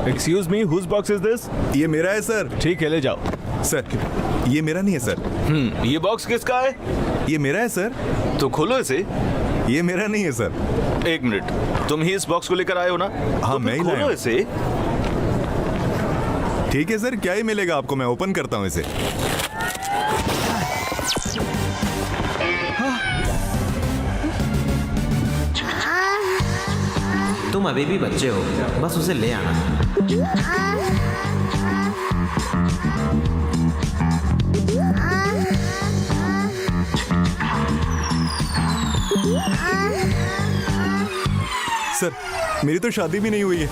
Excuse me, whose box is this? ये मेरा है सर। ठीक है, ले जाओ। सर ये मेरा नहीं है सर। ये बॉक्स किसका है? ये मेरा है सर। तो खोलो इसे। ये मेरा नहीं है सर। एक मिनट, तुम ही इस बॉक्स को लेकर आए हो ना? हाँ, तो मैं ही लाया खोलो हूँ। इसे। ठीक है सर, क्या ही मिलेगा आपको, मैं ओपन करता हूँ इसे। तुम अभी भी बच्चे हो, बस उसे ले आना। सर मेरी तो शादी भी नहीं हुई है।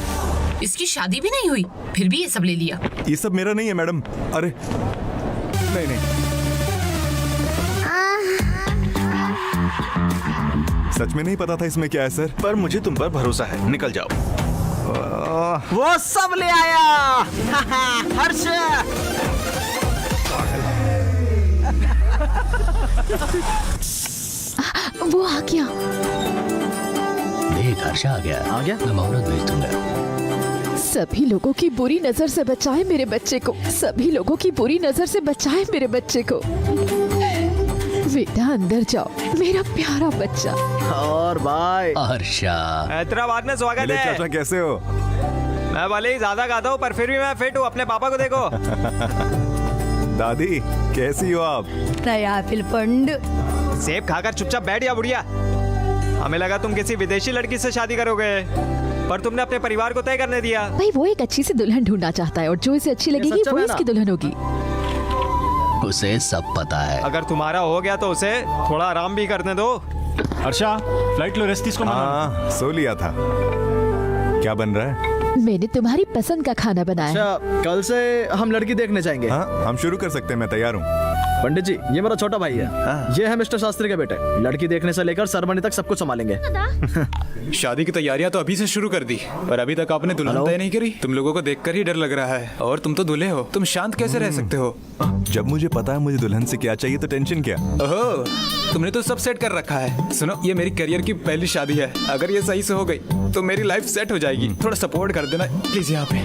इसकी शादी भी नहीं हुई, फिर भी ये सब ले लिया। ये सब मेरा नहीं है मैडम। अरे नहीं नहीं, सच में नहीं पता था इसमें क्या है सर। पर मुझे तुम पर भरोसा है, निकल जाओ। वो सब ले आया। हर्ष। वो आ गया। देख हर्षा आ गया। मैं मोहम्मद भेज दूंगा। सभी लोगों की बुरी नजर से बचाए मेरे बच्चे को। सभी लोगों की बुरी नजर से बचाए मेरे बच्चे को। बेटा अंदर जाओ, मेरा प्यारा बच्चा। और भाई हर्षा, हैदराबाद में स्वागत मेरे है। चाचा कैसे हो? मैं भले ही ज्यादा खाता हूँ पर फिर भी मैं फिट हूँ। अपने पापा को देखो। दादी कैसी हो आप? नया फिलपंड। सेब खाकर चुपचाप बैठ या बुढ़िया। हमें लगा तुम किसी विदेशी लड़की से शादी करोगे, पर तुमने अपने परिवार को तय करने दिया। भाई वो एक अच्छी सी दुल्हन ढूंढना चाहता है और जो इसे अच्छी लगेगी सच्चा वो है इसकी ना? दुल्हन होगी। उसे सब पता है। अगर तुम्हारा हो गया तो उसे थोड़ा आराम भी करने दो। हर्षा, फ्लाइट लो, रेस्ट इसको। हाँ सो लिया था। क्या बन रहा है? मैंने तुम्हारी पसंद का खाना बनाया है। अच्छा, कल से हम लड़की देखने जाएंगे। हाँ हम शुरू कर सकते हैं, मैं तैयार हूँ। पंडित जी, ये मेरा छोटा भाई है। ये है मिस्टर शास्त्री के बेटे। लड़की देखने से लेकर सरमनी तक सब कुछ संभालेंगे। शादी की तैयारियां तो अभी से शुरू कर दी, पर अभी तक आपने दुल्हन तय नहीं करी। तुम लोगों को देखकर ही डर लग रहा है। और तुम तो दूल्हे हो, तुम शांत कैसे रह सकते हो? जब मुझे पता है मुझे दुल्हन से क्या चाहिए तो टेंशन क्या। ओहो, तुमने तो सब सेट कर रखा है। सुनो, ये मेरी करियर की पहली शादी है। अगर ये सही से हो गई तो मेरी लाइफ सेट हो जाएगी। थोड़ा सपोर्ट कर देना प्लीज यहाँ पे।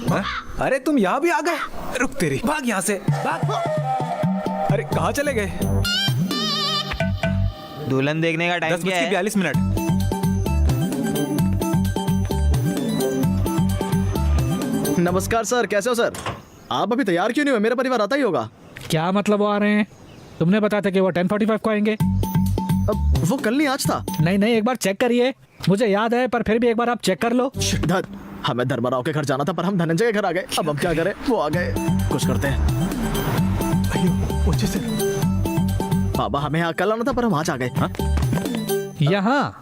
हाँ? अरे तुम यहाँ भी आ गए? रुक तेरी, भाग यहाँ से भाग। अरे कहाँ चले गए? दुल्हन देखने का टाइम क्या है? 10:42। नमस्कार सर, कैसे हो सर? आप अभी तैयार क्यों नहीं हुए? मेरा परिवार आता ही होगा। क्या मतलब वो आ रहे हैं? तुमने बताया था कि वो 10:45 को आएंगे। अब वो कल नहीं आज था। नहीं, एक बार चेक करिए। मुझे याद है, पर फिर भी एक बार आप चेक कर लो। हमें धर्मराव के घर जाना था, पर हम धनंजय के घर आ गए। अब हम क्या करें? वो आ गए, कुछ करते हैं। बाबा हमें यहाँ कल आना था, पर हम आज आ गए। यहाँ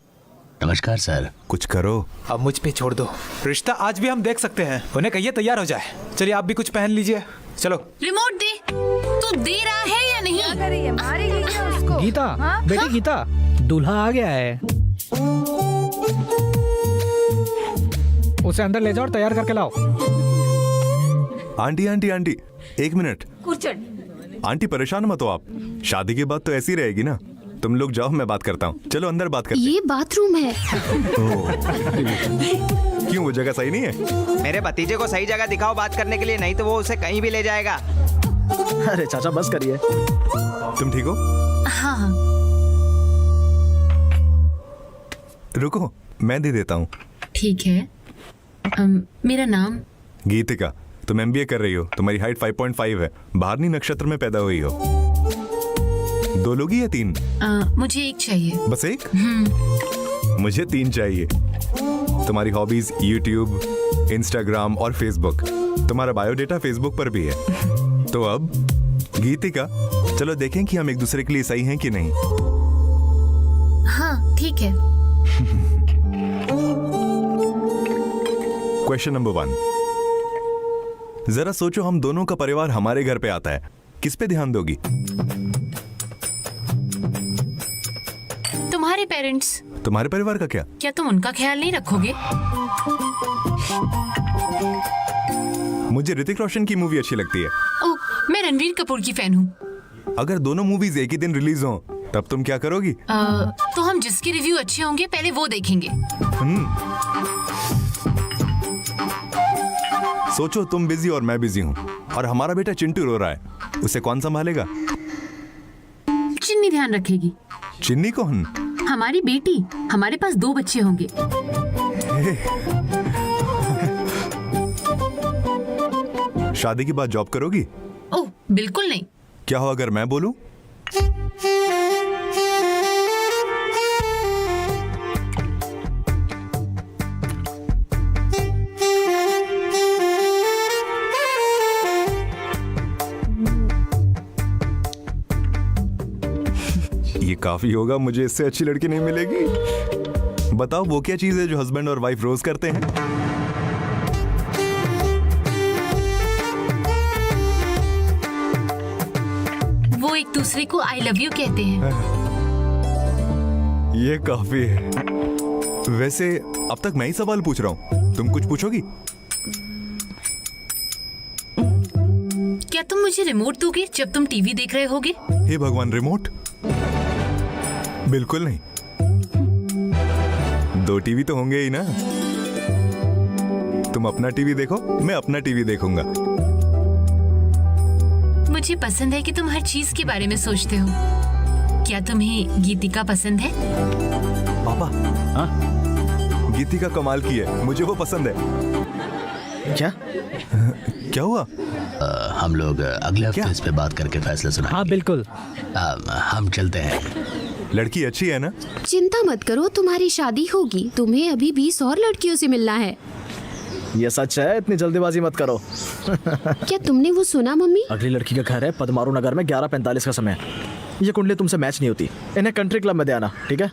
नमस्कार सर। कुछ करो। अब मुझ पे छोड़ दो, रिश्ता आज भी हम देख सकते हैं। उन्हें कहिए तैयार हो जाए। चलिए आप भी कुछ पहन लीजिए। चलो। रिमोट दे। तू दे रहा है या नहीं? मारेगी क्या उसको? गीता, बेटी गीता, दूल्हा आ गया है। उसे अंदर ले जाओ और तैयार करके लाओ। आंटी आंटी आंटी, एक मिनट। आंटी परेशान मत हो आप। शादी के बाद तो ऐसी रहेगी ना। तुम लोग जाओ, मैं बात करता हूँ। चलो अंदर बात करते हैं। ये बाथरूम है। क्यों, वो जगह सही नहीं है? मेरे भतीजे को सही जगह दिखाओ बात करने के लिए, नहीं तो वो उसे कहीं भी ले जाएगा। अरे चाचा बस करिए। तुम ठीक हो? हाँ। रुको, मैं दे देता हूँ। ठीक है। मेरा नाम? गीतिका। तुम MBA कर रही हो। तुम्हारी हाइट 5.5 है। बाहरनी नक्षत्र में पैदा हुई हो। 2 लोग ही या 3? मुझे एक चाहिए। बस एक? मुझे 3 चाहिए। तुम्हारी हॉबीज YouTube, Instagram और Facebook। तुम्हारा बायोडेटा Facebook पर भी है। तो अब गीतिका, चलो देखें कि हम एक दूसरे के लिए सही हैं कि नहीं। हाँ ठीक है। Question number 1। जरा सोचो, हम दोनों का परिवार हमारे घर पे आता है, किस पे ध्यान दोगी? तुम्हारे पेरेंट्स। तुम्हारे परिवार का क्या तुम उनका ख्याल नहीं रखोगे? मुझे ऋतिक रोशन की मूवी अच्छी लगती है। ओह, मैं रणवीर कपूर की फैन हूँ। अगर दोनों मूवीज एक ही दिन रिलीज हो तब तुम क्या करोगी? तो हम जिसके रिव्यू अच्छे होंगे पहले वो देखेंगे। सोचो तुम बिजी और मैं बिजी हूँ और हमारा बेटा चिंटू रो रहा है, उसे कौन संभालेगा? चिन्नी ध्यान रखेगी। चिन्नी कौन? हमारी बेटी। हमारे पास 2 बच्चे होंगे। शादी के बाद जॉब करोगी? ओह बिल्कुल नहीं। क्या हो अगर मैं बोलूं? ये काफी होगा, मुझे इससे अच्छी लड़की नहीं मिलेगी। बताओ वो क्या चीज है जो हस्बैंड और वाइफ रोज करते हैं? वो एक दूसरे को आई लव यू कहते हैं। ये काफी है। वैसे अब तक मैं ही सवाल पूछ रहा हूँ, तुम कुछ पूछोगी? क्या तुम मुझे रिमोट दोगे जब तुम टीवी देख रहे होगे? हे भगवान, रिमोट? बिल्कुल नहीं। 2 टीवी तो होंगे ही ना। तुम अपना टीवी देखो, मैं अपना टीवी देखूंगा। मुझे पसंद है कि तुम हर चीज के बारे में सोचते हो। क्या तुम्हें गीतिका पसंद है? पापा। गीतिका कमाल की है, मुझे वो पसंद है। क्या? क्या हुआ? हम लोग अगले हफ्ते इस पे बात करके फैसला सुनाएंगे। हाँ बिल्कुल। हम चलते हैं। लड़की अच्छी है ना? चिंता मत करो, तुम्हारी शादी होगी। तुम्हें अभी 20 और लड़कियों से मिलना है। ये सच है, इतनी जल्दीबाजी मत करो। क्या तुमने वो सुना मम्मी? अगली लड़की का घर है पदमारू नगर में 11:45 का समय। ये कुंडली तुमसे मैच नहीं होती, इन्हें कंट्री क्लब में दे आना, ठीक है?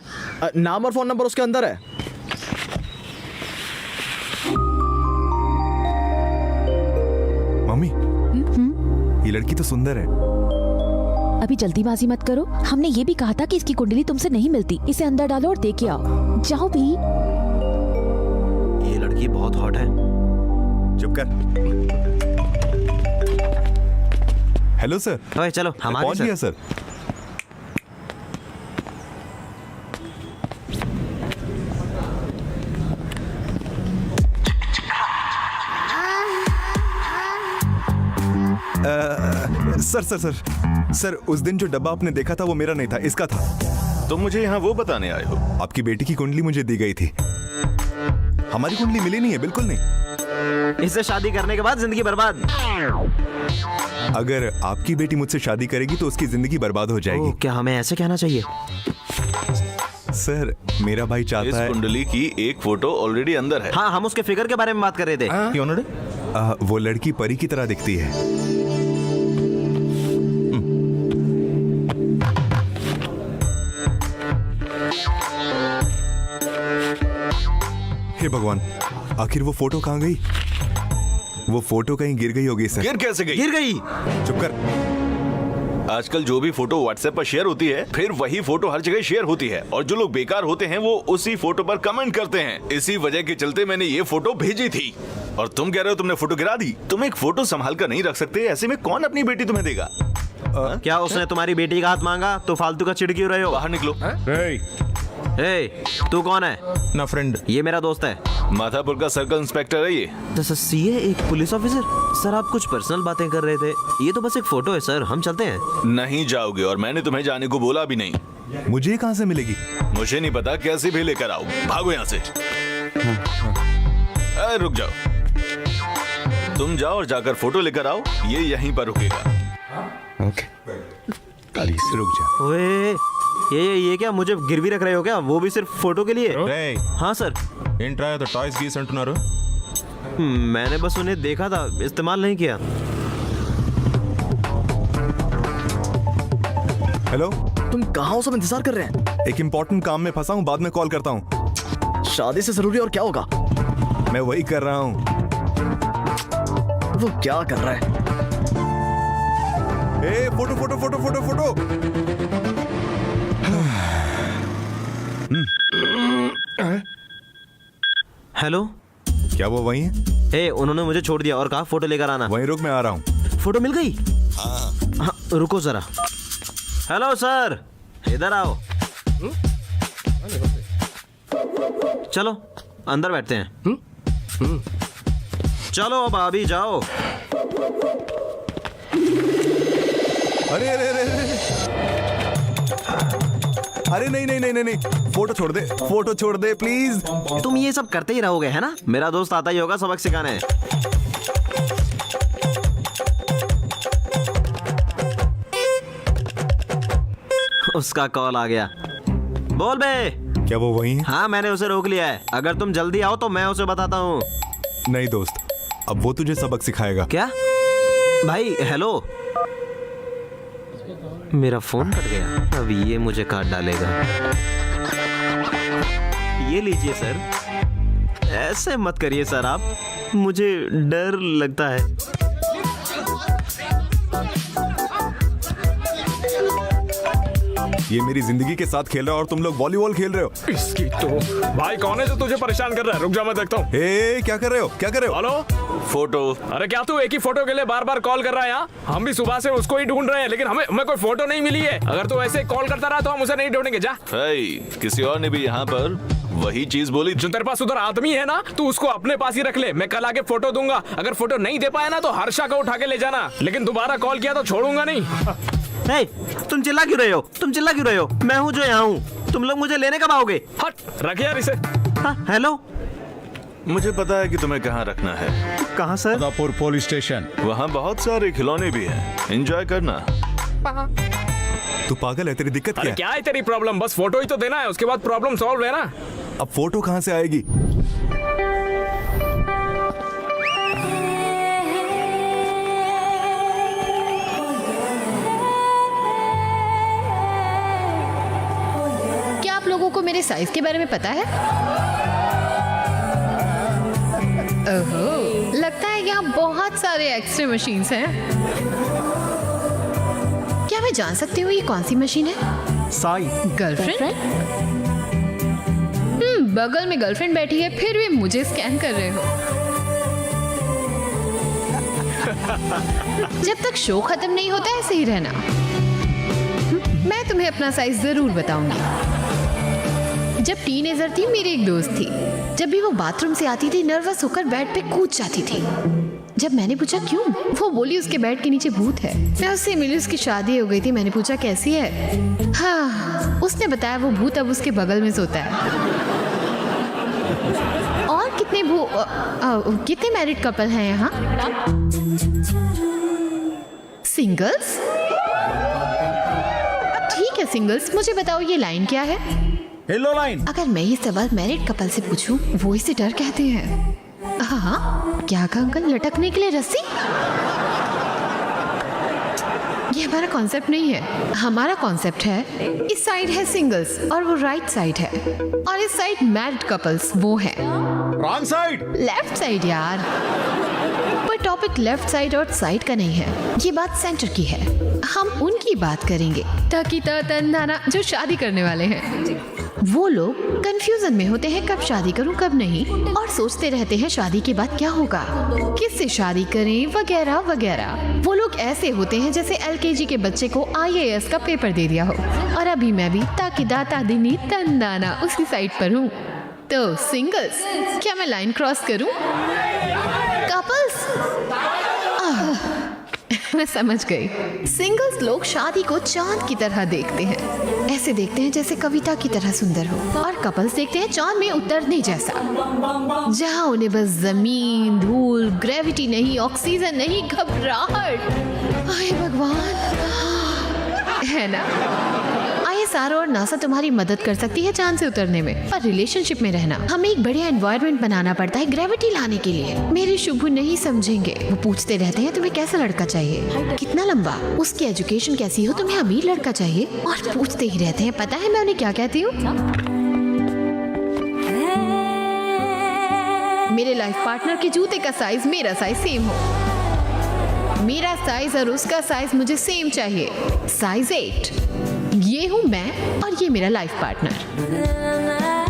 नाम और फोन नंबर उसके अंदर है। मम्मी, ये लड़की तो सुंदर है। अभी जल्दीबाजी मत करो। हमने ये भी कहा था कि इसकी कुंडली तुमसे नहीं मिलती। इसे अंदर डालो और दे के आओ। जाओ भी। ये लड़की बहुत हॉट है। चुप कर। Hello sir. ओए चलो हमारे पहुंच गया sir. Sir sir sir sir, उस दिन जो डब्बा आपने देखा था वो मेरा नहीं था, इसका था। तुम मुझे यहाँ वो बताने आए हो? आपकी बेटी की कुंडली मुझे दी गई थी। हमारी कुंडली मिली नहीं है, बिल्कुल नहीं। इससे शादी करने के बाद जिंदगी बर्बाद। अगर आपकी बेटी मुझसे शादी करेगी तो उसकी जिंदगी बर्बाद हो जाएगी। क्या हमें ऐसे कहना चाहिए? सर मेरा भाई इस चाहता है। कुंडली की एक फोटो ऑलरेडी अंदर है। हाँ, हम उसके फिगर के बारे में बात कर रहे थे। क्यों ना? वो लड़की परी की तरह दिखती है। हे भगवान, आखिर वो फोटो कहाँ गई? वो फोटो कहीं गिर गई होगी सर। गिर कैसे गई? गिर गई। चुप कर। आजकल जो भी फोटो व्हाट्सएप पर शेयर होती है, फिर वही फोटो हर जगह शेयर होती है और जो लोग बेकार होते हैं वो उसी फोटो पर कमेंट करते हैं। इसी वजह के चलते मैंने ये फोटो भेजी थी और तुम कह रहे हो तुमने फोटो गिरा दी। तुम एक फोटो संभाल कर नहीं रख सकते, ऐसे में कौन अपनी बेटी तुम्हें देगा? क्या उसने तुम्हारी बेटी का हाथ मांगा तो फालतू का चिढ़ क्यों रहे हो? बाहर निकलो। ए, तू कौन है? ना फ्रेंड। ये मेरा दोस्त है। माधापुर का सर्कल इंस्पेक्टर है ये। सीए एक पुलिस ऑफिसर। सर आप कुछ पर्सनल बातें कर रहे थे। ये तो बस एक फोटो है सर, हम चलते हैं। नहीं जाओगे और मैंने तुम्हें जाने को बोला भी नहीं। मुझे कहाँ से मिलेगी? मुझे नहीं पता, कैसे भी लेकर आओ। भागो यहाँ से। अरे रुक जाओ, तुम जाओ और जाकर फोटो लेकर आओ, ये यहीं पर रुकेगा। ओके रुक जा। ओए ये क्या मुझे गिरवी रख रहे हो क्या? वो भी सिर्फ फोटो के लिए? हाँ सर। तो टॉयज गीसंటున్నారు। मैंने बस उन्हें देखा था, इस्तेमाल नहीं किया। हेलो, तुम कहाँ हो? सब इंतजार कर रहे हैं। एक इम्पोर्टेंट काम में फंसा हूँ, बाद में कॉल करता हूँ। शादी से जरूरी और क्या होगा? मैं वही कर रहा हूँ। वो क्या कर रहा है? ए, photo photo photo photo photo. Hello, क्या वो वही है? ए, उन्होंने मुझे छोड़ दिया और कहा फोटो लेकर आना। वहीं रुक, मैं आ रहा हूँ। फोटो मिल गई? हाँ, रुको जरा। हेलो सर, इधर आओ। चलो अंदर बैठते हैं। चलो अब अभी जाओ। अरे अरे अरे अरे नहीं नहीं नहीं नहीं नहीं, फोटो छोड़ दे प्लीज। तुम ये सब करते ही रहोगे, है ना? मेरा दोस्त आता ही होगा सबक सिखाने। उसका कॉल आ गया। बोल बे। क्या वो वही है? हाँ, मैंने उसे रोक लिया है। अगर तुम जल्दी आओ तो मैं उसे बताता हूँ। नहीं दोस्त, अब वो तुझे सबक सिखाएगा। क्या भाई? हेलो, मेरा फोन कट गया। अब ये मुझे काट डालेगा। ये लीजिए सर। ऐसे मत करिए सर, आप, मुझे डर लगता है। ये मेरी जिंदगी के साथ खेल रहा है और तुम लोग वॉलीबॉल खेल रहे हो। इसकी तो भाई कौन है जो तुझे परेशान कर रहा है? रुक जा, मैं देखता हूँ। क्या कर रहे हो? Hello, photo. अरे क्या तू एक ही फोटो के लिए बार बार कॉल कर रहा है? यहाँ हम भी सुबह से उसको ही ढूंढ रहे हैं, लेकिन हमें कोई फोटो नहीं मिली है। अगर तू ऐसे कॉल करता रहा तो हम उसे नहीं ढूंढेंगे। जा। किसी और ने भी यहाँ पर वही चीज बोली। जो तेरे पास उधर आदमी है ना, तू उसको अपने पास ही रख ले। मैं कल आके फोटो दूंगा। अगर फोटो नहीं दे पाया ना तो हर्षा को उठा के ले जाना, लेकिन दोबारा कॉल किया तो छोड़ूंगा नहीं। हे, तुम चिल्ला क्यों रहे हो? मैं हूँ जो यहाँ हूँ। तुम लोग मुझे लेने कब आओगे? हट, रख यार इसे। हाँ, हेलो। मुझे पता है कि तुम्हें कहाँ रखना है। कहाँ सर? Udaipur police station. वहाँ बहुत सारे खिलौने भी हैं, एंजॉय करना। तू पागल है? तेरी दिक्कत क्या है? क्या है तेरी प्रॉब्लम? बस फोटो ही तो देना है, उसके बाद प्रॉब्लम सॉल्व है ना। अब फोटो कहाँ से आएगी? क्या आप लोगों को मेरे साइज के बारे में पता है? ओहो, लगता है यहाँ बहुत सारे एक्सरे मशीन्स हैं। क्या मैं जान सकती हूँ ये कौन सी मशीन है? साई। गर्लफ्रेंड? बगल में गर्लफ्रेंड बैठी है, फिर भी मुझे स्कैन कर रहे हो। जब तक शो खत्म नहीं होता ऐसे ही रहना। मैं तुम्हें अपना साइज जरूर बताऊंगी। जब टीनेजर थी, मेरी एक दोस्त थी। जब भी वो बाथरूम से आती थी, नर्वस होकर बेड पे कूद जाती थी। जब मैंने पूछा क्यों, वो बोली उसके बेड के नीचे भूत है। मैं उससे मिली, उसकी शादी हो गई थी। मैंने पूछा कैसी है? हाँ, उसने बताया वो भूत अब उसके बगल में सोता है। और कितने मैरिड कपल हैं यहाँ? सिंगल्स? ठीक है सिंगल्स, मुझे बताओ ये लाइन क्या है? Hello line. अगर मैं ये सवाल मैरिड कपल से पूछूं, वो इसे डर कहते हैं। हाँ, क्या कहा अंकल? लटकने के लिए रस्सी? ये हमारा कॉन्सेप्ट नहीं है। हमारा कॉन्सेप्ट है, इस साइड है सिंगल्स और वो राइट साइड है, और इस साइड मैरिड कपल्स वो है। Wrong side. लेफ्ट साइड यार। पर टॉपिक लेफ्ट साइड और साइड का नहीं है, ये बात सेंटर की है। हम उनकी बात करेंगे ताकि तंदाना जो शादी करने वाले हैं। वो लोग कंफ्यूजन में होते हैं, कब शादी करूं कब नहीं, और सोचते रहते हैं शादी के बाद क्या होगा, किससे शादी करें वगैरह वगैरह। वो लोग ऐसे होते हैं जैसे LKG के बच्चे को IAS का पेपर दे दिया हो। और अभी मैं भी ताकि दाता दिनी तंदाना उसी साइड पर हूँ। तो सिंगल्स, क्या मैं लाइन क्रॉस करूं? कपल्स, मैं समझ गई। सिंगल्स लोग शादी को चांद की तरह देखते हैं, ऐसे देखते हैं जैसे कविता की तरह सुंदर हो। और कपल्स देखते हैं चांद में उतरने जैसा, जहां उन्हें बस जमीन, धूल, ग्रेविटी नहीं, ऑक्सीजन नहीं, घबराहट। आए भगवान, है ना? ISRO और नासा तुम्हारी मदद कर सकती है चांद से उतरने में, पर रिलेशनशिप में रहना हमें एक बढ़िया एनवायरनमेंट बनाना पड़ता है ग्रेविटी लाने के लिए। मेरे शुभ नहीं समझेंगे। वो पूछते रहते हैं तुम्हें कैसा लड़का चाहिए, कितना लंबा, उसकी एजुकेशन कैसी हो, तुम्हें अमीर लड़का चाहिए, और पूछते ही रहते हैं। पता है मैं उन्हें क्या कहती हूँ? मेरे लाइफ पार्टनर के जूते का साइज मेरा साइज सेम हो। मेरा साइज और उसका साइज मुझे सेम चाहिए, साइज 8। ये हूँ मैं और ये मेरा लाइफ पार्टनर।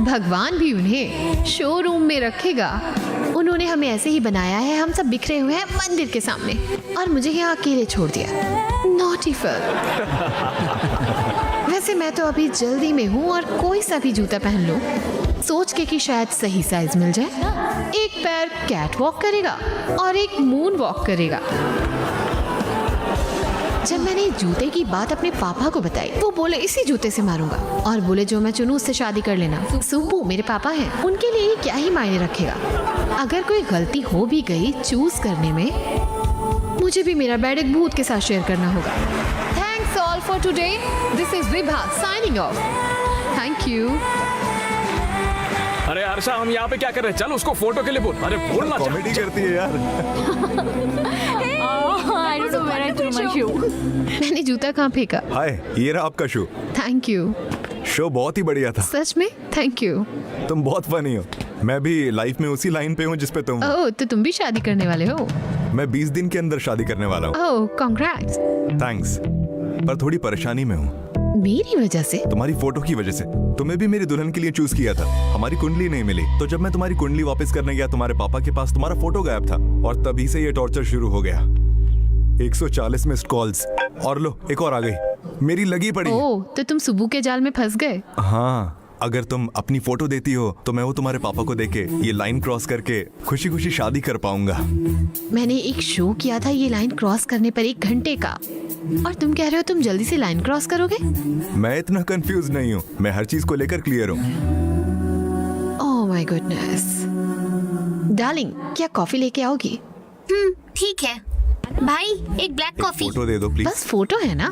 भगवान भी उन्हें शोरूम में रखेगा। उन्होंने हमें ऐसे ही बनाया है, हम सब बिखरे हुए हैं मंदिर के सामने, और मुझे यहाँ अकेले छोड़ दिया। नॉटी फर्क। वैसे मैं तो अभी जल्दी में हूँ और कोई सा भी जूता पहन लूँ। सोच के कि शायद सही साइज मिल जाए। एक पैर कैट वॉक करेगा और एक मून वॉक करेगा। जब मैंने जूते की बात अपने पापा को बताई, वो बोले इसी जूते से मारूंगा और बोले जो मैं चुनूं उससे शादी कर लेना। सुब्बू मेरे पापा हैं, उनके लिए ये क्या ही मायने रखेगा। अगर कोई गलती हो भी गई चूज करने में, मुझे भी मेरा बेड एक भूत के साथ शेयर करना होगा। Thanks all for today. This is Vibha signing off. Thank you. अरे हर्षा, हम यहाँ पे क्या कर रहे हैं? चल उसको फोटो के लिए बोल। अरे बोलना। कॉमेडी करती है यार। मैंने जूता कहाँ फेंका? हाय, ये रहा आपका शो। Thank you. शो बहुत ही बढ़िया था। सच में? Thank you. तुम बहुत फनी हो। मैं भी लाइफ में उसी लाइन पे हूँ जिस पे तुम। ओह, तो तुम भी शादी करने वाले हो? मैं 20 दिन के अंदर शादी करने वाला हूँ। ओह, कांग्रेट्स। थैंक्स, पर थोड़ी परेशानी में हूँ। मेरी वजह से? तुम्हारी फोटो की वजह से। तुम्हें भी मेरी दुल्हन के लिए चूज किया था। हमारी कुंडली नहीं मिली, तो जब मैं तुम्हारी कुंडली वापस करने गया तुम्हारे पापा के पास, तुम्हारा फोटो गायब था और तभी से ये टॉर्चर शुरू हो गया। 140 मिस्ड कॉल्स और लो एक और आ गई। मेरी लगी पड़ी। ओह, तो तुम सुब्बू के जाल में फंस गए? हाँ, अगर तुम अपनी फोटो देती हो तो मैं वो तुम्हारे पापा को देके ये लाइन क्रॉस करके खुशी खुशी शादी कर पाऊंगा। मैंने एक शो किया था ये लाइन क्रॉस करने पर 1 घंटे का, और तुम कह रहे हो तुम जल्दी से लाइन क्रॉस करोगे? मैं इतना कंफ्यूज नहीं हूँ, मैं हर चीज को लेकर क्लियर हूँ। Oh my goodness. डार्लिंग, क्या कॉफी लेके आओगी? ठीक है भाई, एक ब्लैक कॉफी। फोटो दे दो प्लीज। बस फोटो है ना?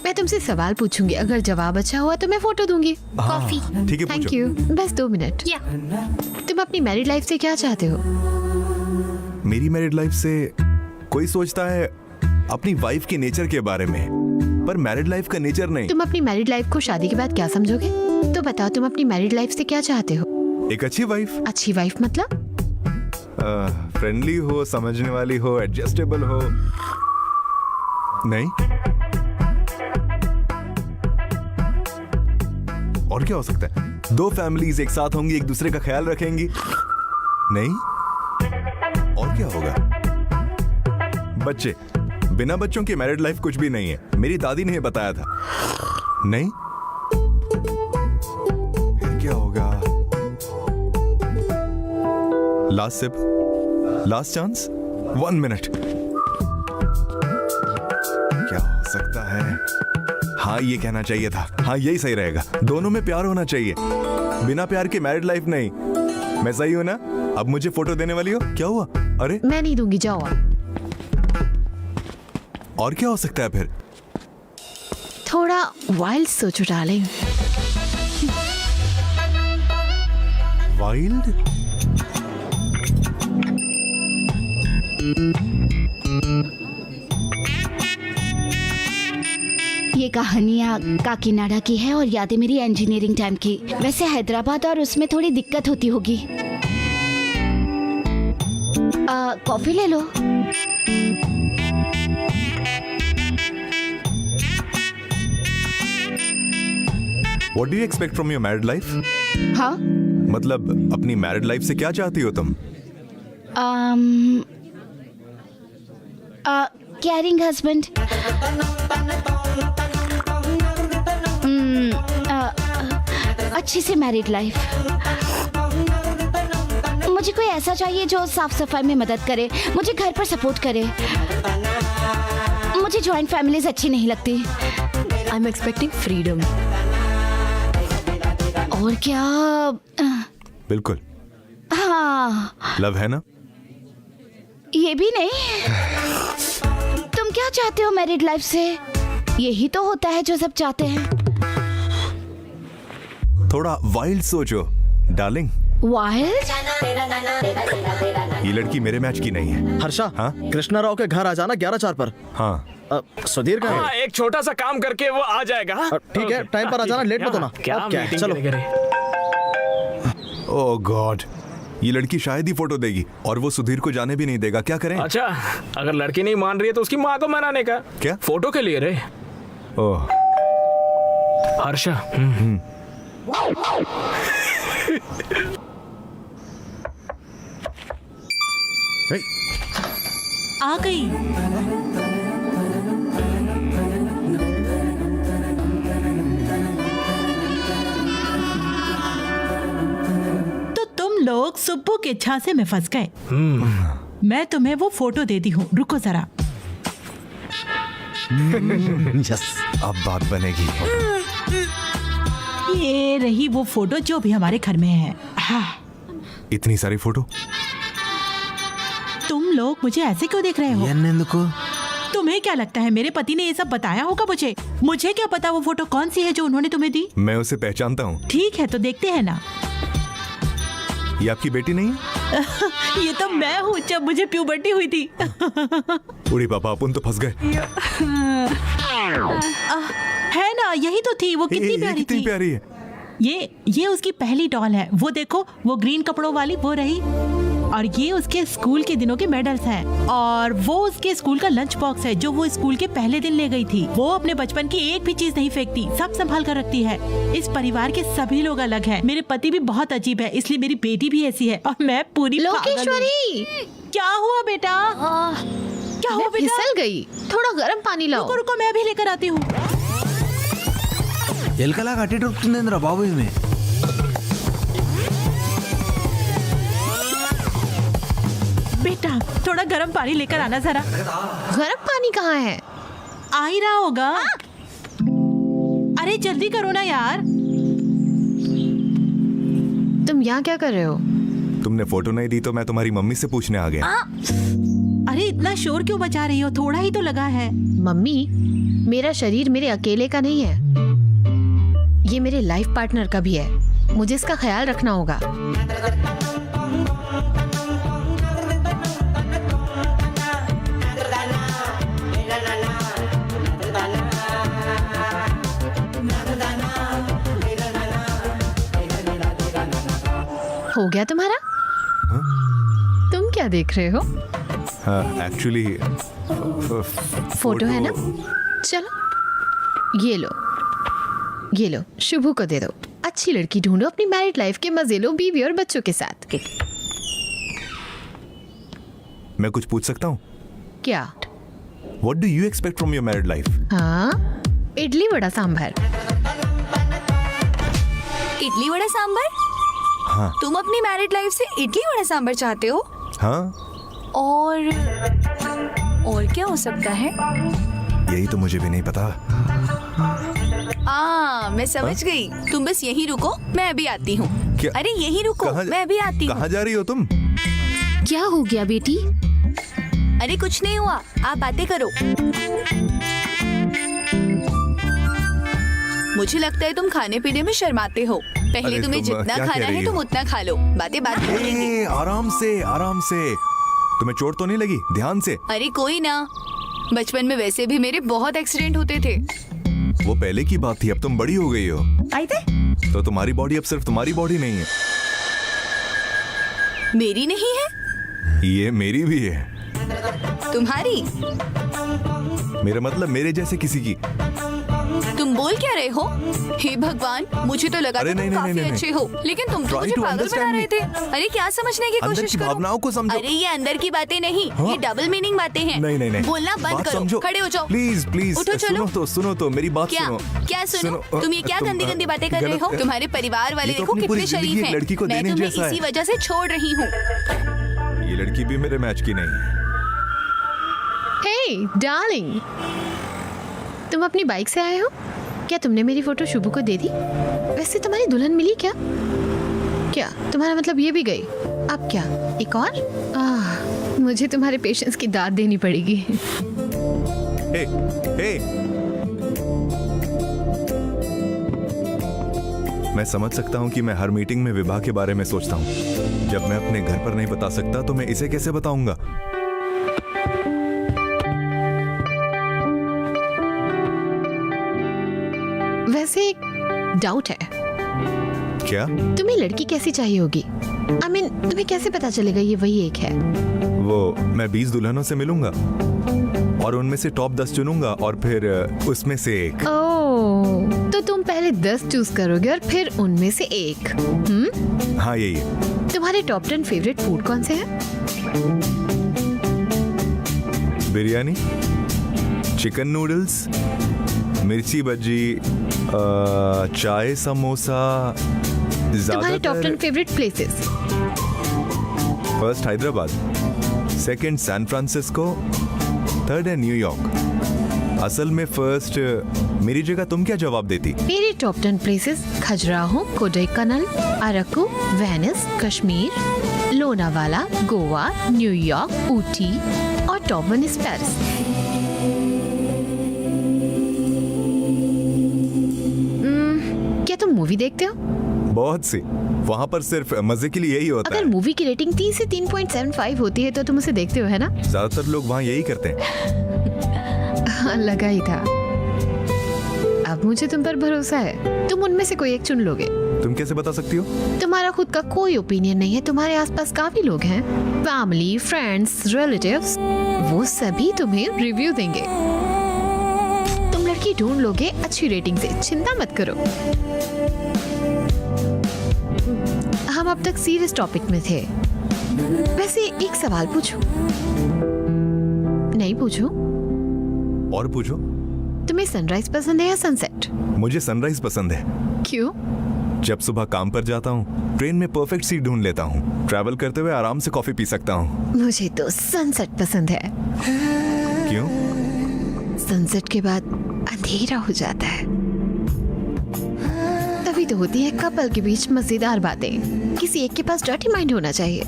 मैं तुमसे सवाल पूछूंगी, अगर जवाब अच्छा हुआ तो मैं फोटो दूंगी। कॉफी। ठीक है, थैंक पूछो। यू। बस 2 मिनट। या तुम अपनी मैरिड लाइफ से क्या चाहते हो? मेरी मैरिड लाइफ से कोई सोचता है अपनी वाइफ के नेचर के बारे में, पर मैरिड लाइफ का नेचर नहीं। तुम अपनी मैरिड लाइफ को शादी के बाद क्या समझोगे? तो बताओ, तुम अपनी मैरिड लाइफ से क्या चाहते हो? एक अच्छी वाइफ। अच्छी वाइफ मतलब? फ्रेंडली हो, समझने वाली हो, एडजस्टेबल हो। नहीं और क्या हो सकता है? 2 फैमिलीज एक साथ होंगी, एक दूसरे का ख्याल रखेंगी। नहीं और क्या होगा? बच्चे। बिना बच्चों की मैरिड लाइफ कुछ भी नहीं है, मेरी दादी ने बताया था। नहीं फिर क्या होगा? Last sip, last chance, 1 minute. क्या हो सकता है? हाँ, ये कहना चाहिए था। हाँ, यही सही रहेगा। दोनों में प्यार होना चाहिए, बिना प्यार के मैरिड लाइफ नहीं। मैं सही हूं ना? अब मुझे फोटो देने वाली हो? क्या हुआ? अरे मैं नहीं दूंगी, जाओ आप। और क्या हो सकता है फिर? थोड़ा वाइल्ड सोचो डार्लिंग। वाइल्ड? ये कहानियाँ काकीनाडा की है और यादें मेरी इंजीनियरिंग टाइम की। वैसे हैदराबाद और उसमें थोड़ी दिक्कत होती होगी। कॉफी ले लो। What do you expect from your married life? हाँ? मतलब अपनी मैरिड लाइफ से क्या चाहती हो तुम? कैरिंग हस्बैंड, अच्छी सी मैरिड लाइफ। मुझे कोई ऐसा चाहिए जो साफ सफाई में मदद करे, मुझे घर पर सपोर्ट करे। मुझे जॉइंट फैमिलीज अच्छी नहीं लगती। I am expecting freedom. और क्या? बिल्कुल। हाँ, लव है ना? ये भी नहीं। तुम क्या चाहते हो मैरिड लाइफ से? यही तो होता है जो सब चाहते हैं। थोड़ा वाइल्ड सोचो डार्लिंग। वाइल्ड? ये लड़की मेरे मैच की नहीं है। हर्षा, हाँ? कृष्णा राव के घर आ जाना 11:04 पर। हाँ। सुधीर का हाँ, एक छोटा सा काम करके वो आ जाएगा। ठीक है, टाइम पर आ जाना, लेट मत होना। क्या अब क्या है? मीटिंग चलो। करेंगे? ओह गॉड, ये लड़की शायद ही फोटो देगी और वो सुधीर को जाने भी नहीं देगा। क्या करें? अच्छा, अगर लड़की नहीं मान रही है तो उसकी माँ को मनाने का। क्या? फोटो के लिए रे। ओह हर्षा। आ गई। लोग सुब्बू के झांसे में फंस गए। मैं तुम्हें वो फोटो देती हूँ, रुको जरा। यस, अब बात बनेगी। ये रही वो फोटो जो भी हमारे घर में है। हाँ। इतनी सारी फोटो? तुम लोग मुझे ऐसे क्यों देख रहे हो? तुम्हें क्या लगता है मेरे पति ने ये सब बताया होगा मुझे? मुझे क्या पता वो फोटो कौन सी है जो उन्होंने तुम्हें दी? मैं उसे पहचानता हूँ। ठीक है तो देखते हैं ना। ये आपकी बेटी नहीं है? ये तो मैं हूँ जब मुझे प्यूबर्टी हुई थी। उड़ी पापा, अपन तो फंस गए। है ना, यही तो थी। वो कितनी प्यारी थी। प्यारी है। ये उसकी पहली डॉल है। वो देखो, वो ग्रीन कपड़ों वाली वो रही। और ये उसके स्कूल के दिनों के मेडल्स हैं। और वो उसके स्कूल का लंच बॉक्स है जो वो स्कूल के पहले दिन ले गई थी। वो अपने बचपन की एक भी चीज नहीं फेंकती, सब संभाल कर रखती है। इस परिवार के सभी लोग अलग हैं। मेरे पति भी बहुत अजीब है, इसलिए मेरी बेटी भी ऐसी है। और मैं पूरी लोकेश्वरी, क्या हुआ बेटा? क्या हुआ बेटा? फिसल गई। थोड़ा गर्म पानी लाओ। रुको रुको, मैं अभी लेकर आती हूँ। बेटा थोड़ा गर्म पानी लेकर आना जरा। गर्म पानी कहाँ है? आ ही रहा होगा। अरे जल्दी करो ना यार। तुम यहाँ क्या कर रहे हो? तुमने फोटो नहीं दी तो मैं तुम्हारी मम्मी से पूछने आ गया। अरे इतना शोर क्यों मचा रही हो? थोड़ा ही तो लगा है। मम्मी, मेरा शरीर मेरे अकेले का नहीं है, ये मेरे लाइफ पार्टनर का भी है। मुझे इसका ख्याल रखना होगा। हो गया तुम्हारा? तुम क्या देख रहे हो? एक्चुअली फोटो है ना? चलो ये लो, शुभू को दे दो। अच्छी लड़की ढूंढो, अपनी मैरिड लाइफ के मजे लो बीवी और बच्चों के साथ। मैं कुछ पूछ सकता हूँ? क्या? What do you expect from your married life? हाँ, इडली वड़ा सांभर। इडली वड़ा सांभर? हाँ। तुम अपनी मैरिड लाइफ से इडली वड़ा सांभर चाहते हो? हाँ। और क्या हो सकता है? यही तो मुझे भी नहीं पता। मैं समझ गई। तुम बस यहीं रुको, मैं अभी आती हूँ। अरे यहीं रुको, मैं अभी आती हूँ। कहाँ जा रही हो तुम? क्या हो गया बेटी? अरे कुछ नहीं हुआ, आप बातें करो। मुझे लगता है तुम खाने पीने में शर्माते हो। पहले तुम्हें जितना खाना है तुम उतना खा लो, बातें बात कर लेंगे। आराम से। तुम्हें चोट तो नहीं लगी? ध्यान से। अरे कोई ना, बचपन में वैसे भी मेरे बहुत एक्सीडेंट होते थे। वो पहले की बात थी, अब तुम बड़ी हो गई हो। तो तुम्हारी बॉडी अब सिर्फ तुम्हारी बॉडी नहीं है। मेरी नहीं है? ये मेरी भी है। तुम्हारी? मेरा मतलब मेरे जैसे किसी की। तुम बोल क्या रहे हो? हे भगवान, मुझे तो लगा था तुम काफी अच्छे हो, लेकिन तुम तो मुझे पागल बना रहे थे। अरे क्या समझने की कोशिश करो। भावनाओं को समझो। अरे ये अंदर की बातें नहीं, ये डबल मीनिंग बातें हैं। नहीं। बोलना बंद करो, खड़े हो जाओ। प्लीज उठो, चलो। सुनो तो मेरी बात सुनो। क्या सुनो? तुम ये क्या गंदी गंदी बातें कर रहे हो? तुम्हारे परिवार वाले देखो कितने शरीफ हैं। मैं तुम्हें इसी वजह से छोड़ रही हूँ। ये लड़की भी मेरे मैच की नहीं है। हे डार्लिंग, तुम अपनी बाइक से आए हो? क्या तुमने मेरी फोटो शुभू को दे दी? वैसे तुम्हारी दुल्हन मिली क्या? तुम्हारा मतलब ये भी गई? अब क्या, एक और? मुझे तुम्हारे पेशेंस की दाद देनी पड़ेगी। हे। मैं समझ सकता हूँ कि मैं हर मीटिंग में विवाह के बारे में सोचता हूँ। जब मैं अपने घर पर नहीं बता सकता तो मैं इसे कैसे बताऊंगा? वैसे एक डाउट है। क्या? तुम्हें लड़की कैसी चाहिए होगी? तुम्हें कैसे पता चलेगा ये वही एक है? वो मैं 20 दुल्हनों से मिलूंगा और उनमें से टॉप 10 चुनूंगा और फिर उसमें से एक। ओह, तो तुम पहले 10 चूज करोगे और फिर उनमें से एक। हाँ यही है। तुम्हारे टॉप 10 फेवरेट फूड कौन से हैं? बिरयानी, चिकन नूडल्स, मिर्ची बज्जी, चाय समोसा। तुम्हारे top 10 favourite places? First Hyderabad, second San Francisco, third है न्यूयॉर्क। असल में फर्स्ट मेरी जगह तुम क्या जवाब देती? मेरी top 10 places Khajuraho, Kodaikanal, Araku, Venice, Kashmir, Lonavala, Goa, New York, Ooty और टॉप 1 इज पेरिस। क्या तुम मूवी देखते हो? बहुत सी। वहाँ पर सिर्फ मजे के लिए यही होता अगर है। मूवी की रेटिंग 3 से 3.75 होती है तो तुम उसे देखते हो, है ना? ज्यादातर लोग वहाँ यही करते हैं। हाँ, लगा ही था। अब मुझे तुम पर भरोसा है, तुम उनमें से कोई एक चुन लोगे। तुम कैसे बता सकती हो? तुम्हारा खुद का कोई ओपिनियन नहीं है, तुम्हारे आसपास काफी लोग हैं, फैमिली, फ्रेंड्स, रिलेटिव्स, वो सभी तुम्हें रिव्यू देंगे। तुम लड़की ढूंढ लोगे अच्छी रेटिंग से, चिंता मत करो। हम अब तक सीरियस टॉपिक में थे। वैसे एक सवाल पूछूं? नहीं पूछूं? और पूछो। तुम्हें सनराइज पसंद है या सनसेट? मुझे सनराइज पसंद है। क्यों? जब सुबह काम पर जाता हूँ, ट्रेन में परफेक्ट सीट ढूंढ लेता हूँ। ट्रैवल करते हुए आराम से कॉफी पी सकता हूँ। मुझे तो सनसेट पसंद है। क्यों? सनसेट के बाद अंधेरा हो जाता है, तभी तो होती है कपल के बीच मजेदार बातें। किसी एक के पास डर्टी माइंड होना चाहिए।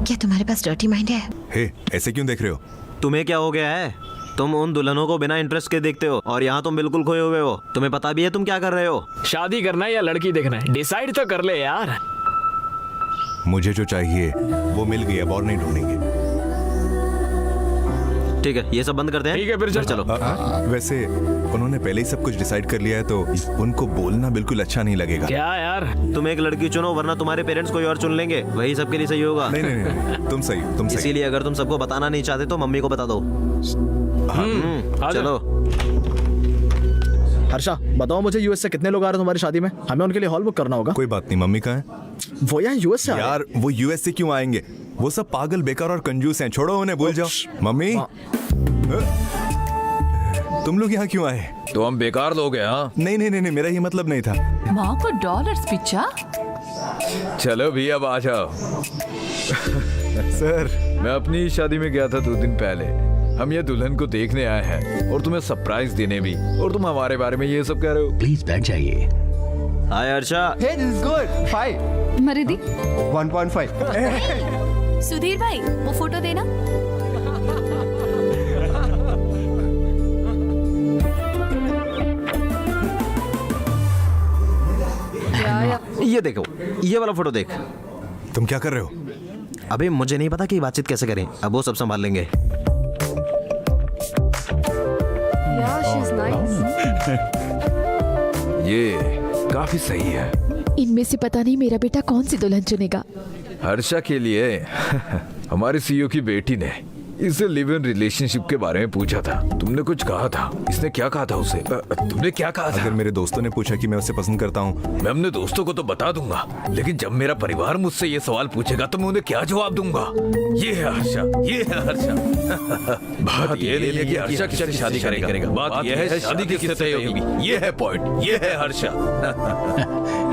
क्या तुम्हारे पास डर्टी माइंड है? हे, ऐसे क्यों देख रहे हो? तुम्हें क्या हो गया है? तुम उन दुल्हनों को बिना इंटरेस्ट के देखते हो और यहाँ तुम बिल्कुल खोए हुए हो। तुम्हें पता भी है तुम क्या कर रहे हो? शादी करना है या लड़की देखना है, डिसाइड तो कर ले यार। मुझे जो चाहिए वो मिल गई, अब और नहीं ढूंढेंगे। ठीक है, ये सब बंद करते हैं। ठीक है, फिर चलो। वैसे उन्होंने पहले ही सब कुछ डिसाइड कर लिया है, तो उनको बोलना बिल्कुल अच्छा नहीं लगेगा। क्या यार? तुम एक लड़की चुनो, वरना तुम्हारे पेरेंट्स कोई और चुन लेंगे। वही सबके लिए सही होगा। नहीं नहीं नहीं, तुम सही, तुम सही। इसीलिए अगर तुम सबको बताना नहीं चाहते तो मम्मी को बता दो। चलो। हर्षा, बताओ मुझे यूएस से कितने लोग आ रहे हैं तुम्हारी शादी में? हमें उनके लिए हॉल बुक करना होगा। कोई बात नहीं, मम्मी कहाँ है? वो यहाँ यूएस से यार, वो यूएस से क्यों आएंगे? वो सब पागल, बेकार और कंजूस हैं। छोड़ो उन्हें, भूल जाओ। मम्मी, तुम लोग यहाँ क्यों आए? तो हम बेकार लोग हैं। हाँ, नहीं नहीं नहीं, मेरा ये मतलब नहीं था। माँ को डॉलर्स पिज्जा। चलो भी अब आ जाओ। सर, मैं अपनी ही शादी में गया था 2 दिन पहले। हम ये दुल्हन को देखने आए हैं और तुम्हें सरप्राइज देने भी, और तुम हमारे बारे में ये सब कह रहे हो। प्लीज बैठ जाइए। हाय Harsha. Hey, this is good. 5. मरिदी, 1.5. Sudhir भाई वो फोटो देना। ये देखो, ये वाला फोटो देख। तुम क्या कर रहे हो? अबे मुझे नहीं पता कि बातचीत कैसे करें, अब वो सब संभाल लेंगे। ये काफी सही है। इनमें से पता नहीं मेरा बेटा कौन सी दुल्हन चुनेगा। हर्षा के लिए हमारे सीईओ की बेटी ने इसे लिव इन रिलेशनशिप के बारे में पूछा था। तुमने कुछ कहा था? इसने क्या कहा था उसे? तुमने क्या कहा था? अगर मेरे दोस्तों ने पूछा कि मैं उसे पसंद करता हूँ, मैं अपने दोस्तों को तो बता दूंगा, लेकिन जब मेरा परिवार मुझसे ये सवाल पूछेगा तो मैं उन्हें क्या जवाब दूंगा? ये है हर्षा, ये है हर्षा। बात ये नहीं है कि हर्षा किससे शादी करेगा, बात ये है शादी किससे तय होगी। ये है पॉइंट, ये है हर्षा।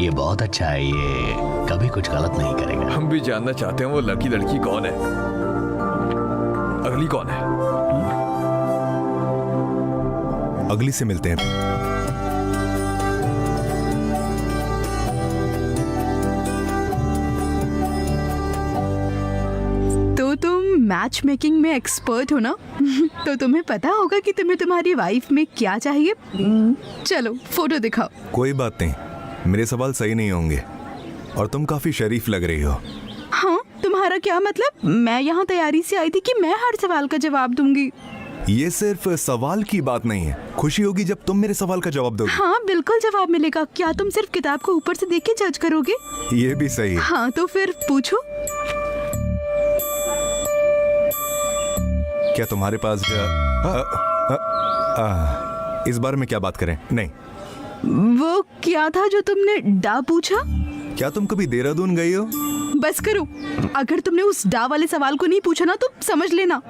ये बहुत अच्छा है, ये कभी कुछ गलत नहीं करेगा। हम भी जानना चाहते हैं वो लड़की कौन है, अगली कौन है? अगली से मिलते हैं। तो तुम मैच मेकिंग में एक्सपर्ट हो ना? तो तुम्हें पता होगा कि तुम्हें तुम्हारी वाइफ में क्या चाहिए। चलो फोटो दिखाओ। कोई बात नहीं, मेरे सवाल सही नहीं होंगे और तुम काफी शरीफ लग रही हो। हाँ, तुम्हारा क्या मतलब? मैं यहाँ तैयारी से आई थी कि मैं हर सवाल का जवाब दूंगी। ये सिर्फ सवाल की बात नहीं है, खुशी होगी जब तुम मेरे सवाल का जवाब दोगे। हाँ बिल्कुल जवाब मिलेगा। क्या तुम सिर्फ किताब को ऊपर से देख के जज करोगे? ये भी सही है। हाँ तो फिर पूछो। क्या तुम्हारे पास इस बारे में क्या बात करें? नहीं। वो क्या था जो तुमने डा पूछा? क्या तुम कभी देहरादून गई हो? बस करो, अगर तुमने उस डा वाले सवाल को नहीं पूछा ना तो समझ लेना।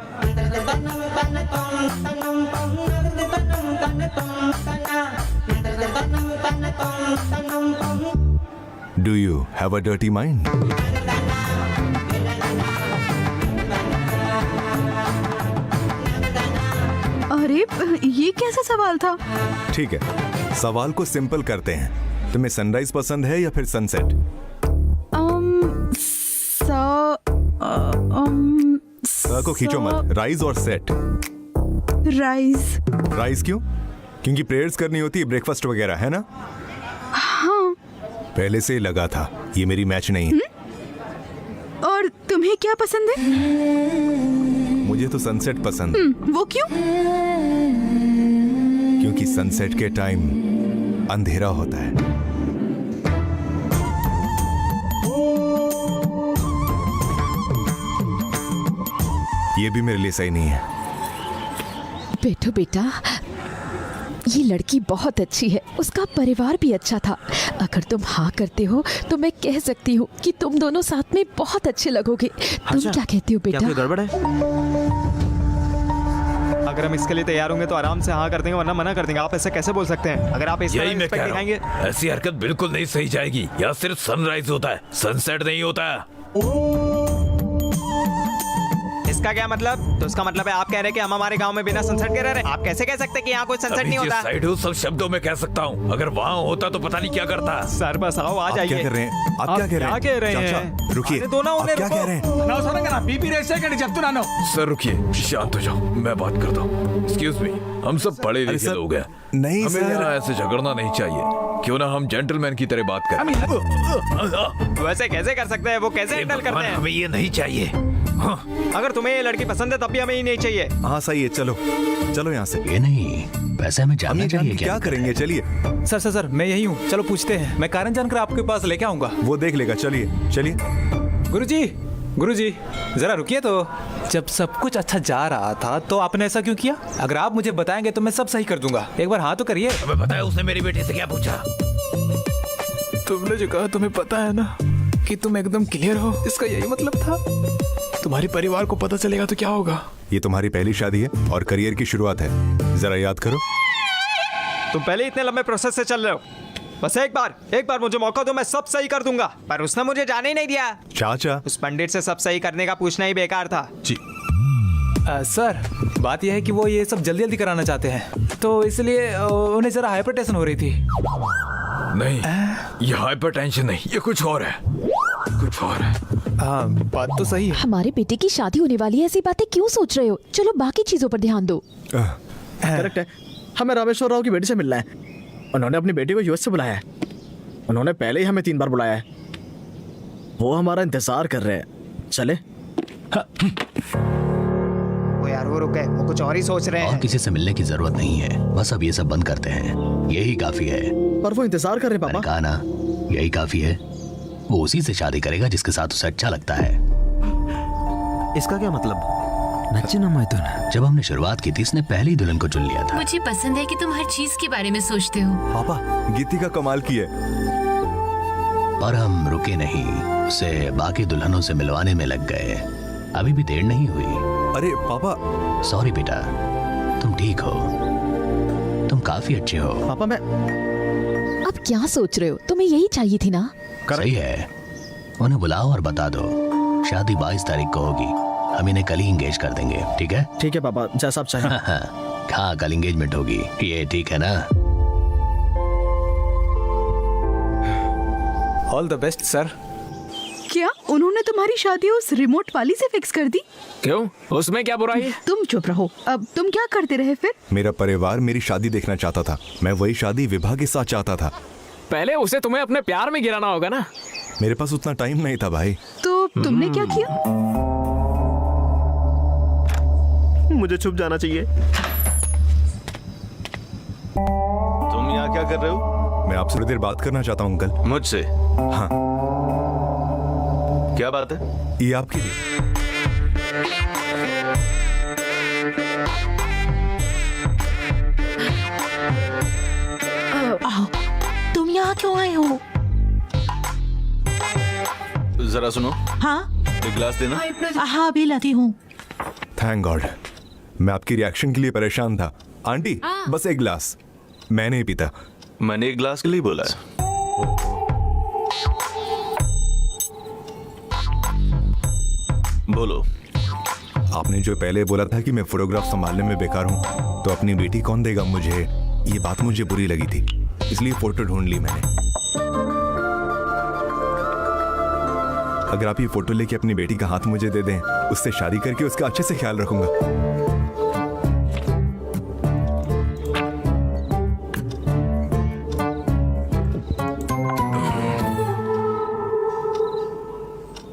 Do you have a dirty mind? अरे ये कैसा सवाल था? ठीक है, सवाल को सिंपल करते हैं। तुम्हें सनराइज पसंद है या फिर सनसेट? को खींचो मत, राइज और सेट। राइज। राइज क्यों? क्योंकि प्रेयर्स करनी होती है, ब्रेकफास्ट वगैरह, है ना? हाँ। पहले से ही लगा था, ये मेरी मैच नहीं है। और तुम्हें क्या पसंद है? मुझे तो सनसेट पसंद है। वो क्यों? क्योंकि सनसेट के टाइम अंधेरा होता है। ये भी मेरे लिए सही नहीं है। बैठो बेटा, ये लड़की बहुत अच्छी है, उसका परिवार भी अच्छा था। अगर तुम हाँ करते हो तो मैं कह सकती हूँ कि तुम दोनों साथ में बहुत अच्छे लगोगे। तुम क्या कहते हो बेटा? क्या कोई गड़बड़ है? अगर हम इसके लिए तैयार होंगे तो आराम से हाँ कर देंगे, वरना मना कर देंगे। आप ऐसा कैसे बोल सकते हैं? अगर आप इस यही मैं कह रहा हूं, ऐसी हरकत बिल्कुल नहीं सही जाएगी। यहाँ सिर्फ सनराइज होता है, सनसेट नहीं होता है। इसका क्या मतलब? तो इसका मतलब है आप कह रहे हैं कि हम हमारे गांव में बिना सनसेट के रह रहे हैं? आप कैसे कह सकते हैं कि यहाँ कोई सनसेट नहीं होता? साइड हो सब शब्दों में कह सकता हूँ, अगर वहाँ होता तो पता नहीं क्या करता। सर बस आओ, आ जाइए। क्या कर रहे हैं? आप क्या कह रहे हैं? चाचा, रुकिए। आप क्या कह रहे हैं? सर रुकिए, शांत हो जाओ, मैं बात करता हूँ। एक्सक्यूज मी, हम सब पढ़े लिखे लोग हैं, नहीं हमें यहाँ ऐसे झगड़ना नहीं चाहिए। क्यों ना हम जेंटलमैन की तरह बात करें। वैसे कैसे कर सकते हैं? वो कैसे हैंडल करते हैं? हमें ये नहीं चाहिए। अगर तुम्हें ये लड़की पसंद है तब भी हमें ही नहीं चाहिए। हाँ सही है, चलो चलो यहाँ से। ये नहीं, वैसे हमें जानना चाहिए क्या करेंगे। चलिए सर सर सर, मैं यही हूँ, चलो पूछते हैं। मैं कारण जानकर आपके पास लेके आऊंगा। वो देख लेगा। चलिए चलिए। गुरुजी जरा रुकिए तो। जब सब कुछ अच्छा जा रहा था तो आपने ऐसा क्यों किया? अगर आप मुझे बताएंगे तो मैं सब सही कर दूंगा। एक बार हाँ तो करिए। हमें पता है उसने मेरी बेटी से क्या पूछा। तुमने जो कहा तुम्हें पता है ना कि तुम एकदम क्लियर हो, इसका यही मतलब था। तुम्हारे परिवार को पता चलेगा तो क्या होगा? ये तुम्हारी पहली शादी है और करियर की शुरुआत है, जरा याद करो। तुम पहले इतने लंबे प्रोसेस से चल रहे हो। बस एक बार मुझे मौका दो, मैं सब सही कर दूंगा। पर उसने मुझे जाने ही नहीं दिया। चाचा, उस पंडित से सब सही करने का पूछना ही बेकार था। जी सर, बात यह है कि वो ये सब जल्दी जल्दी कराना चाहते हैं, तो इसलिए उन्हें जरा हाइपरटेंशन हो रही थी। नहीं, ये हाइपरटेंशन नहीं, ये कुछ और है, कुछ और है। हाँ, बात तो सही है। हमारे बेटे की शादी होने वाली है, ऐसी बातें क्यों सोच रहे हो? चलो बाकी चीजों पर ध्यान दो। करेक्ट है, हमें रामेश्वर राव की बेटी से मिलना है। उन्होंने अपनी बेटी को यूएस से बुलाया है। उन्होंने पहले ही हमें 3 बार बुलाया है। वो हमारा इंतजार कर रहे हैं। चले। वो यार वो रुक गए, वो कुछ और ही सोच रहे हैं। और किसी से मिलने की जरूरत नहीं है, बस अब ये सब बंद करते हैं, यही काफी है। पर वो इंतजार कर रहे पापा। कहा ना, यही काफी है। वो उसी से शादी करेगा जिसके साथ उसे अच्छा लगता है। इसका क्या मतलब? नच्चना मैदान। जब हमने शुरुआत की थी इसने पहली दुल्हन को चुन लिया था। मुझे पसंद है कि तुम हर चीज के बारे में सोचते हो। पापा, गीतिका कमाल की है। और हम रुके नहीं, उसे बाकी दुल्हनों से मिलवाने में लग गए। अभी भी देर नहीं हुई। अरे पापा। सॉरी बेटा, तुम ठीक हो, तुम काफी अच्छे हो। पापा मैं अब क्या सोच रहे हो? तुम्हें यही चाहिए थी ना? सही है, उन्हें बुलाओ और बता दो शादी 22 तारीख को होगी। हम इन्हें कल ही एंगेज कर देंगे, ठीक है? ठीक है पापा, जैसा आप चाहें। हाँ, कल एंगेजमेंट होगी, ये ठीक है ना? All the best sir. क्या उन्होंने तुम्हारी शादी उस रिमोट वाली से फिक्स कर दी? क्यों? उसमें क्या बुराई है? तुम चुप रहो। अब तुम क्या करते रहे फिर? मेरा परिवार मेरी शादी देखना चाहता था। मैं वही शादी विभा के साथ चाहता था। पहले उसे तुम्हें अपने प्यार में गिराना होगा ना। मेरे पास उतना टाइम नहीं था भाई। तो तुमने क्या किया? मुझे छुप जाना चाहिए। तुम यहाँ क्या कर रहे हो? मैं आपसे थोड़ी देर बात करना चाहता हूँ अंकल। मुझसे? हाँ। क्या बात है? ये आपके लिए। तुम यहाँ क्यों आए हो? जरा सुनो। हाँ, एक गिलास देना। हाँ अभी लाती हूँ। थैंक गॉड, मैं आपकी रिएक्शन के लिए परेशान था। आंटी, बस एक गिलास। मैं नहीं पीता। मैंने एक गिलास के लिए बोला है। बोलो। आपने जो पहले बोला था कि मैं फोटोग्राफ संभालने में बेकार हूँ, तो अपनी बेटी कौन देगा मुझे, ये बात मुझे बुरी लगी थी, इसलिए फोटो ढूंढ ली मैंने। अगर आप ये फोटो लेके अपनी बेटी का हाथ मुझे दे दें, उससे शादी करके उसका अच्छे से ख्याल रखूंगा।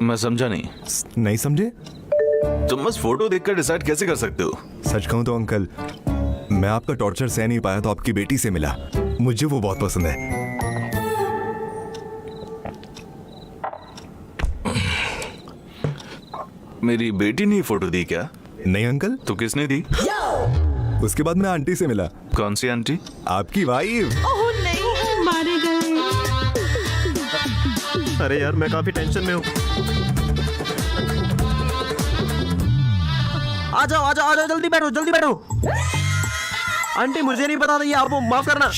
मैं समझा नहीं। नहीं समझे? तुम बस फोटो देखकर डिसाइड कैसे कर सकते हो? सच कहूं तो अंकल, मैं आपका टॉर्चर सह नहीं पाया तो आपकी बेटी से मिला, मुझे वो बहुत पसंद है। मेरी बेटी ने फोटो दी क्या? नहीं अंकल। तो किसने दी? उसके बाद मैं आंटी से मिला। कौन सी आंटी? आपकी वाइफ। ओह नहीं, मारे गए। अरे यार मैं काफी टेंशन में हूँ। आ जाओ आ जाओ आ जाओ, जल्दी बैठो जल्दी बैठो। आंटी मुझे नहीं पता था ये, आप माफ करना।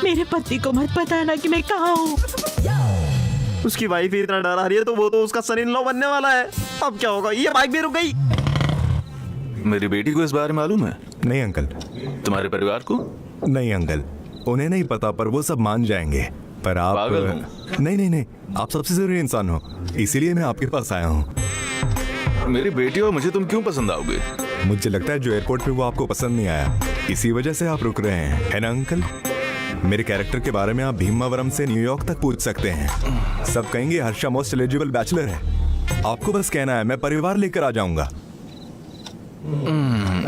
मेरे पति को मत बताना कि मैं कहाँ हूँ। उसकी वाइफ ही इतना डरा रही है तो वो तो उसका सन इन लॉ बनने वाला है। अब क्या होगा? ये बाइक भी रुक गई। मेरी बेटी को इस बारे में मालूम है? नहीं अंकल। तुम्हारे परिवार को? नहीं अंकल, उन्हें नहीं पता, पर वो सब मान जाएंगे। पर आप पागल हो? नहीं नहीं नहीं, आप सबसे जरूरी इंसान हो, इसीलिए मैं आपके पास आया हूँ। मेरी बेटी और मुझे तुम क्यों पसंद आओगे? मुझे लगता है जो एयरपोर्ट पे वो आपको पसंद नहीं आया, इसी वजह से आप रुक रहे हैं, है ना अंकल? मेरे कैरेक्टर के बारे में आप भीमावरम से न्यूयॉर्क तक पूछ सकते हैं। सब कहेंगे हर्षा मोस्ट एलिजिबल बैचलर है। आपको बस कहना है, मैं परिवार लेकर आ जाऊंगा।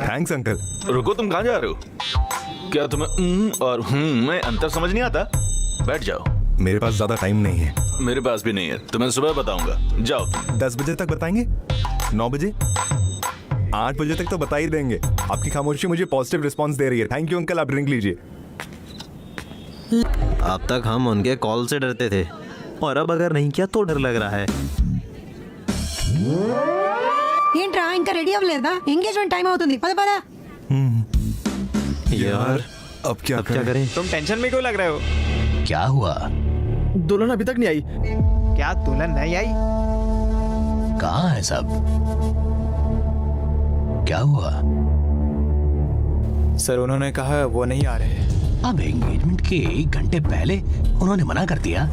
Thanks uncle. रुको, तुम कहाँ जा रहे हो? क्या तुम्हें और में अंतर समझ नहीं आता? बैठ जाओ। मेरे पास ज्यादा टाइम नहीं है। मेरे पास भी नहीं है, तुम्हें सुबह बताऊंगा। जाओ। 10 बजे तक बताएंगे? 9 बजे? 8 बजे तक तो बता ही देंगे। आपकी खामोशी मुझे पॉजिटिव रिस्पांस दे रही है। थैंक यू अंकल, आप ड्रिंक लीजिए। अब तक हम उनके कॉल से डरते थे, और अब अगर नहीं किया तो डर लग रहा है। ఏంట్రా ఇంకా రెడీ అవ్వలేదా? ఎంగేజ్మెంట్ టైం అవుతుంది, పద పద। यार अब क्या करें? तुम टेंशन में क्यों लग रहे हो? क्या हुआ? दुल्हन अभी तक नहीं आई। क्या दुल्हन नहीं आई? कहाँ है सब? क्या हुआ? सर उन्होंने कहा वो नहीं आ रहे। अब एंगेजमेंट के 1 घंटे पहले उन्होंने मना कर दिया।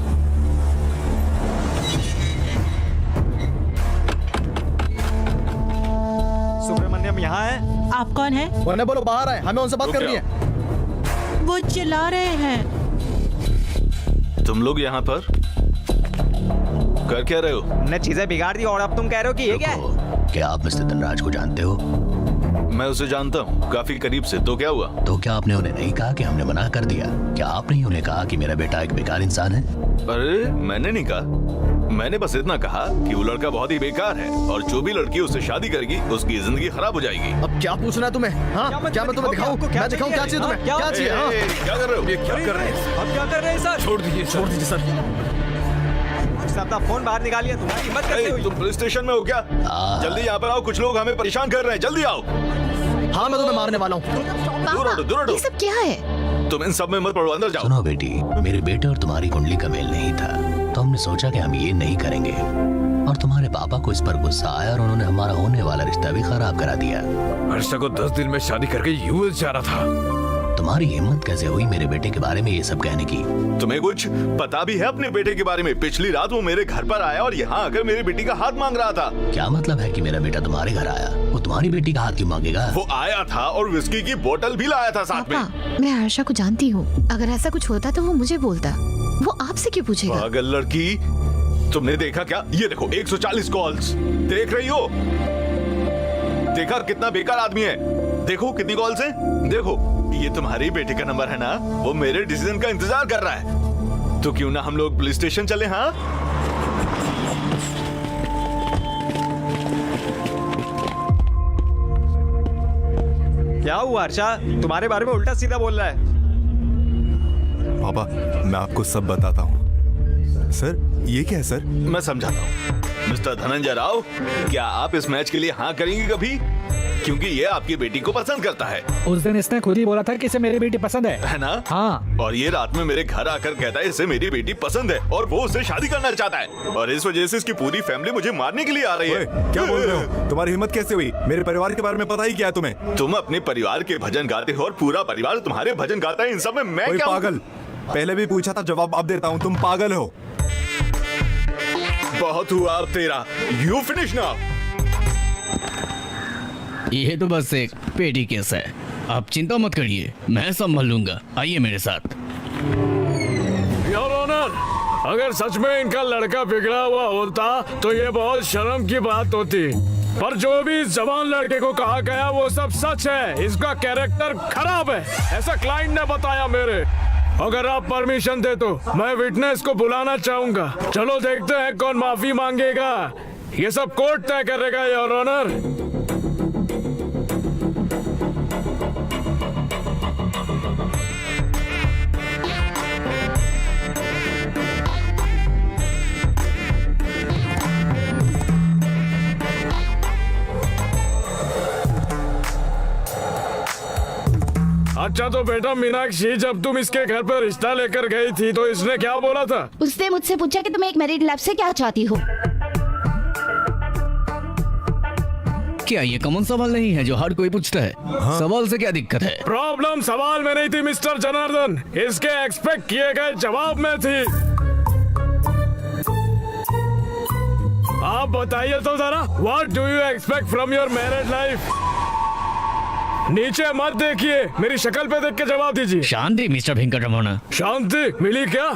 सुब्रमण्यम यहाँ है? आप कौन है? वरना बोलो बाहर आए, हमें उनसे बात करनी है। वो चिल्ला रहे हैं। तुम लोग यहाँ पर कर क्या रहे हो? हमने चीजें बिगाड़ दी और अब तुम कह रहे हो कि ये क्या है? क्या आप मिस्टर धनराज को जानते हो? मैं उसे जानता हूँ काफी करीब से। तो क्या हुआ? तो क्या आपने उन्हें नहीं कहा कि हमने मना कर दिया? क्या आपने ही उन्हें कहा कि मेरा बेटा एक बेकार इंसान है? अरे मैंने नहीं कहा, मैंने बस इतना कहा कि वो लड़का बहुत ही बेकार है और जो भी लड़की उससे शादी करेगी उसकी जिंदगी खराब हो जाएगी। अब क्या पूछना है तुम्हें? हाँ, क्या मैं तुम्हें दिखाऊं? मैं दिखाऊं क्या चाहिए तुम्हें? क्या चाहिए? हाँ? क्या कर रहे हो? ये क्या कर रहे हैं? अब क्या कर रहे हैं सर? छोड़ दीजिए सर। अपना फोन बाहर निकालिए। तुम्हारी हिम्मत कैसे हुई? तुम पुलिस स्टेशन में हो क्या? जल्दी यहाँ पर आओ, कुछ लोग हमें परेशान कर रहे हैं, जल्दी आओ। हाँ मैं तुम्हें मारने वाला हूँ। दूर हटो, दूर हटो। ये सब क्या है? तुम इन सब में मत पड़ो, अंदर जाओ। सुनो बेटी, मेरे बेटे और तुम्हारी कुंडली का मेल नहीं था, तो हमने सोचा कि हम ये नहीं करेंगे। और तुम्हारे पापा को इस पर गुस्सा आया और उन्होंने हमारा होने वाला रिश्ता भी खराब करा दिया। हर्षा को 10 दिन में शादी करके यूएस जा रहा था। तुम्हारी हिम्मत कैसे हुई मेरे बेटे के बारे में ये सब कहने की? तुम्हें कुछ पता भी है अपने बेटे के बारे में? पिछली रात वो मेरे घर पर आया और यहाँ आकर मेरी बेटी का हाथ मांग रहा था। क्या मतलब है कि मेरा बेटा तुम्हारे घर आया? वो तुम्हारी बेटी का हाथ क्यों मांगेगा? वो आया था और विस्की की बोतल भी लाया था साथ में। पापा, मैं हर्षा को जानती हूँ। अगर ऐसा कुछ होता तो वो मुझे बोलता। वो आपसे क्यों पूछेगा? पागल लड़की, तुमने देखा क्या? ये देखो 140 कॉल्स, देख रही हो? देखा कितना बेकार आदमी है? देखो कितनी कॉल्स हैं? देखो ये तुम्हारी बेटे का नंबर है ना? वो मेरे डिसीजन का इंतजार कर रहा है। तो क्यों ना हम लोग पुलिस स्टेशन चले? हाँ क्या हुआ हर्षा? तुम्हारे बारे में उल्टा सीधा बोल रहा है। पापा मैं आपको सब बताता हूँ। सर ये क्या है सर? मैं समझाता हूँ। मिस्टर धनंजय राव, क्या आप इस मैच के लिए हाँ करेंगे कभी? क्योंकि ये आपकी बेटी को पसंद करता है। उस दिन इसने खुद ही बोला था कि इसे मेरी बेटी पसंद है ना? हाँ। और ये रात में मेरे घर आकर कहता है इसे मेरी बेटी पसंद है और वो उससे शादी करना चाहता है, और इस वजह से इसकी पूरी फैमिली मुझे मारने के लिए आ रही है। क्या बोल रहे हो? तुम्हारी हिम्मत कैसे हुई? मेरे परिवार के बारे में पता ही क्या है तुम्हें? तुम अपने परिवार के भजन गाते हो और पूरा परिवार तुम्हारे भजन गाता है, इन सब में मैं क्या पागल? पहले भी पूछा था, जवाब अब देता हूँ, तुम पागल हो। बहुत हुआ अब तेरा। You finish now. ये तो बस एक पेटी केस है, आप चिंता मत करिए, मैं संभाल लूंगा। आइए मेरे साथ। योर ऑनर, अगर सच में इनका लड़का बिगड़ा हुआ होता तो ये बहुत शर्म की बात होती, पर जो भी जवान लड़के को कहा गया वो सब सच है। इसका कैरेक्टर खराब है, ऐसा क्लाइंट ने बताया मेरे। अगर आप परमिशन दे तो मैं विटनेस को बुलाना चाहूंगा। चलो देखते हैं कौन माफी मांगेगा। ये सब कोर्ट तय करेगा योर ऑनर। अच्छा तो बेटा मीनाक्षी, जब तुम इसके घर पर रिश्ता लेकर गई थी तो इसने क्या बोला था? उसने मुझसे पूछा कि तुम एक मैरिड लाइफ से क्या चाहती हो। क्या ये कॉमन सवाल नहीं है जो हर कोई पूछता है? हाँ? सवाल से क्या दिक्कत है? प्रॉब्लम सवाल में नहीं थी मिस्टर जनार्दन, इसके एक्सपेक्ट किए गए जवाब में थी। आप बताइए तो जरा, what do you expect from your married life? नीचे मत देखिए, मेरी शक्ल पे देख के जवाब दीजिए। शांति मिस्टर वेंकटरमण। शांति मिली क्या?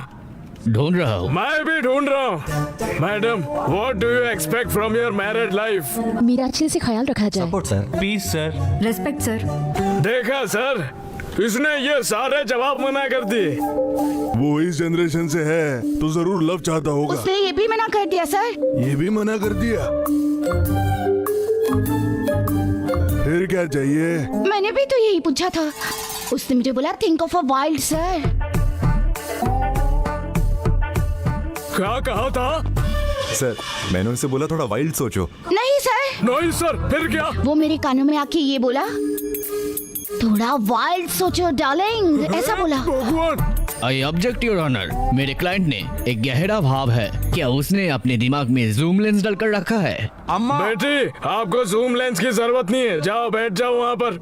ढूंढ रहा हूँ। मैं भी ढूंढ रहा हूँ। Madam, what do you expect from your married life? मेरा अच्छे से ख्याल रखा जाए। Support sir, please sir, respect sir. देखा सर, इसने ये सारे जवाब मना कर दिए। वो इस जनरेशन से है तो जरूर लव चाहता होगा। उसने ये भी मना कर दिया सर। ये भी मना कर दिया? फिर क्या चाहिए? मैंने भी तो यही पूछा था। उसने मुझे बोला think of a wild sir. क्या कहा था? सर, मैंने उनसे बोला थोड़ा वाइल्ड सोचो। नहीं सर। नहीं सर, फिर क्या? वो मेरे कानों में आके ये बोला थोड़ा वाइल्ड सोचो डार्लिंग, ऐसा बोला। आई ऑब्जेक्ट योर ऑनर, मेरे क्लाइंट ने एक गहरा भाव है। क्या उसने अपने दिमाग में जूम लेंस डालकर रखा है? अम्मा बेटी, आपको जूम लेंस की जरूरत नहीं है, जाओ बैठ जाओ वहाँ पर।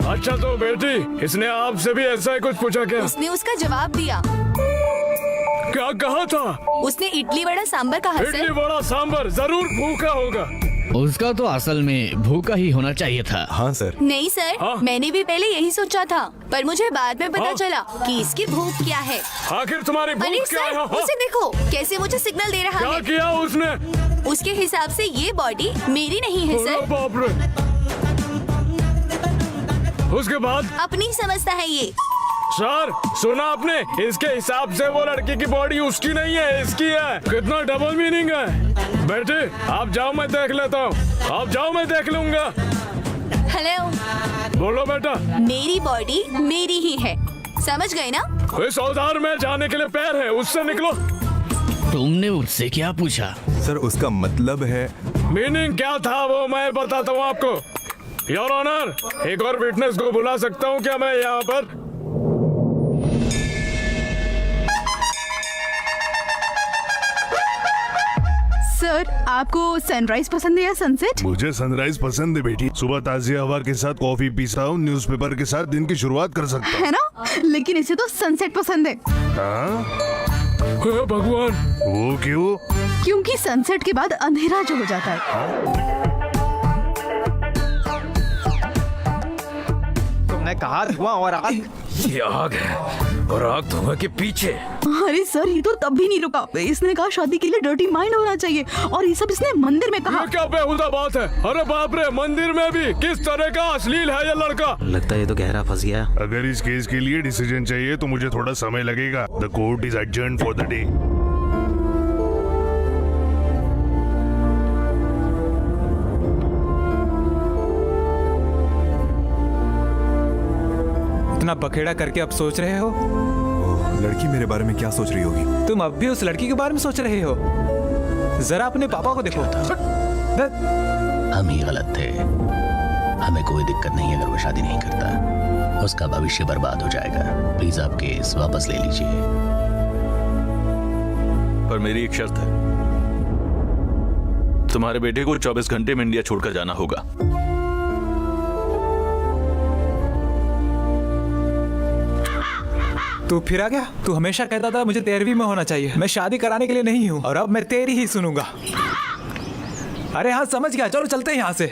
अच्छा तो बेटी, इसने आपसे भी ऐसा ही कुछ पूछा क्या? उसने उसका जवाब दिया। क्या कहा था? उसने इडली वड़ा सांबर कहा सर। इडली वड़ा सांबर, जरूर भूखा होगा। उसका तो असल में भूखा ही होना चाहिए था। हाँ सर। नहीं सर, मैंने भी पहले यही सोचा था, पर मुझे बाद में पता चला कि इसकी भूख क्या है। आखिर तुम्हारी भूख क्या है? उसे देखो कैसे मुझे सिग्नल दे रहा है। क्या किया उसने? उसके हिसाब से ये बॉडी मेरी नहीं है सर। बाप रे। उसके बाद? अपनी समझता है ये। सर सुना आपने, इसके हिसाब से वो लड़की की बॉडी उसकी नहीं है, इसकी है। कितना डबल मीनिंग है। बेटे आप जाओ, मैं देख लेता हूँ। आप जाओ, मैं देख लूंगा। हेलो। बोलो बेटा। मेरी बॉडी मेरी ही है, समझ गए ना? इस औजार में जाने के लिए पैर है, उससे निकलो। तुमने उससे क्या पूछा? सर उसका मतलब है। मीनिंग क्या था वो मैं बताता हूँ आपको। योर ऑनर, एक और विटनेस को बुला सकता हूँ क्या मैं यहाँ पर? सर आपको सनराइज पसंद है या सनसेट? मुझे सनराइज पसंद है बेटी। सुबह ताजी हवा के साथ कॉफी पीता हूँ, न्यूज़पेपर के साथ दिन की शुरुआत कर सकता हूँ। है ना? लेकिन इसे तो सनसेट पसंद है। भगवान, वो क्यों? क्योंकि सनसेट के बाद अंधेरा जो हो जाता है। तुमने कहा धुआं और आग। ये आग है और आग धुआं के पीछे। अरे सर, ये तो तब भी नहीं रुका। इसने कहा शादी के लिए डर्टी माइंड होना चाहिए, और ये सब इसने मंदिर में कहा। ये क्या बेहुदा बात है? अरे बाप रे, मंदिर में भी? किस तरह का अश्लील है ये लड़का। लगता है ये तो गहरा फंस गया। अगर इस केस के लिए डिसीजन चाहिए तो मुझे थोड़ा समय लगेगा। The court is adjourned for the day. इतना बखेड़ा करके अब सोच रहे हो? लड़की मेरे बारे में क्या सोच रही होगी? तुम अब भी उस लड़की के बारे में सोच रहे हो? जरा अपने पापा को देखो। हम ही गलत थे। हमें कोई दिक्कत नहीं अगर वो शादी नहीं करता। उसका भविष्य बर्बाद हो जाएगा। प्लीज आप केस वापस ले लीजिए। पर मेरी एक शर्त है, तुम्हारे बेटे को 24 घंटे में इंडिया छोड़कर जाना होगा। तू फिर आ गया? तू हमेशा कहता था मुझे 13वीं में होना चाहिए, मैं शादी कराने के लिए नहीं हूँ, और अब मैं तेरी ही सुनूंगा। अरे हाँ समझ गया, चलो चलते हैं यहाँ से।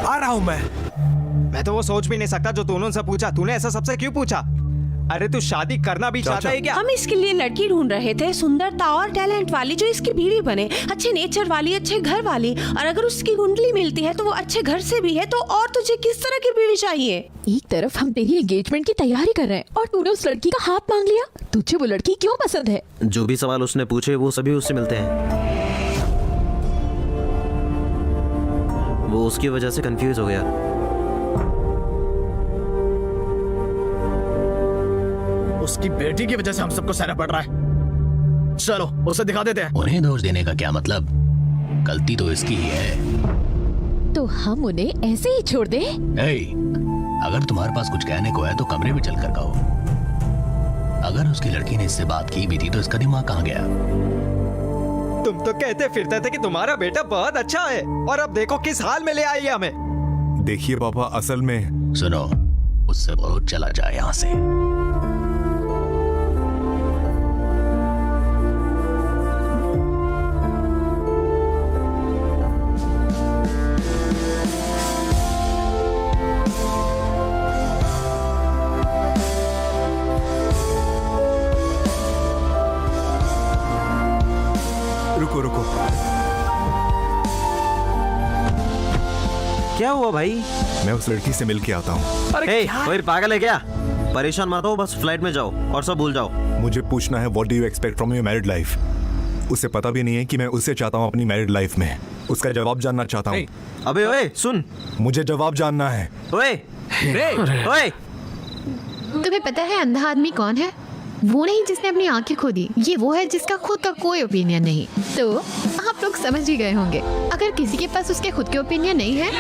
आ रहा हूँ मैं तो वो सोच भी नहीं सकता जो तूने उनसे पूछा। तूने ऐसा सबसे क्यों पूछा? अरे तू शादी करना भी चाहता है क्या? हम इसके लिए लड़की ढूंढ रहे थे, सुंदरता और टैलेंट वाली, जो इसकी बीवी बने, अच्छे नेचर वाली, अच्छे घर वाली। और अगर उसकी कुंडली मिलती है तो वो अच्छे घर से भी है, तो और तुझे किस तरह की बीवी चाहिए? एक तरफ हम तेरी एंगेजमेंट की तैयारी कर रहे हैं और तूने उस लड़की का हाथ मांग लिया। तुझे वो लड़की क्यों पसंद है? जो भी सवाल उसने पूछे वो सभी उससे मिलते हैं। वो उसकी वजह से कंफ्यूज हो गया। उसकी बेटी की वजह से हम सबको सहना पड़ रहा है। चलो उसे दिखा देते हैं। उन्हें दोष देने का क्या मतलब? गलती तो इसकी ही है। तो हम उन्हें ऐसे ही छोड़ दें? अगर तुम्हारे पास कुछ कहने को है तो कमरे में चलकर कहो। अगर उसकी लड़की ने इससे बात की भी थी तो इसका दिमाग कहाँ गया? तुम तो कहते फिरते थे कि तुम्हारा बेटा बहुत अच्छा है, और अब देखो किस हाल में ले आई है हमें। देखिए पापा, असल में सुनो, उससे बहुत चला जाए यहाँ से। रुको। क्या हुआ भाई? मैं उस लड़की से मिल के आता हूँ। कोई पागल है क्या? परेशान मत हो, बस फ्लाइट में जाओ और सब भूल जाओ। मुझे पूछना है, what do you expect from your married life? उसे पता भी नहीं है कि मैं उसे चाहता हूँ अपनी मैरिड लाइफ में। उसका जवाब जानना चाहता हूँ। अबे ओए सुन, मुझे जवाब जानना है। ओए ओए, तुम्हें पता है अंधा आदमी कौन है? वो नहीं जिसने अपनी आंखें खो दी, ये वो है जिसका खुद का कोई ओपिनियन नहीं। तो आप लोग समझ ही गए होंगे, अगर किसी के पास उसके खुद के ओपिनियन नहीं है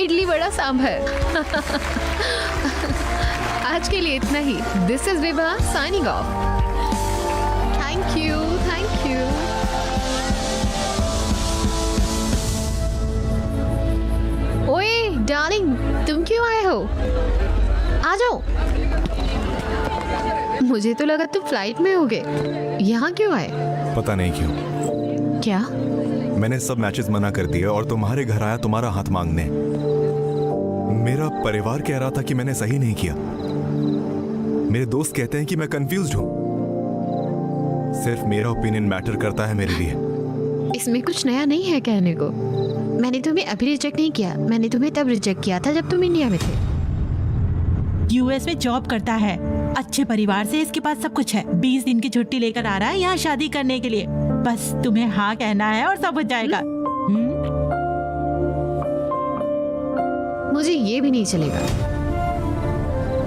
इडली बड़ा सांभर। आज के लिए इतना ही। This is Vibha signing off. Thank you. ओए डार्लिंग, तुम क्यों आए हो? आ जाओ। मुझे तो लगा तुम फ्लाइट में होगे, यहाँ क्यों आए? पता नहीं क्यों। क्या? मैंने सब मैचेस मना कर दिए और तुम्हारे घर आया तुम्हारा हाथ मांगने। मेरा परिवार कह रहा था कि मैंने सही नहीं किया। मेरे दोस्त कहते हैं कि मैं कंफ्यूज्ड हूँ। सिर्फ मेरा ओपिनियन मैटर करता है मेरे लिए। इसमें कुछ नया नहीं है कहने को। मैंने तुम्हें अभी रिजेक्ट नहीं किया, मैंने तुम्हें तब रिजेक्ट किया था जब तुम इंडिया में थे। यूएस में जॉब करता है, अच्छे परिवार से, इसके पास सब कुछ है। 20 दिन की छुट्टी लेकर आ रहा है यहाँ शादी करने के लिए। बस तुम्हें हाँ कहना है और सब हो जाएगा। मुझे ये भी नहीं चलेगा।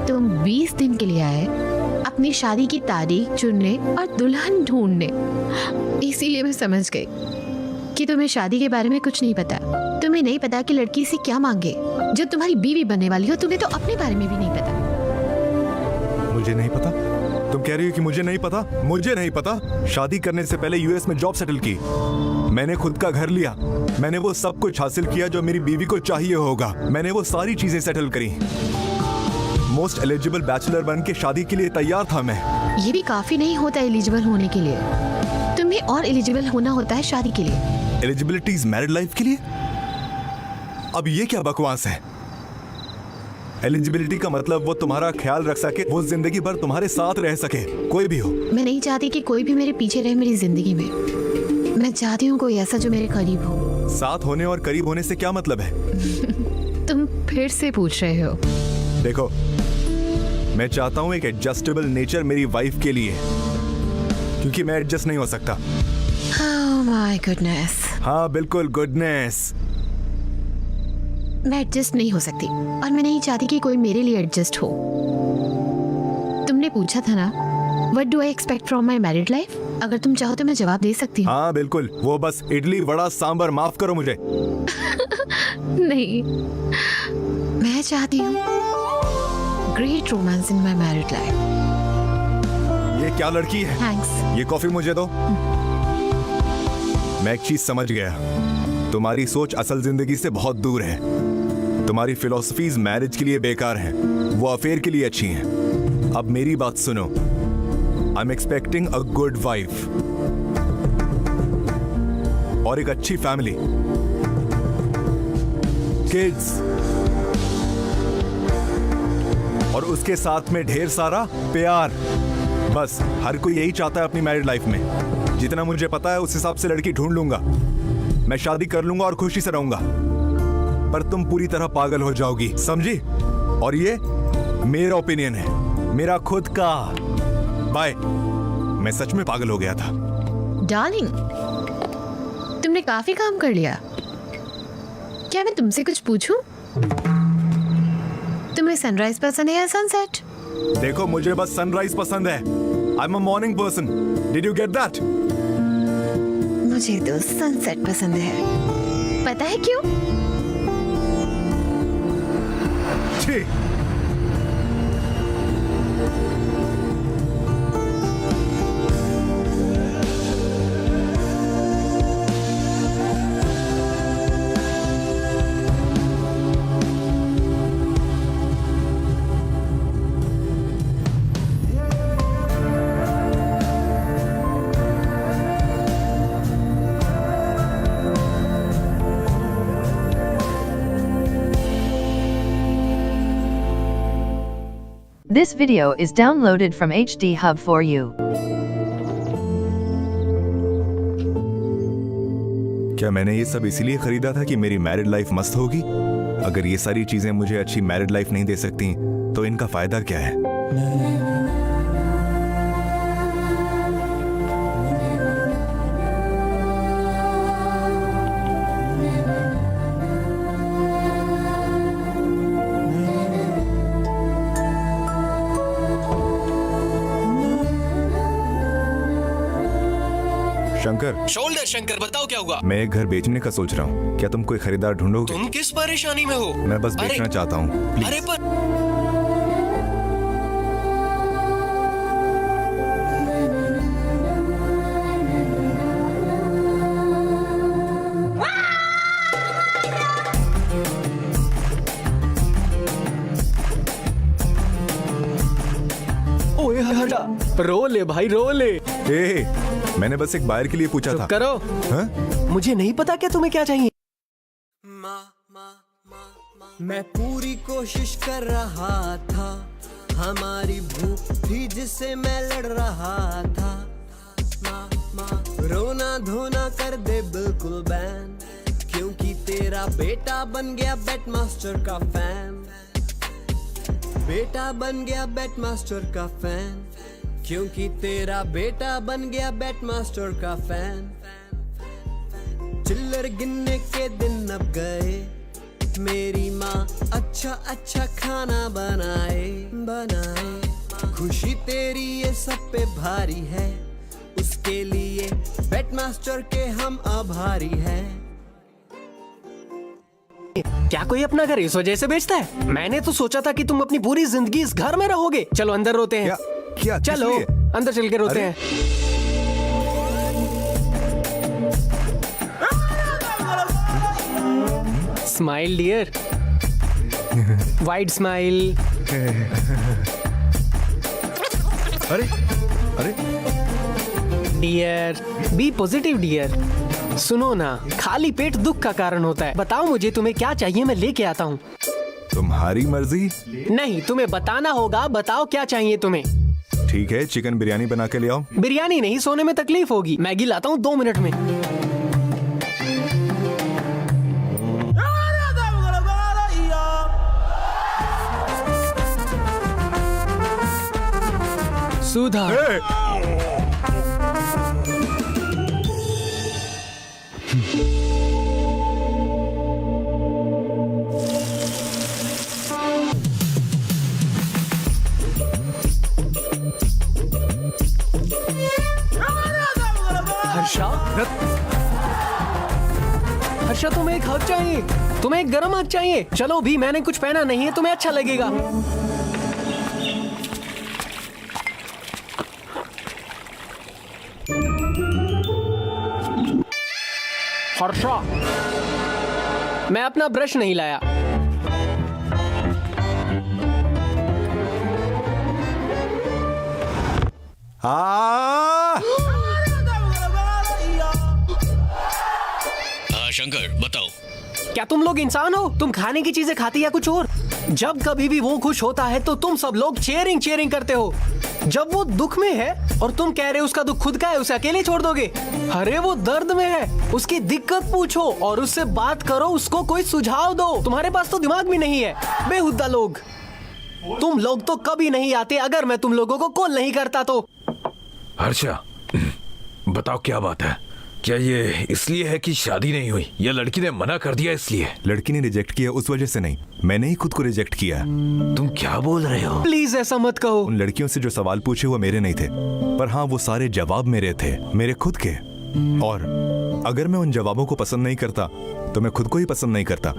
तुम 20 दिन के लिए आए अपनी शादी की तारीख चुनने और दुल्हन ढूंढने। इसीलिए मैं समझ गई कि तुम्हें शादी के बारे में कुछ नहीं पता। तुम्हें नहीं पता कि लड़की से क्या मांगे। जब तुम्हारी बीवी बनने वाली हो, तुम्हें तो अपने बारे में भी नहीं पता। मुझे नहीं पता? तुम कह रही हो कि मुझे नहीं पता? मुझे नहीं पता। शादी करने से पहले यूएस में जॉब सेटल की, मैंने खुद का घर लिया, मैंने वो सब कुछ हासिल किया जो मेरी बीवी को चाहिए होगा। मैंने वो सारी चीजें सेटल करी। मोस्ट एलिजिबल बैचलर बन के शादी के लिए तैयार था मैं। ये भी काफी नहीं होता एलिजिबल होने के लिए। तुम्हें और एलिजिबल होना होता है शादी के लिए। एलिजिबिलिटी इज मैरिड लाइफ के लिए? अब ये क्या बकवास है? एलिजिबिलिटी का मतलब वो तुम्हारा ख्याल रख सके, वो जिंदगी भर तुम्हारे साथ रह सके, कोई भी हो। मैं नहीं चाहती कि कोई भी मेरे पीछे रहे मेरी जिंदगी में। मैं चाहती हूँ कोई ऐसा जो मेरे करीब हो। साथ होने और करीब होने से क्या मतलब है? तुम फिर से पूछ रहे हो। देखो, मैं चाहता हूँ एक एडजस्टेबल नेचर मेरी वाइफ के लिए, क्योंकि मैं एडजस्ट नहीं हो सकता। Oh my goodness. हाँ बिल्कुल, गुडनेस। मैं एडजस्ट नहीं हो सकती और मैं नहीं चाहती कि कोई मेरे लिए एडजस्ट हो। तुमने पूछा था ना, what do I expect from my married life? अगर तुम चाहो तो मैं जवाब दे सकती हूँ। हाँ बिल्कुल, वो बस इडली वड़ा सांबर, माफ करो मुझे। नहीं, मैं चाहती हूँ great romance in my married life. ये क्या लड़की है? थैंक्स। ये कॉफी मुझे दो। मैं एक चीज समझ गया, तुम्हारी सोच असल जिंदगी से बहुत दूर है। तुम्हारी फिलॉसफीज मैरिज के लिए बेकार हैं, वो अफेयर के लिए अच्छी हैं। अब मेरी बात सुनो, I am expecting a good wife और एक अच्छी फैमिली, किड्स, और उसके साथ में ढेर सारा प्यार। बस हर कोई यही चाहता है अपनी मैरिड लाइफ में। जितना मुझे पता है उस हिसाब से लड़की ढूंढ लूंगा, मैं शादी कर लूंगा और खुशी से रहूंगा। पर तुम पूरी तरह पागल हो जाओगी, समझी? और ये मेरा ओपिनियन है, मेरा खुद का। बाय। मैं सच में पागल हो गया था। डार्लिंग, तुमने काफी काम कर लिया। क्या मैं तुमसे कुछ पूछूं? तुम्हें सनराइज पसंद है या सनसेट? देखो, मुझे बस सनराइज पसंद है। I am a morning person. Did you get that? मुझे तो सनसेट पसंद है। पता है क्यों? छी। This video is downloaded from HD Hub for you. क्या मैंने ये सब इसीलिए खरीदा था कि मेरी मैरिड लाइफ मस्त होगी? अगर ये सारी चीजें मुझे अच्छी मैरिड लाइफ नहीं दे सकती तो इनका फायदा क्या है? शंकर। शोल्डर शंकर, बताओ क्या हुआ? मैं एक घर बेचने का सोच रहा हूँ, क्या तुम कोई खरीदार ढूंढोगे? तुम किस परेशानी में हो? मैं बस बेचना चाहता हूँ। अरे पर ओए हटा, रो ले भाई, रो ले। मैंने बस एक बायर के लिए पूछा था। करो। हाँ? मुझे नहीं पता क्या तुम्हें क्या चाहिए। मैं पूरी कोशिश कर रहा था, हमारी भूख थी जिससे मैं लड़ रहा था। रोना धोना कर दे बिल्कुल बैन, क्योंकि तेरा बेटा बन गया बेट मास्टर का फैन। बेटा बन गया बेट मास्टर का फैन, क्योंकि तेरा बेटा बन गया बेट मास्टर का फैन। चिल्लर गिनने के दिन अब गए, मेरी माँ अच्छा अच्छा खाना बनाए। खुशी तेरी ये सब पे भारी है, उसके लिए बेट मास्टर के हम आभारी हैं। क्या कोई अपना घर इस वजह से बेचता है? मैंने तो सोचा था कि तुम अपनी पूरी जिंदगी इस घर में रहोगे। चलो अंदर रोते हैं। क्या? चलो अंदर चल के रोते हैं। Smile dear, wide smile. अरे अरे डियर, बी पॉजिटिव डियर। सुनो ना, खाली पेट दुख का कारण होता है। बताओ मुझे तुम्हें क्या चाहिए, मैं लेके आता हूँ। तुम्हारी मर्जी। नहीं, तुम्हें बताना होगा। बताओ क्या चाहिए तुम्हें। ठीक है, चिकन बिरयानी बना के ले आओ। बिरयानी नहीं, सोने में तकलीफ होगी। मैगी लाता हूँ 2 मिनट में। सुधा। हर्षा तुम्हें एक हक चाहिए, तुम्हें एक गर्म हक चाहिए। चलो भी, मैंने कुछ पहना नहीं है, तुम्हें अच्छा लगेगा। हर्षा, मैं अपना ब्रश नहीं लाया। हाँ शंकर, बताओ। क्या तुम लोग इंसान हो? तुम खाने की चीजें खाती या कुछ और? जब कभी भी वो खुश होता है तो तुम सब लोग चीयरिंग चीयरिंग करते हो। जब वो दुख में है और तुम कह रहे हो उसका दुख खुद का है, उसे अकेले छोड़ दोगे? अरे वो दर्द में है, उसकी दिक्कत पूछो और उससे बात करो, उसको कोई सुझाव दो। तुम्हारे पास तो दिमाग भी नहीं है, बेहुदा लोग। तुम लोग तो कभी नहीं आते अगर मैं तुम लोगों को कॉल नहीं करता तो। हर्षा, बताओ क्या बात है? क्या ये इसलिए है कि शादी नहीं हुई, या लड़की ने मना कर दिया इसलिए? लड़की ने रिजेक्ट किया उस वजह से नहीं, मैंने ही खुद को रिजेक्ट किया। तुम क्या बोल रहे हो? प्लीज ऐसा मत कहो। उन लड़कियों से जो सवाल पूछे वो मेरे नहीं थे, पर हाँ वो सारे जवाब मेरे थे, मेरे खुद के। और अगर मैं उन जवाबों को पसंद नहीं करता तो मैं खुद को ही पसंद नहीं करता।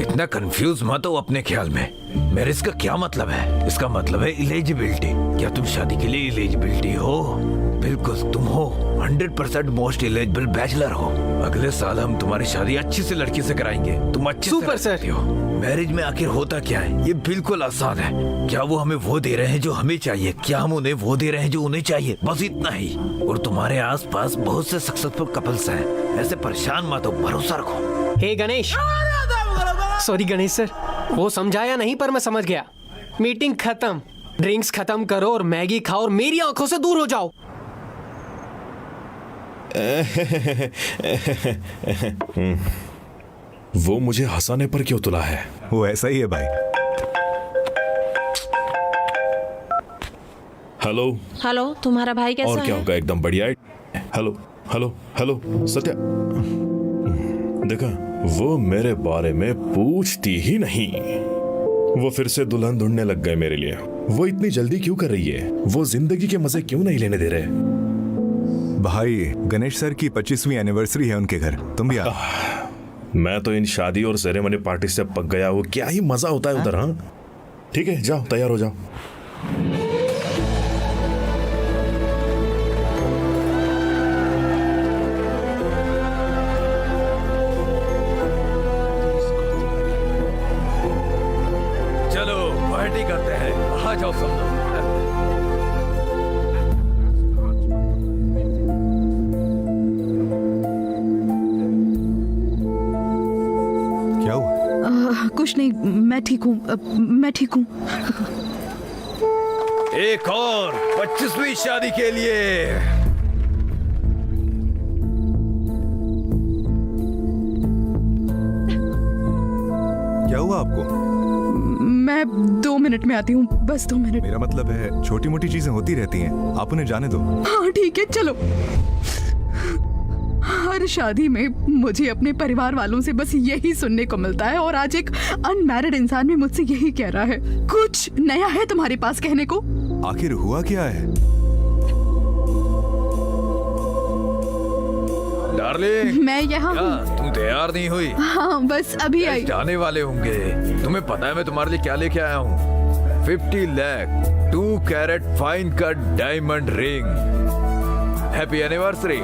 इतना कंफ्यूज मत हो अपने ख्याल में। मैरिज का क्या मतलब है? इसका मतलब है एलिजिबिलिटी। क्या तुम शादी के लिए एलिजिबिलिटी हो? बिल्कुल तुम हो 100% मोस्ट एलिजिबल बैचलर हो। अगले साल हम तुम्हारी शादी अच्छी से लड़की से कराएंगे। तुम अच्छे सुपर से हो। मैरिज में आखिर होता क्या है? ये बिल्कुल आसान है। क्या वो हमें वो दे रहे हैं जो हमें चाहिए? क्या हम उन्हें वो दे रहे हैं जो उन्हें चाहिए? बस इतना ही। और तुम्हारे आसपास बहुत से सक्सेसफुल कपल्स हैं, ऐसे परेशान मत हो, भरोसा रखो। हे गणेश, सॉरी गणेश सर, वो समझाया नहीं पर मैं समझ गया। मीटिंग खत्म, ड्रिंक्स खत्म करो और मैगी खाओ और मेरी आंखों से दूर हो जाओ। वो मुझे हंसाने पर क्यों तुला है? वो ऐसा ही है भाई। हेलो हेलो, तुम्हारा भाई कैसा है? और क्या होगा, एकदम बढ़िया। हेलो हेलो हेलो सत्या, देखा वो मेरे बारे में पूछती ही नहीं। वो फिर से दुल्हन ढूंढने लग गए मेरे लिए। वो इतनी जल्दी क्यों कर रही है? वो जिंदगी के मजे क्यों नहीं लेने दे रहे? भाई गणेश सर की 25वीं एनिवर्सरी है उनके घर, तुम भी आ। मैं तो इन शादी और सेरेमनी पार्टी से पक गया हूँ। क्या ही मजा होता है उधर। हाँ ठीक है, जाओ तैयार हो जाओ। चलो पार्टी करते हैं, आ जाओ सब लोग। कुछ नहीं, मैं ठीक हूँ, मैं ठीक हूँ। एक और 25वीं शादी के लिए। क्या हुआ आपको? मैं 2 मिनट में आती हूँ, बस 2 मिनट। मेरा मतलब है छोटी मोटी चीजें होती रहती हैं, आप उन्हें जाने दो। हाँ ठीक है, चलो। हर शादी में मुझे अपने परिवार वालों से बस यही सुनने को मिलता है, और आज एक अनमैरिड इंसान भी मुझसे यही कह रहा है। कुछ नया है तुम्हारे पास कहने को? आखिर हुआ क्या है? डार्लिंग, मैं यहाँ हूँ। तुम तैयार नहीं हुई? हाँ बस अभी आई। जाने वाले होंगे। तुम्हें पता है मैं तुम्हारे लिए क्या लेके आया हूँ? 50 lakh 2 carat fine cut diamond ring. Happy anniversary.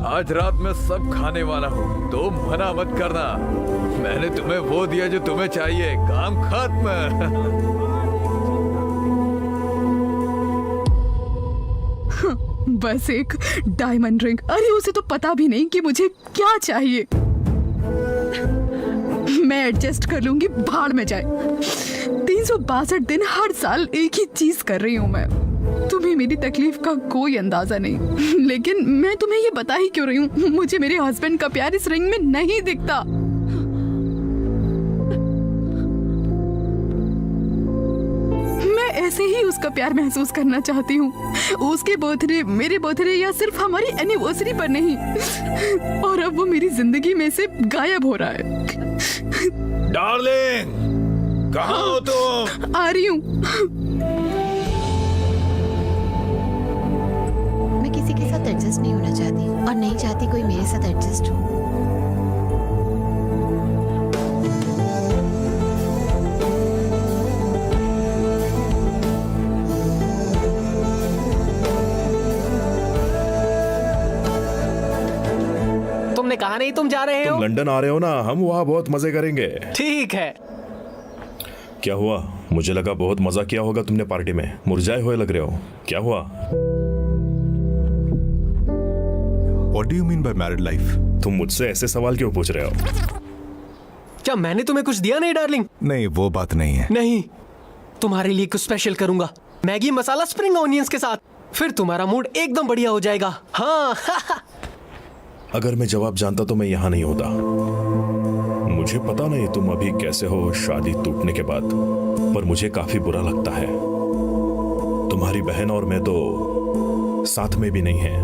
आज रात में सब खाने वाला हूँ, तो मना मत करना। मैंने तुम्हें वो दिया जो तुम्हें चाहिए। काम खत्म। बस एक डायमंड रिंग। अरे उसे तो पता भी नहीं कि मुझे क्या चाहिए। मैं एडजस्ट कर लूंगी, भाड़ में जाए। 362 दिन हर साल एक ही चीज कर रही हूँ मैं। तुम्हें मेरी तकलीफ का कोई अंदाजा नहीं, लेकिन मैं तुम्हें ये बता ही क्यों रही हूँ, मुझे मेरे हस्बैंड का प्यार इस रिंग में नहीं दिखता। मैं ऐसे ही उसका प्यार महसूस करना चाहती हूँ। उसके बर्थडे, मेरे बर्थडे या सिर्फ हमारी एनिवर्सरी पर नहीं। और अब वो मेरी जिंदगी में से गायब हो रहा है। डार्लिंग, कहाँ हो तुम? आ रही हूँ। मैं किसी के साथ एडजस्ट नहीं होना चाहती और नहीं चाहती कोई मेरे साथ एडजस्ट हो। तुमने कहा नहीं तुम जा रहे हो? तुम लंदन आ रहे हो ना, हम वहाँ बहुत मजे करेंगे। ठीक है। क्या हुआ? मुझे लगा बहुत मजा किया होगा तुमने पार्टी में, मुरझाए हुए लग रहे हो, क्या हुआ? What do you mean by married life? तुम मुझसे ऐसे सवाल क्यों पूछ रहे हो? क्या मैंने तुम्हें कुछ दिया नहीं डार्लिंग? नहीं, वो बात नहीं है। नहीं, तुम्हारे लिए कुछ स्पेशल करूंगा, मैगी मसाला स्प्रिंग ऑनियंस के साथ, फिर तुम्हारा मूड एकदम बढ़िया हो जाएगा। हाँ। अगर मैं जवाब जानता तो मैं यहाँ नहीं होता। मुझे पता नहीं तुम अभी कैसे हो शादी टूटने के बाद, पर मुझे काफी बुरा लगता है। तुम्हारी बहन और मैं तो साथ में भी नहीं हैं।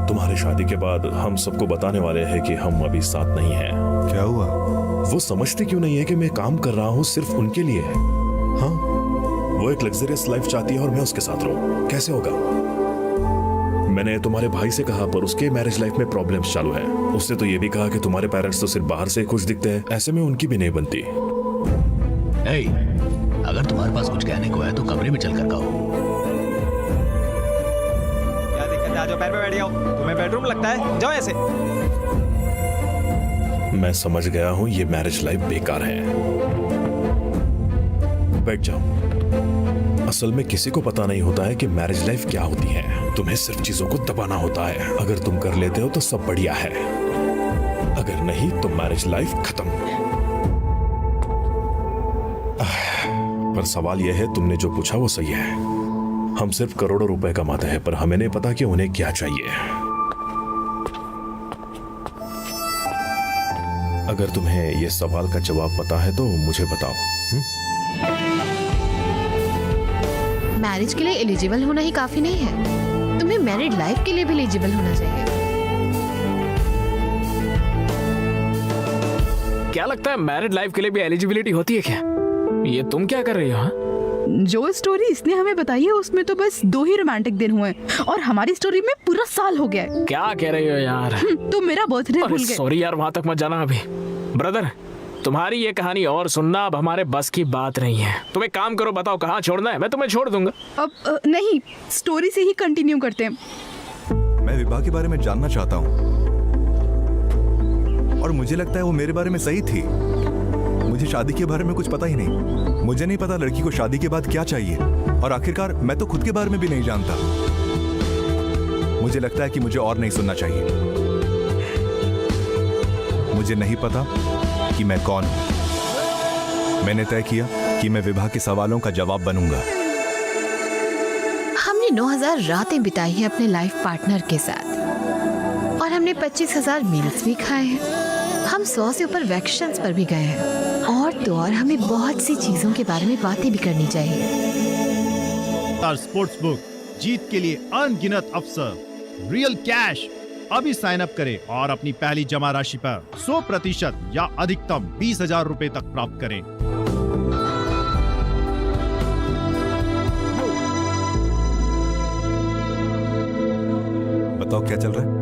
तुम्हारी शादी के बाद हम सबको बताने वाले हैं कि हम अभी साथ नहीं हैं। क्या हुआ? वो समझते क्यों नहीं है कि मैं काम कर रहा हूँ सिर्फ उनके लिए? हाँ, वो एक लग्जरियस लाइफ चाहती है और मैं उसके साथ रहूं, कैसे होगा? मैंने तुम्हारे भाई से कहा, पर उसके मैरिज लाइफ में प्रॉब्लम्स चालू है। उसने तो ये भी कहा कि तुम्हारे पेरेंट्स तो सिर्फ बाहर से खुश दिखते हैं, ऐसे में उनकी भी नहीं बनती। अगर तुम्हारे पास कुछ कहने को है तो कमरे में चलकर कहो। क्या दिक्कत है? आ जाओ, पैर पे बैठ जाओ। तुम्हें बेडरूम लगता है? जाओ ऐसे। मैं समझ गया हूँ ये मैरिज लाइफ बेकार है। बैठ जाओ। असल में किसी को पता नहीं होता है कि मैरिज लाइफ क्या होती है। तुम्हें सिर्फ चीजों को दबाना होता है। अगर तुम कर लेते हो तो सब बढ़िया है, अगर नहीं तो मैरिज लाइफ खत्म। पर सवाल यह है, तुमने जो पूछा वो सही है। हम सिर्फ करोड़ों रुपए कमाते हैं, पर हमें नहीं पता कि उन्हें क्या चाहिए। अगर तुम्हें ये सवाल का जवाब पता है तो मुझे बताओ। मैरिज के लिए एलिजिबल होना ही काफी नहीं है, तुम्हें मैरिड लाइफ के लिए भी एलिजिबल होना चाहिए। क्या लगता है मैरिड लाइफ के लिए भी एलिजिबिलिटी होती है क्या? ये तुम क्या कर रही हो? जो स्टोरी इसने हमें बताई है उसमें तो बस 2 ही रोमांटिक दिन हुए और हमारी स्टोरी में पूरा साल हो गया है। क्या कह रही हो यार? तुम मेरा बर्थडे भूल गए। सॉरी यार, वहां तक मत जाना अभी। ब्रदर, तुम्हारी ये कहानी और सुनना अब हमारे बस की बात नहीं है। तुम एक काम करो, बताओ कहाँ छोड़ना है, मैं तुम्हें छोड़ दूंगा। अब नहीं, स्टोरी से ही कंटिन्यू करते हैं। मैं विवाह के बारे में जानना चाहता हूँ और मुझे लगता है वो मेरे बारे में सही थी। मुझे शादी के बारे में कुछ पता ही नहीं। मुझे नहीं पता लड़की को शादी के बाद क्या चाहिए, और आखिरकार मैं तो खुद के बारे में भी नहीं जानता। मुझे लगता है कि मुझे और नहीं सुनना चाहिए। मुझे नहीं पता कि मैं कौन हूं। मैंने तय किया कि मैं विवाह के सवालों का जवाब बनूंगा। हमने 9000 रातें बिताई हैं अपने लाइफ पार्टनर के साथ और हमने 25,000 मील्स भी खाए हैं। हम 100 से ऊपर वैकेशंस पर भी गए हैं और तो और हमें बहुत सी चीजों के बारे में बातें भी करनी चाहिए। स्पोर्ट्स बुक जीत के लिए अनगिनत अवसर, रियल कैश। अभी साइन अप करें और अपनी पहली जमा राशि पर 100% या अधिकतम 20,000 रुपए तक प्राप्त करें। बताओ क्या चल रहा है?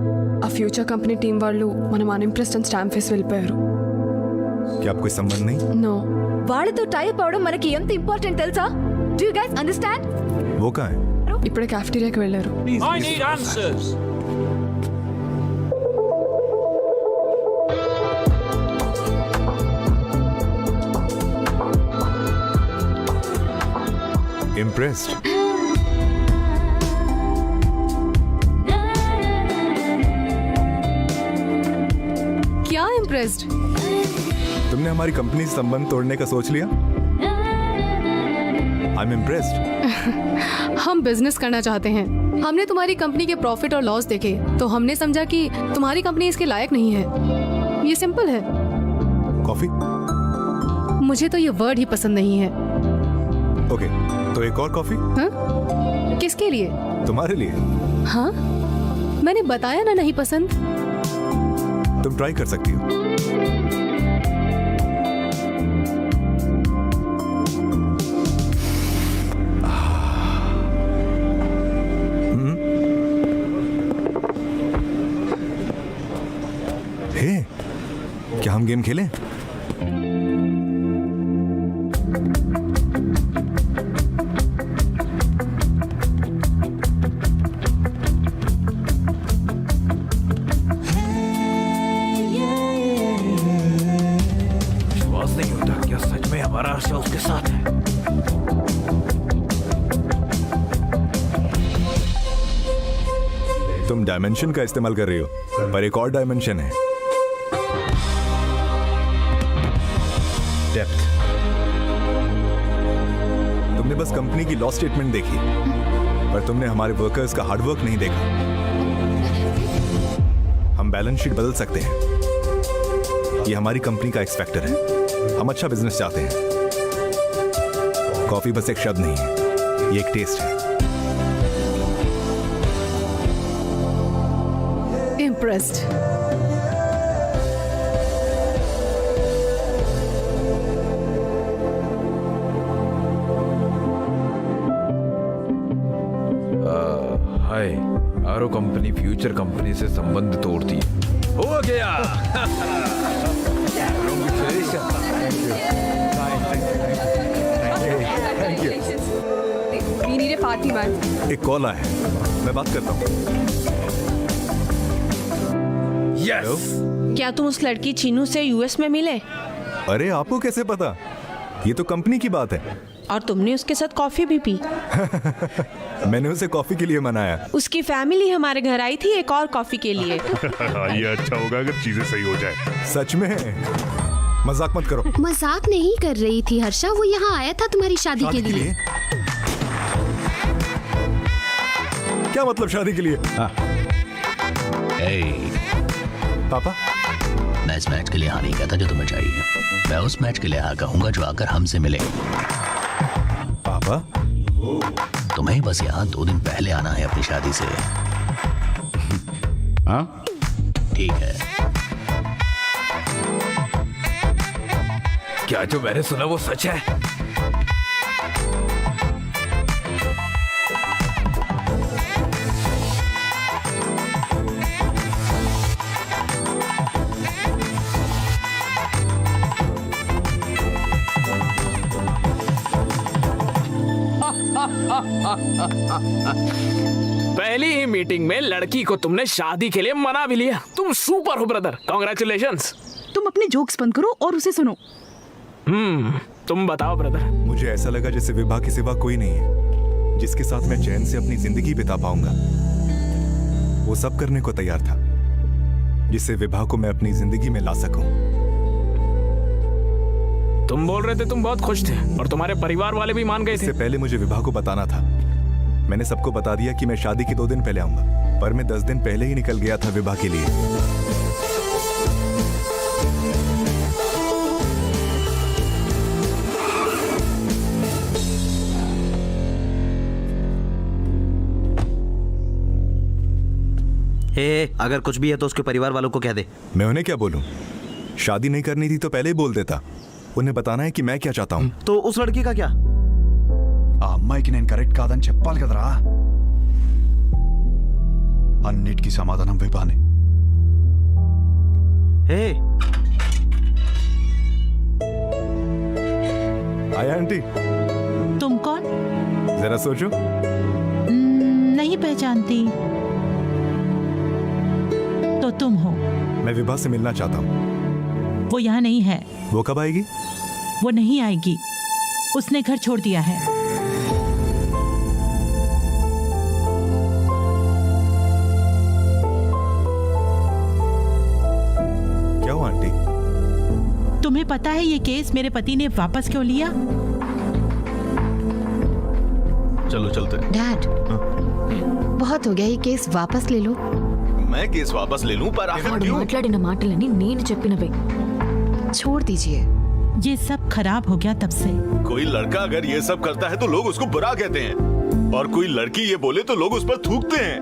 ఆ ఫ్యూచర్ కంపెనీ టీం వాళ్ళు మనం అన్ఇంప్రెస్డ్ అని స్టాంప్ వేసి వెళ్ళిపోయారు. क्या आपको संबंध नहीं? నో. వాళ్ళతో టైప్ అవడం మనకి ఎంత ఇంపార్టెంట్ తెలుసా? Do you guys understand? वो कहाँ है? ఇప్పుడే క్యాఫెటీరియాకి వెళ్ళారు. I need answers. Impressed? क्या इम्प्रेस्ड? तुमने हमारी कंपनी से संबंध तोड़ने का सोच लिया? I'm impressed. हम बिजनेस करना चाहते हैं। हमने तुम्हारी कंपनी के प्रॉफिट और लॉस देखे तो हमने समझा कि तुम्हारी कंपनी इसके लायक नहीं है। ये सिंपल है। कॉफी? मुझे तो ये वर्ड ही पसंद नहीं है। ओके, तो एक और कॉफी? हाँ? किसके लिए? तुम्हारे लिए। हाँ? मैंने बताया ना नहीं पसंद। तुम ट्राई कर सकती हो। क्या हम गेम खेलें? विश्वास नहीं होता, क्या सच में हमारा हर्षा उसके साथ है? तुम डायमेंशन का इस्तेमाल कर रही हो, पर एक और डायमेंशन है, डेप्थ। तुमने बस कंपनी की लॉस स्टेटमेंट देखी, पर तुमने हमारे वर्कर्स का हार्डवर्क नहीं देखा। हम बैलेंस शीट बदल सकते हैं, ये हमारी कंपनी का एक्स फैक्टर है। हम अच्छा बिजनेस चाहते हैं। कॉफी बस एक शब्द नहीं है, ये एक टेस्ट है। Impressed. हाय, आरो कंपनी फ्यूचर कंपनी से संबंध तोड़ती है। हो गया। We need a party, man. एक कॉल आया है, मैं बात करता हूँ। यस। क्या तुम उस लड़की चीनू से यूएस में मिले? अरे आपको कैसे पता? ये तो कंपनी की बात है। और तुमने उसके साथ कॉफी भी पी? मैंने उसे कॉफी के लिए मनाया। उसकी फैमिली हमारे घर आई थी एक और कॉफी के लिए। ये अच्छा होगा अगर चीजें सही हो जाए। सच में? मजाक मत करो। मजाक नहीं कर रही थी हर्षा, वो यहाँ आया था तुम्हारी शादी के लिए। क्या मतलब शादी के लिए? पापा, मैं इस मैच के लिए हाँ नहीं कहता जो तुम्हें चाहिए। मैं उस मैच के लिए हाँ कहूंगा जो आकर हमसे मिले। पापा, तुम्हें बस यहाँ 2 दिन पहले आना है अपनी शादी से। हाँ ठीक है। क्या जो मैंने सुना वो सच है? पहली ही मीटिंग में लड़की को तुमने शादी के लिए मना भी लिया। तुम सुपर हो ब्रदर, कांग्रेचुलेशंस। तुम अपने जोक्स बंद करो और उसे सुनो। तुम बताओ ब्रदर। मुझे ऐसा लगा जैसे विभा के सिवा कोई नहीं है जिसके साथ मैं चैन से अपनी जिंदगी बिता पाऊंगा। वो सब करने को तैयार था जिससे विभा को मैं अपनी जिंदगी में ला सकूं। तुम बोल रहे थे तुम बहुत खुश थे और तुम्हारे परिवार वाले भी मान गए थे। इससे पहले मुझे विभा को बताना था। मैंने सबको बता दिया कि मैं शादी के 2 दिन पहले आऊंगा, पर मैं 10 दिन पहले ही निकल गया था विभा के लिए। अगर कुछ भी है तो उसके परिवार वालों को कह दे। मैं उन्हें क्या बोलूं? शादी नहीं करनी थी तो पहले ही बोल देता। उन्हें बताना है कि मैं क्या चाहता हूं। तो उस लड़की का क्या? ఆ అమ్మాయికి నేను కరెక్ట్ కాదని చెప్పాలి కదరా. అన్నిటికీ సమాధానం విభానే. आया आंटी। तुम कौन? जरा सोचो। नहीं पहचानती। तो तुम हो? मैं विभा से मिलना चाहता हूँ। वो यहाँ नहीं है। वो कब आएगी? वो नहीं आएगी, उसने घर छोड़ दिया है। क्या हुआ आंटी? तुम्हें पता है ये केस मेरे पति ने वापस क्यों लिया? चलो चलते। डैड, बहुत हो गया, ये केस वापस ले लो। मैं केस वापस ले लूं, पर आखिर क्यों? మాట్లాడిన మాటలని నేను చెప్పినవే. छोड़ दीजिए। ये सब खराब हो गया तब से। कोई लड़का अगर ये सब करता है तो लोग उसको बुरा कहते हैं, और कोई लड़की ये बोले तो लोग उस पर थूकते हैं।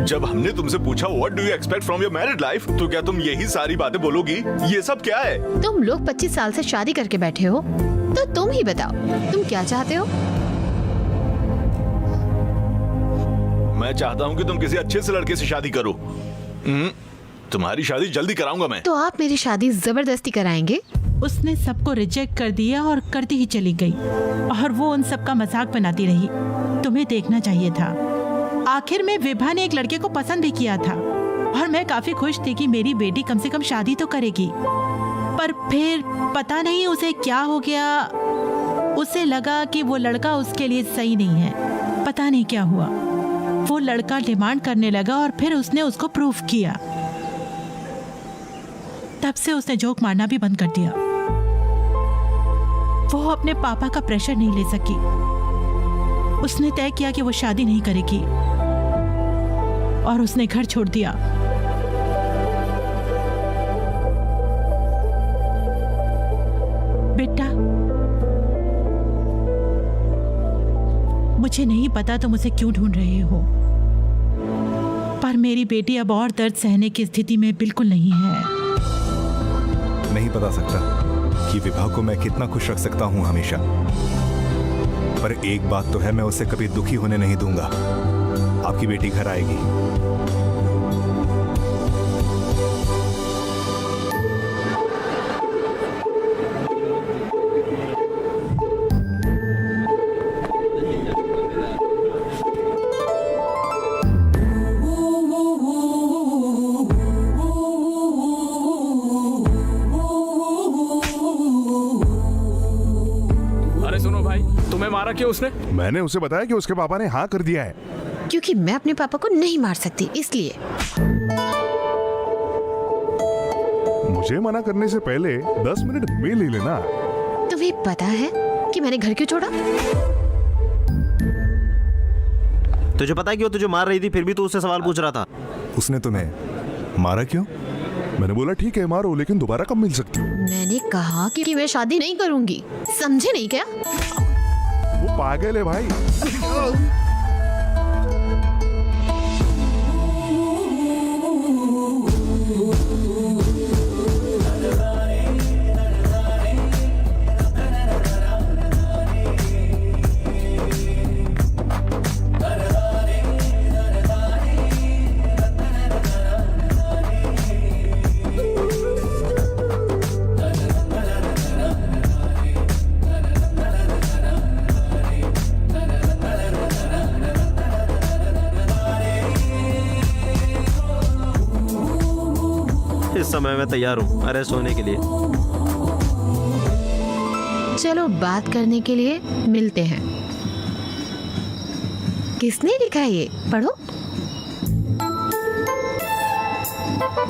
जब हमने तुमसे पूछा what do you expect from your married life, तो क्या तुम यही सारी बातें बोलोगी? ये सब क्या है? तुम लोग 25 साल से शादी करके बैठे हो, तो तुम ही बताओ तुम क्या चाहते हो? मैं चाहता हूँ कि तुम किसी अच्छे से लड़के से शादी करो। तुम्हारी शादी जल्दी कराऊंगा मैं। तो आप मेरी शादी जबरदस्ती कराएंगे? उसने सबको रिजेक्ट कर दिया और करती ही चली गई और वो उन सबका मजाक बनाती रही। तुम्हें देखना चाहिए था। आखिर में विभा ने एक लड़के को पसंद भी किया था और मैं काफी खुश थी कि मेरी बेटी कम से कम शादी तो करेगी। पर फिर पता नहीं उसे क्या हो गया, उसे लगा कि वो लड़का उसके लिए सही नहीं है। पता नहीं क्या हुआ, वो लड़का डिमांड करने लगा और फिर उसने उसको प्रूफ किया। तब से उसने जोक मारना भी बंद कर दिया। वो अपने पापा का प्रेशर नहीं ले सकी। उसने तय किया कि वो शादी नहीं करेगी और उसने घर छोड़ दिया। बेटा, मुझे नहीं पता तुम उसे क्यों ढूंढ रहे हो, पर मेरी बेटी अब और दर्द सहने की स्थिति में बिल्कुल नहीं है। नहीं बता सकता कि विभा को मैं कितना खुश रख सकता हूं हमेशा, पर एक बात तो है, मैं उसे कभी दुखी होने नहीं दूंगा। आपकी बेटी घर आएगी। मारा क्यों उसने? मैंने उसे बताया कि उसके पापा ने हाँ कर दिया है। क्योंकि मैं अपने पापा को नहीं मार सकती, इसलिए। मुझे मना करने से पहले 10 मिनट में ले लेना। तुम्हें पता है कि मैंने घर क्यों छोड़ा? तुझे पता है कि वो तुझे मार रही थी, फिर भी तू उससे सवाल पूछ रहा था। उसने तुम्हें मारा क्यों? मैंने बोला ठीक है मारो, लेकिन दोबारा कब मिल सकती हूँ? मैंने कहा कि मैं शादी नहीं करूंगी, समझे नहीं क्या? वो पागल है भाई। इस समय मैं तैयार हूँ अरेस्ट होने के लिए। चलो बात करने के लिए मिलते हैं। किसने लिखा है ये? पढ़ो।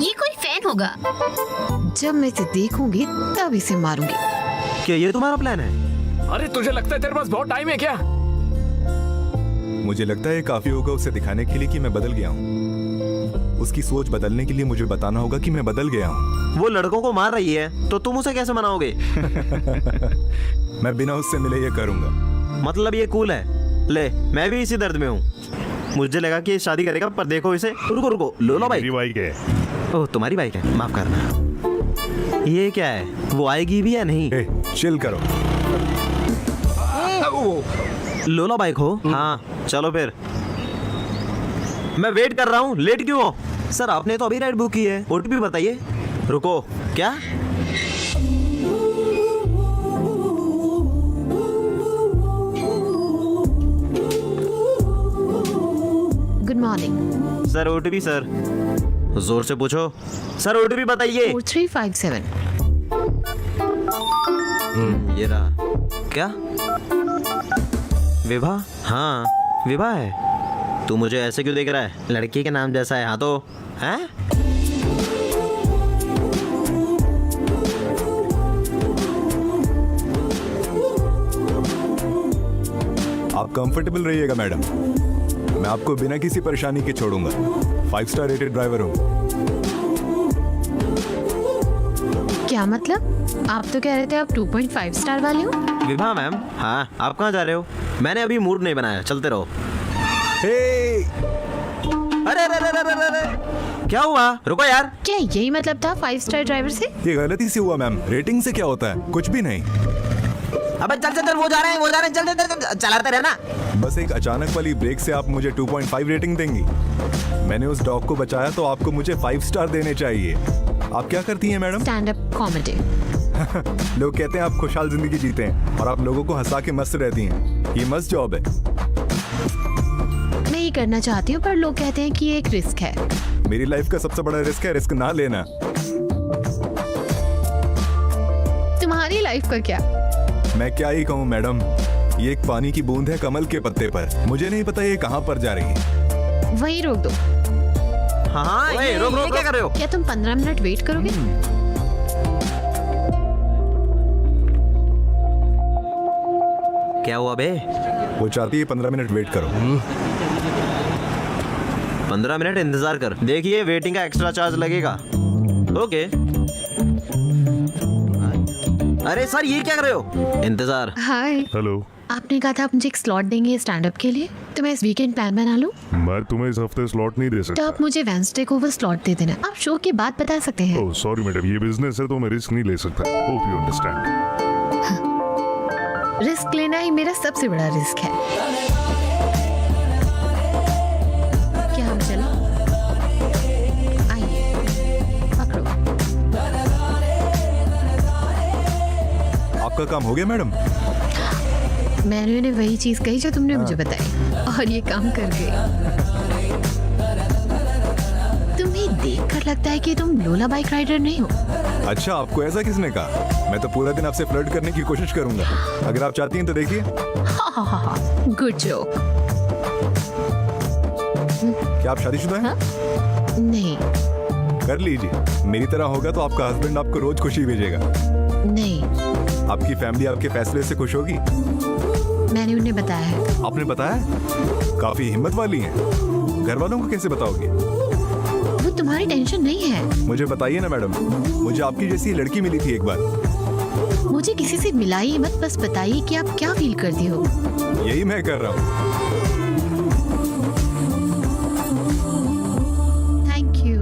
ये कोई फैन होगा। जब मैं इसे देखूंगी तब इसे मारूंगी। क्या ये तुम्हारा प्लान है? अरे तुझे लगता है तेरे पास बहुत टाइम है क्या? मुझे लगता है काफी होगा उसे दिखाने के लिए कि मैं बदल गया हूँ। उसकी सोच बदलने के लिए मुझे बताना होगा कि मैं बदल गया हूँ। वो लड़कों को मार रही है तो तुम उसे कैसे मनाओगे? मैं बिना उससे मिले ये करूंगा। मतलब ये कूल है? ले, मैं भी इसी दर्द में हूँ। मुझे लगा कि शादी करेगा, पर देखो इसे। रुको रुको, लोला बाइक। मेरी बाइक है। ओह तुम्हारी बाइक है, माफ करना। ये क्या है? वो आएगी भी या नहीं? चिल करो। लोला बाइक हो? हाँ चलो फिर। मैं वेट कर रहा हूँ, लेट क्यों हो? सर आपने तो अभी राइड बुक की है, ओटीपी बताइए। रुको, क्या? Good morning sir. OTP sir, जोर से पूछो। सर ओटीपी बताइए। 4357। ये रहा। क्या? विभा? हाँ विभा है। तू मुझे ऐसे क्यों देख रहा है? लड़की के नाम जैसा है। हाँ तो हैं? आप कंफर्टेबल रहिएगा मैडम, मैं आपको बिना किसी परेशानी के छोड़ूंगा। 5 स्टार रेटेड ड्राइवर हूँ। क्या मतलब? आप तो कह रहे थे आप 2.5 स्टार वाले हो। विभा मैम, हाँ आप कहाँ जा रहे हो? मैंने अभी मूड नहीं बनाया, चलते रहो। अरे अरे अरे अरे अरे, क्या हुआ? रुको यार। क्या यही मतलब था 5 स्टार ड्राइवर से? ये गलती से हुआ मैम, रेटिंग से क्या होता है? कुछ भी नहीं। अबे चल चल चल, वो जा रहे हैं, चल चल चल, चलाते रहना। बस एक अचानक वाली ब्रेक से आप मुझे 2.5 रेटिंग देंगी? मैंने उस डॉग को बचाया तो आपको मुझे 5 स्टार देने चाहिए। आप क्या करती हैं मैडम? Stand up comedy. लोग कहते हैं आप खुशहाल जिंदगी जीते हैं और आप लोगों को हंसा के मस्त रहती हैं। ये मस्त जॉब है। मैं ये करना चाहती हूँ पर लोग कहते हैं कि ये एक रिस्क है। मेरी लाइफ का सबसे बड़ा रिस्क है रिस्क ना लेना। तुम्हारी लाइफ का क्या? मैं क्या ही कहूँ मैडम, ये एक पानी की बूंद है कमल के पत्ते पर। मुझे नहीं पता ये कहाँ पर जा रही है। वहीं रोक दो। हाँ, ये रोक क्या कर रहे हो? क्या तुम 15 मिनट वेट करोगे? क्या हुआ बे? वो चाहती है 15 मिनट वेट करो। 15 मिनट इंतजार कर, देखिए वेटिंग का एक्स्ट्रा चार्ज लगेगा। ओके। अरे सर ये क्या कर रहे हो? इंतजार। हाय। हेलो। आपने कहा था आप मुझे एक स्लॉट देंगे स्टैंड अप के लिए, तो मैं इस वीकेंड प्लान बना लूं। मैं तुम्हें इस हफ्ते स्लॉट नहीं दे तो सकता। आप मुझे वेडनेसडे को वो स्लॉट दे देना। आप शो के बाद बता सकते हैं। ओह सॉरी मैडम, ये बिजनेस है तो मैं रिस्क नहीं ले सकता। Hope you understand. रिस्क लेना ही मेरा सबसे बड़ा रिस्क है। क्या हम चलें? आइए, पकड़ो। आपका काम हो गया मैडम? मैंने उन्हें वही चीज कही जो तुमने मुझे बताई और ये काम कर गई। तुम्हें देखकर लगता है कि तुम लोला बाइक राइडर नहीं हो। अच्छा, आपको ऐसा किसने कहा? मैं तो पूरा दिन आपसे फ्लर्ट करने की कोशिश करूंगा। अगर आप चाहती हैं तो देखिए। Good joke. क्या आप शादीशुदा हैं? नहीं। कर लीजिए, मेरी तरह होगा तो आपका हस्बैंड आपको रोज खुशी भेजेगा। नहीं। आपकी फैमिली आपके फैसले से खुश होगी। मैंने उन्हें बताया है। आपने बताया? काफी हिम्मत वाली हैं। घर वालों को कैसे बताओगे? वो तुम्हारी टेंशन नहीं है। मुझे बताइए ना मैडम, मुझे आपकी जैसी लड़की मिली थी एक बार। मुझे किसी से मिलाइए मत, बस बताइए कि आप क्या फील करती हो। यही मैं कर रहा हूँ। Thank you.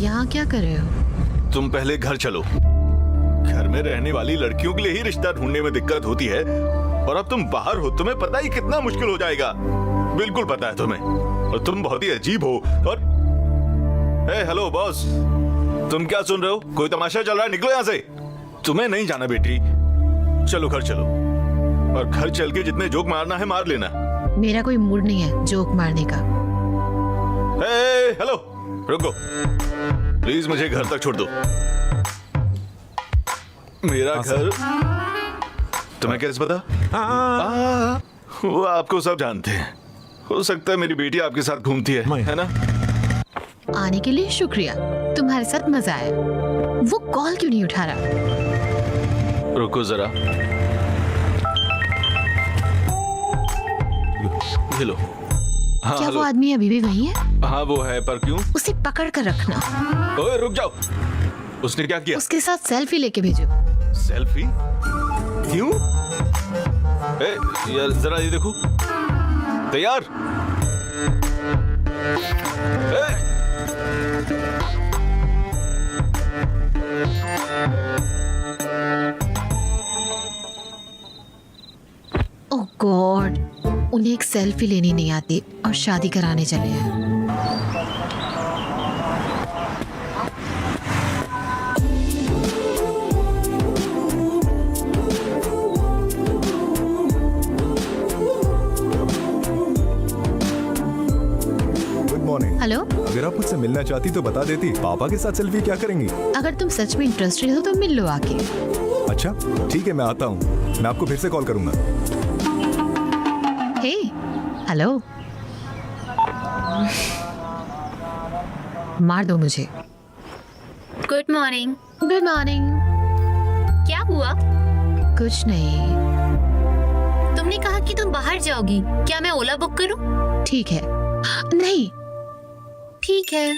यहाँ क्या कर रहे हो? तुम पहले घर चलो। घर में रहने वाली लड़कियों के लिए ही रिश्ता ढूंढने में दिक्कत होती है, और अब तुम बाहर हो, तुम्हें पता ही कितना मुश्किल हो जाएगा। बिल्कुल पता है तुम्हें, और तुम बहुत ही अजीब हो। और हेलो बॉस, तुम क्या सुन रहे हो? कोई तमाशा चल रहा है? निकलो यहाँ से। तुम्हें नहीं जाना बेटी, चलो घर चलो, और घर चल के जितने जोक मारना है मार लेना। मेरा कोई मूड नहीं है जोक मारने का। हेलो रुको, प्लीज मुझे घर तक छोड़ दो। मेरा घर तुम्हें कैसे पता? वो आपको सब जानते हैं। हो सकता है मेरी बेटी आपके साथ घूमती है ना? आने के लिए शुक्रिया, तुम्हारे साथ मजा आया। वो कॉल क्यों नहीं उठा रहा? रुको जरा, हेलो। हाँ, क्या हेलो। वो आदमी अभी भी वही है? हाँ वो है, पर क्यों? उसे पकड़ कर रखना। ओए रुक जाओ, उसने क्या किया? उसके साथ सेल्फी लेके भेजो। सेल्फी? क्यों? यार जरा ये देखो। तैयार? ओह गॉड, उन्हें एक सेल्फी लेनी नहीं आती और शादी कराने चले हैं। हेलो। अगर आप मुझसे मिलना चाहती तो बता देती। पापा के साथ सेल्फी क्या करेंगी? अगर तुम सच में इंटरेस्टेड हो तो मिल लो आके। अच्छा ठीक है, मैं आता हूँ। मैं आपको फिर से कॉल करूंगा। हे, हेलो। मार दो मुझे। Good morning. Good morning. क्या हुआ? कुछ नहीं। तुमने कहा कि तुम बाहर जाओगी, क्या मैं ओला बुक करूं? ठीक है। नहीं। ठीक है।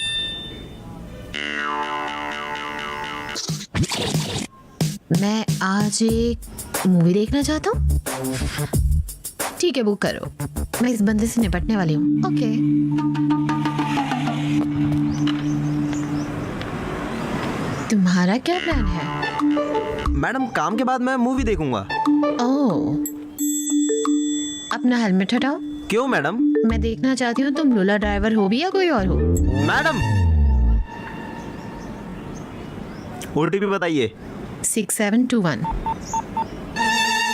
मैं आज एक मूवी देखना चाहता हूँ। ठीक है, बुक करो। मैं इस बंदे से निपटने वाली हूँ। ओके। तुम्हारा क्या प्लान है? मैडम काम के बाद मैं मूवी देखूंगा। ओह, अपना हेलमेट हटाओ। क्यों मैडम? मैं देखना चाहती हूँ तुम लोला ड्राइवर हो भी या कोई और हो। मैडम ओटीपी बताइए। 6721।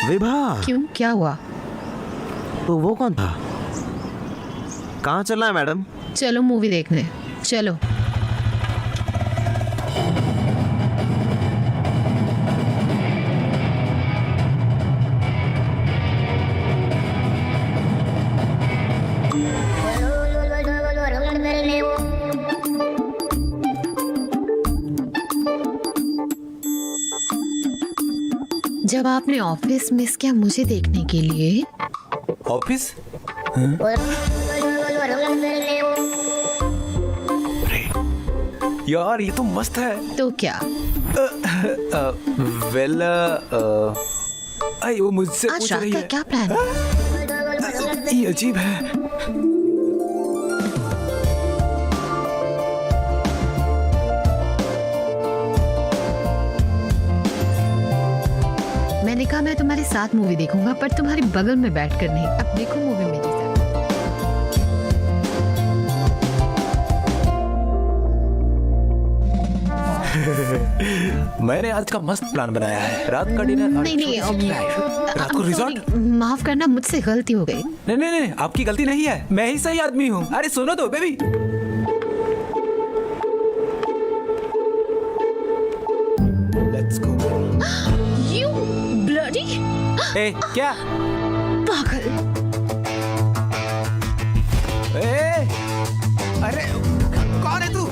विभा। क्यों, क्या हुआ? तो वो कौन था? कहाँ चलना है मैडम? चलो मूवी देखने, चलो। जब आपने ऑफिस मिस किया मुझे देखने के लिए। ऑफिस? यार ये तो मस्त है। तो क्या? वेल वो मुझसे आज पूछ रात रही का है। क्या प्लान है? ये अजीब है। मैंने कहा मैं तुम्हारे साथ मूवी देखूंगा पर तुम्हारे बगल में बैठकर नहीं। अब देखो मूवी मेरे साथ। मैंने आज का मस्त प्लान बनाया है। रात का डिनर। नहीं, रात को रिजॉर्ट। माफ करना, मुझसे गलती हो गई। नहीं, आपकी गलती नहीं है, मैं ही सही आदमी हूँ। अरे सुनो तो baby. Let's go. You bloody! ए, क्या? पागल। ए, अरे कौन है तू?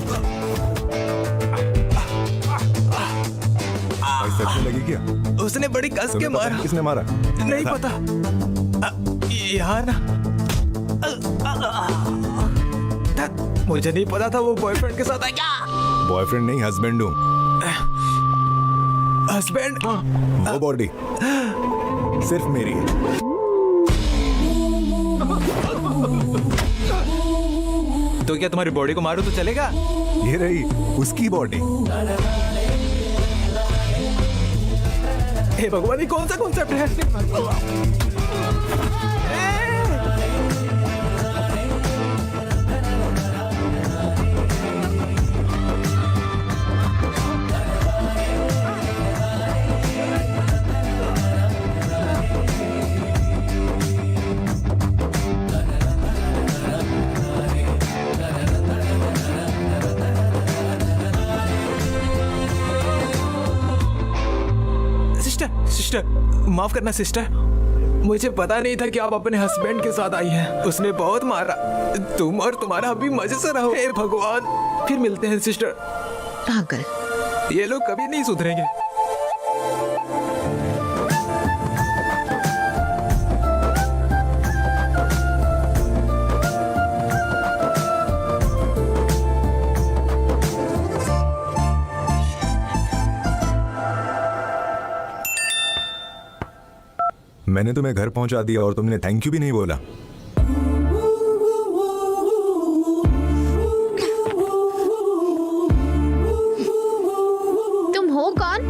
सच में लगी क्या? उसने बड़ी कस के मारा। किसने मारा? नहीं पता यार ना। मुझे नहीं पता था वो बॉयफ्रेंड के साथ है। क्या? बॉयफ्रेंड नहीं, हस्बैंड हूँ। हस्बैंड? वो बॉडी सिर्फ मेरी है। तो क्या तुम्हारी बॉडी को मारो तो चलेगा? ये रही उसकी बॉडी। हे भगवान, ये कौन सा कॉन्सेप्ट है? सिस्टर, माफ करना सिस्टर, मुझे पता नहीं था कि आप अपने हस्बैंड के साथ आई हैं। उसने बहुत मारा। तुम और तुम्हारा अभी मजे से रहो। हे भगवान, फिर मिलते हैं सिस्टर। पागल, ये लोग कभी नहीं सुधरेंगे। मैंने तुम्हें घर पहुंचा दिया और तुमने थैंक यू भी नहीं बोला। तुम हो कौन?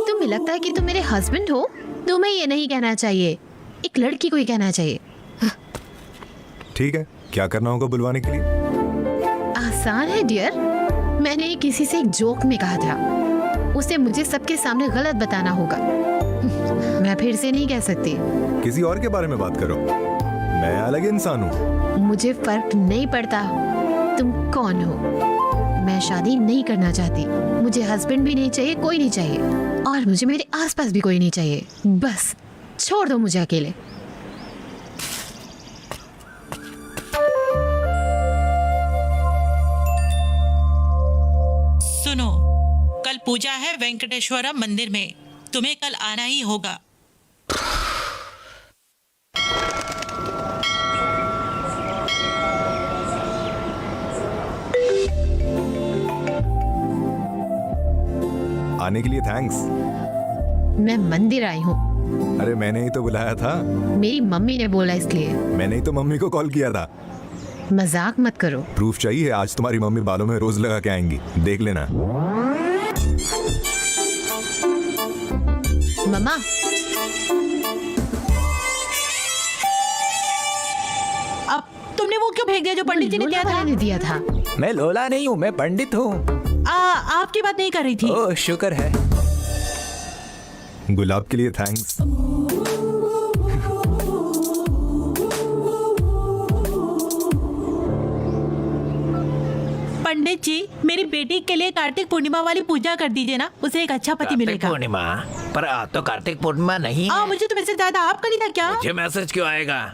तुम्हें लगता है कि तुम मेरे हस्बैंड हो? तुम्हें ये नहीं कहना चाहिए, एक लड़की को ही कहना चाहिए। ठीक है, क्या करना होगा बुलवाने के लिए? आसान है डियर। मैंने किसी से एक जोक में कहा था, उसे मुझे सबके सामने गलत बताना होगा। मैं फिर से नहीं कह सकती। किसी और के बारे में बात करो, मैं अलग इंसान हूँ। मुझे फर्क नहीं पड़ता तुम कौन हो। मैं शादी नहीं करना चाहती। मुझे हस्बैंड भी नहीं चाहिए, कोई नहीं चाहिए, और मुझे मेरे आसपास भी कोई नहीं चाहिए। बस छोड़ दो मुझे अकेले। सुनो, कल पूजा है वेंकटेश्वरा मंदिर में, तुम्हें कल आना ही होगा। आने के लिए थैंक्स। मैं मंदिर आई हूँ। अरे मैंने ही तो बुलाया था। मेरी मम्मी ने बोला इसलिए। मैंने ही तो मम्मी को कॉल किया था। मजाक मत करो। प्रूफ चाहिए? आज तुम्हारी मम्मी बालों में रोज लगा के आएंगी, देख लेना। मम्मा, अब तुमने वो क्यों फेंक दिया जो पंडित जी ने दिया था? मैं लोला नहीं हूँ, मैं पंडित हूँ। आपकी बात नहीं कर रही थी। ओह, शुक्र है। गुलाब के लिए थैंक्स। पंडित जी, मेरी बेटी के लिए कार्तिक पूर्णिमा वाली पूजा कर दीजिए ना, उसे एक अच्छा पति मिलेगा। पूर्णिमा? पर आज तो कार्तिक पूर्णिमा नहीं है। मुझे तो मैसेज आया था, आपका नहीं था क्या? मुझे मैसेज क्यों आएगा?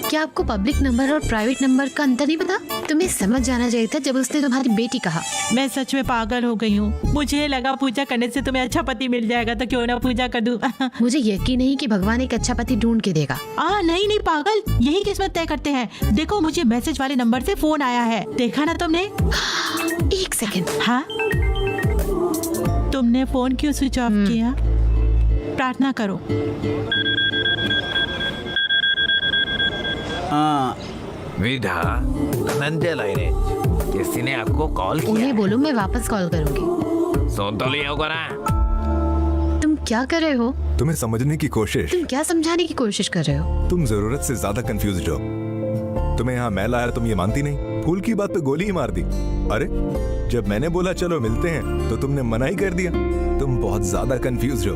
क्या आपको पब्लिक नंबर और प्राइवेट नंबर का अंतर नहीं पता? तुम्हें समझ जाना चाहिए था जब उसने तुम्हारी बेटी कहा। मैं सच में पागल हो गई हूँ। मुझे लगा पूजा करने से तुम्हें अच्छा पति मिल जाएगा, तो क्यों ना पूजा कर दूं। मुझे यकीन नहीं कि भगवान एक अच्छा पति ढूंढ के देगा। नहीं नहीं पागल, यही किस्मत तय करते हैं। देखो, मुझे मैसेज वाले नंबर से फोन आया है, देखा ना तुमने? 1 सेकंड। हाँ, तुमने फोन क्यों स्विच ऑफ किया? प्रार्थना करो। विधा, धनंजय लाइने, किसी ने आपको कॉल किया? उन्हें बोलो मैं वापस कॉल करूंगी। सुन तो लिया होगा ना? तुम क्या कर रहे हो? तुम्हें समझने की कोशिश। तुम क्या समझाने की कोशिश कर रहे हो? तुम जरूरत से ज्यादा कंफ्यूज्ड हो। तुम्हें यहाँ मैं लाया, तुम ये मानती नहीं। फूल की बात पे गोली ही मार दी। अरे, जब मैंने बोला चलो मिलते हैं, तो तुमने मना ही कर दिया। तुम बहुत ज्यादा कंफ्यूज्ड हो।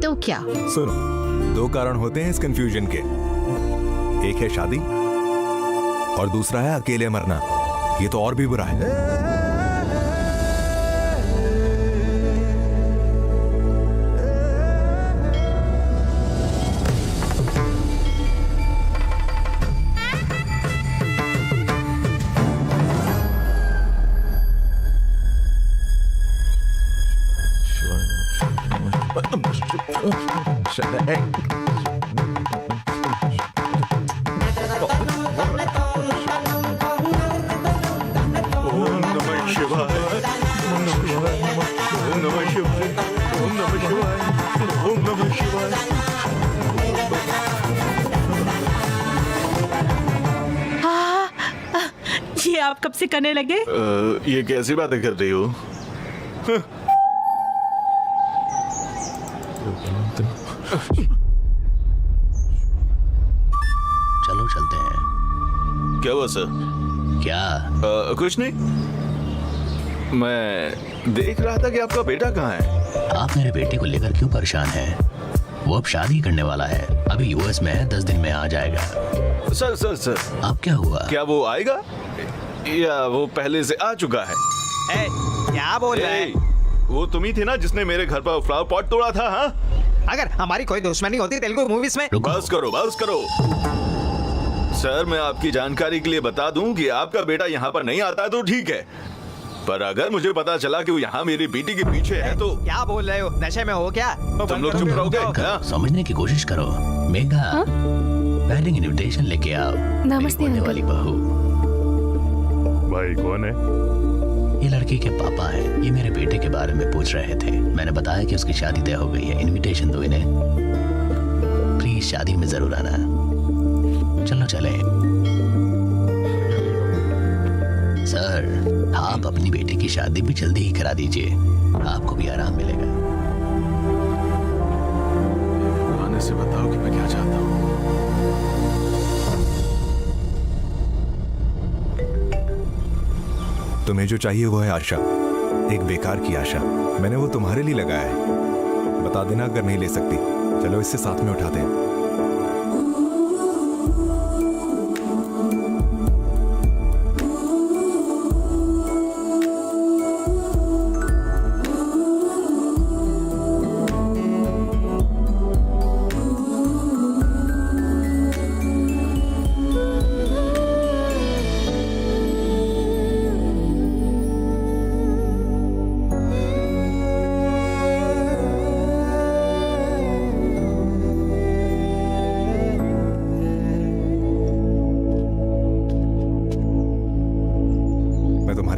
तो क्या? सुनो, 2 कारण होते हैं इस कंफ्यूजन के। एक है शादी और दूसरा है अकेले मरना। ये तो और भी बुरा है। ये आप कब से करने लगे? ये कैसी बातें कर रही हो? चलो चलते हैं। क्या हुआ सर? क्या? कुछ नहीं। मैं देख रहा था कि आपका बेटा कहाँ है। आप मेरे बेटे को लेकर क्यों परेशान हैं? वो अब शादी करने वाला है, अभी यूएस में है, 10 दिन में आ जाएगा। सर सर सर, अब क्या हुआ? क्या वो आएगा या वो पहले से आ चुका है? क्या बोल रहा है? वो तुम ही थे ना जिसने मेरे घर पर फ्लावर पॉट तोड़ा था? हाँ, अगर हमारी कोई दुश्मनी होती तेलुगु मूवीज में। बस करो बस करो। सर, मैं आपकी जानकारी के लिए बता दूं कि आपका बेटा यहाँ पर नहीं आता तो ठीक है, पर अगर मुझे पता चला कि वो यहाँ मेरी बेटी के पीछे है तो। क्या बोल रहे हो? नशे में हो क्या? तुम लोग चुप रहोगे? समझने की कोशिश करो। मेघा, वेडिंग इनविटेशन लेके आओ। नमस्ते होने वाली बहू। भाई कौन है? ये लड़की के पापा हैं। ये मेरे बेटे के बारे में पूछ रहे थे। मैंने बताया कि उसकी शादी तय हो गई है। इनविटेशन दो इन्हें, प्लीज शादी में जरूर आना। चलो चले। सर, आप अपनी बेटी की शादी भी जल्दी ही करा दीजिए, आपको भी आराम मिलेगा। आने से बताओ कि मैं क्या चाहता हूँ। तुम्हें जो चाहिए वो है आशा, एक बेकार की आशा। मैंने वो तुम्हारे लिए लगाया है। बता देना अगर नहीं ले सकती। चलो इससे साथ में उठाते हैं।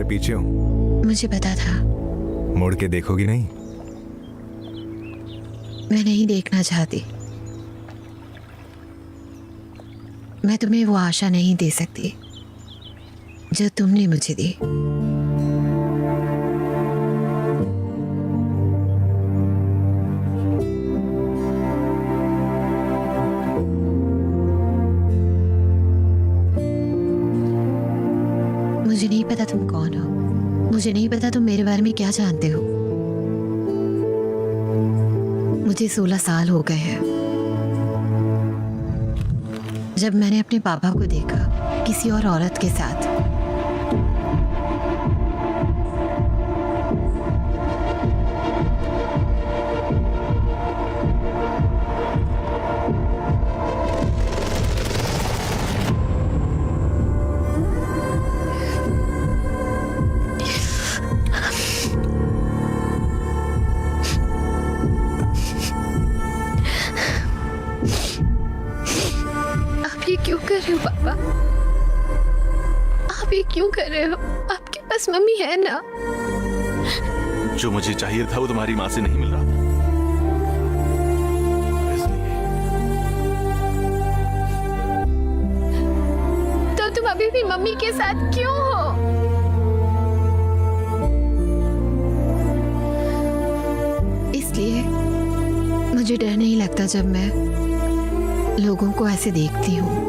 पीछे हूँ। मुझे पता था। मुड़ के देखोगी नहीं? मैं नहीं देखना चाहती। मैं तुम्हें वो आशा नहीं दे सकती जो तुमने मुझे दी। मुझे नहीं पता तुम कौन हो, मुझे नहीं पता तुम मेरे बारे में क्या जानते हो। मुझे 16 साल हो गए हैं जब मैंने अपने पापा को देखा किसी और औरत के साथ। क्यों कर रहे हो पापा? आप ये क्यों कर रहे हो? आपके पास मम्मी है ना? जो मुझे चाहिए था वो तुम्हारी माँ से नहीं मिल रहा था। तो तुम अभी भी मम्मी के साथ क्यों हो? इसलिए मुझे डर नहीं लगता जब मैं लोगों को ऐसे देखती हूँ,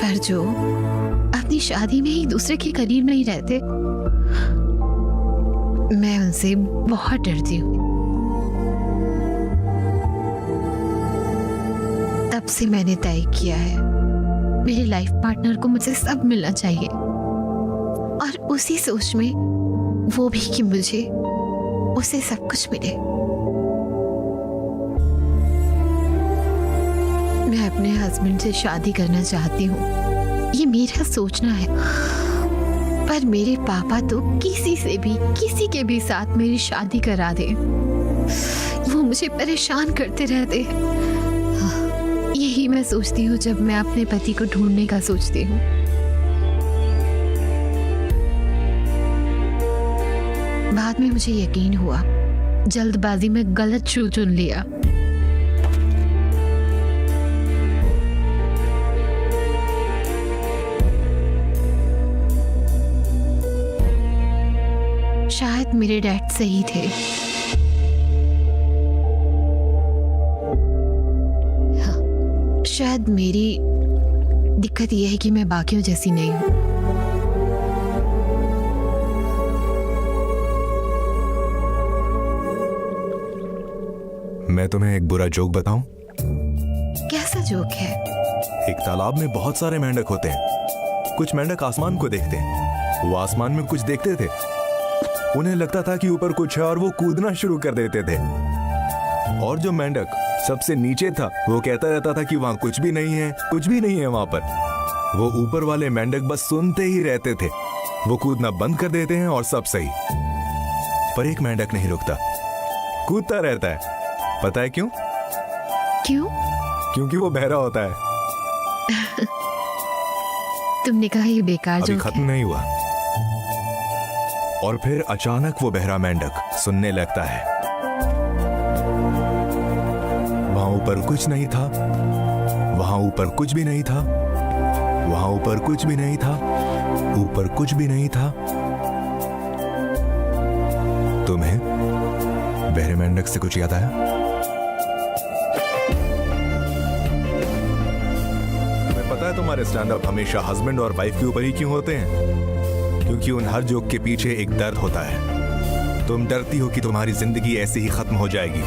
पर जो अपनी शादी में ही दूसरे के करीब नहीं रहते, मैं उनसे बहुत डरती हूँ। तब से मैंने तय किया है मेरे लाइफ पार्टनर को मुझे सब मिलना चाहिए, और उसी सोच में वो भी कि मुझे उसे सब कुछ मिले। मैं अपने हस्बैंड से शादी करना चाहती हूँ, ये मेरा सोचना है, पर मेरे पापा तो किसी से भी किसी के भी साथ मेरी शादी करा दे। वो मुझे परेशान करते रहते हैं। यही मैं सोचती हूँ जब मैं अपने पति को ढूंढने का सोचती हूँ। बाद में मुझे यकीन हुआ, जल्दबाजी में गलत शू चुन लिया। शायद मेरे डैड सही थे। हाँ, शायद मेरी दिक्कत यह है कि मैं बाकियों जैसी नहीं हूं। मैं तुम्हें एक बुरा जोक बताऊं? कैसा जोक है? एक तालाब में बहुत सारे मेंढक होते हैं। कुछ मेंढक आसमान को देखते हैं। वो आसमान में कुछ देखते थे, उन्हें लगता था कि ऊपर कुछ है और वो कूदना शुरू कर देते थे। और जो मेंढक सबसे नीचे था वो कहता रहता था कि वहां कुछ भी नहीं है, कुछ भी नहीं है वहां पर। वो ऊपर वाले मेंढक बस सुनते ही रहते थे। वो कूदना बंद कर देते हैं और सब सही। पर एक मेंढक नहीं रुकता, कूदता रहता है। पता है क्यों? क्यों? क्योंकि वो बहरा होता है। तुमने कहा ये बेकार अभी जोक खत्म है। नहीं हुआ। और फिर अचानक वो बहरा मेंढक सुनने लगता है। वहां ऊपर कुछ नहीं था, वहां ऊपर कुछ भी नहीं था, वहां ऊपर कुछ भी नहीं था, ऊपर कुछ भी नहीं था। तुम्हें बहरे मेंढक से कुछ याद आया? तुम्हें पता है तुम्हारे स्टैंड अप हमेशा हस्बैंड और वाइफ के ऊपर ही क्यों होते हैं? क्योंकि उन हर जोक के पीछे एक दर्द होता है। तुम डरती हो कि तुम्हारी जिंदगी ऐसे ही खत्म हो जाएगी।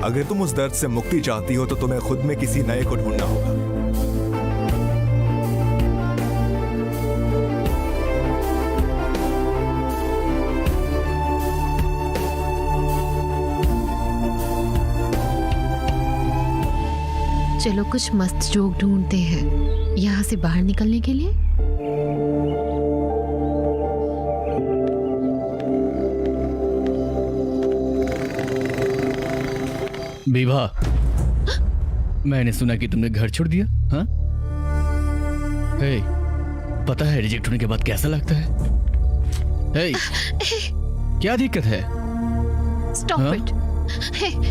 अगर तुम उस दर्द से मुक्ति चाहती हो तो तुम्हें खुद में किसी नए को ढूंढना होगा। चलो कुछ मस्त जोक ढूंढते हैं यहाँ से बाहर निकलने के लिए। विभा, मैंने सुना कि तुमने घर छोड़ दिया। हाँ? हे, पता है रिजेक्ट होने के बाद कैसा लगता है? हे, क्या दिक्कत है? Stop it.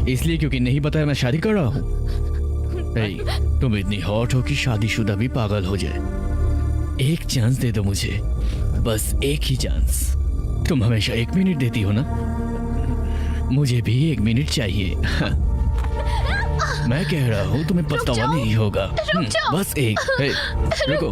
इसलिए क्योंकि नहीं बताया मैं शादी कर रहा हूँ। तुम इतनी हॉट हो कि शादीशुदा भी पागल हो जाए। एक चांस दे दो मुझे, बस एक ही चांस। तुम हमेशा 1 मिनट देती हो ना, मुझे भी 1 मिनट चाहिए। मैं कह रहा हूँ तुम्हें पछतावा नहीं होगा। बस एक। रुको।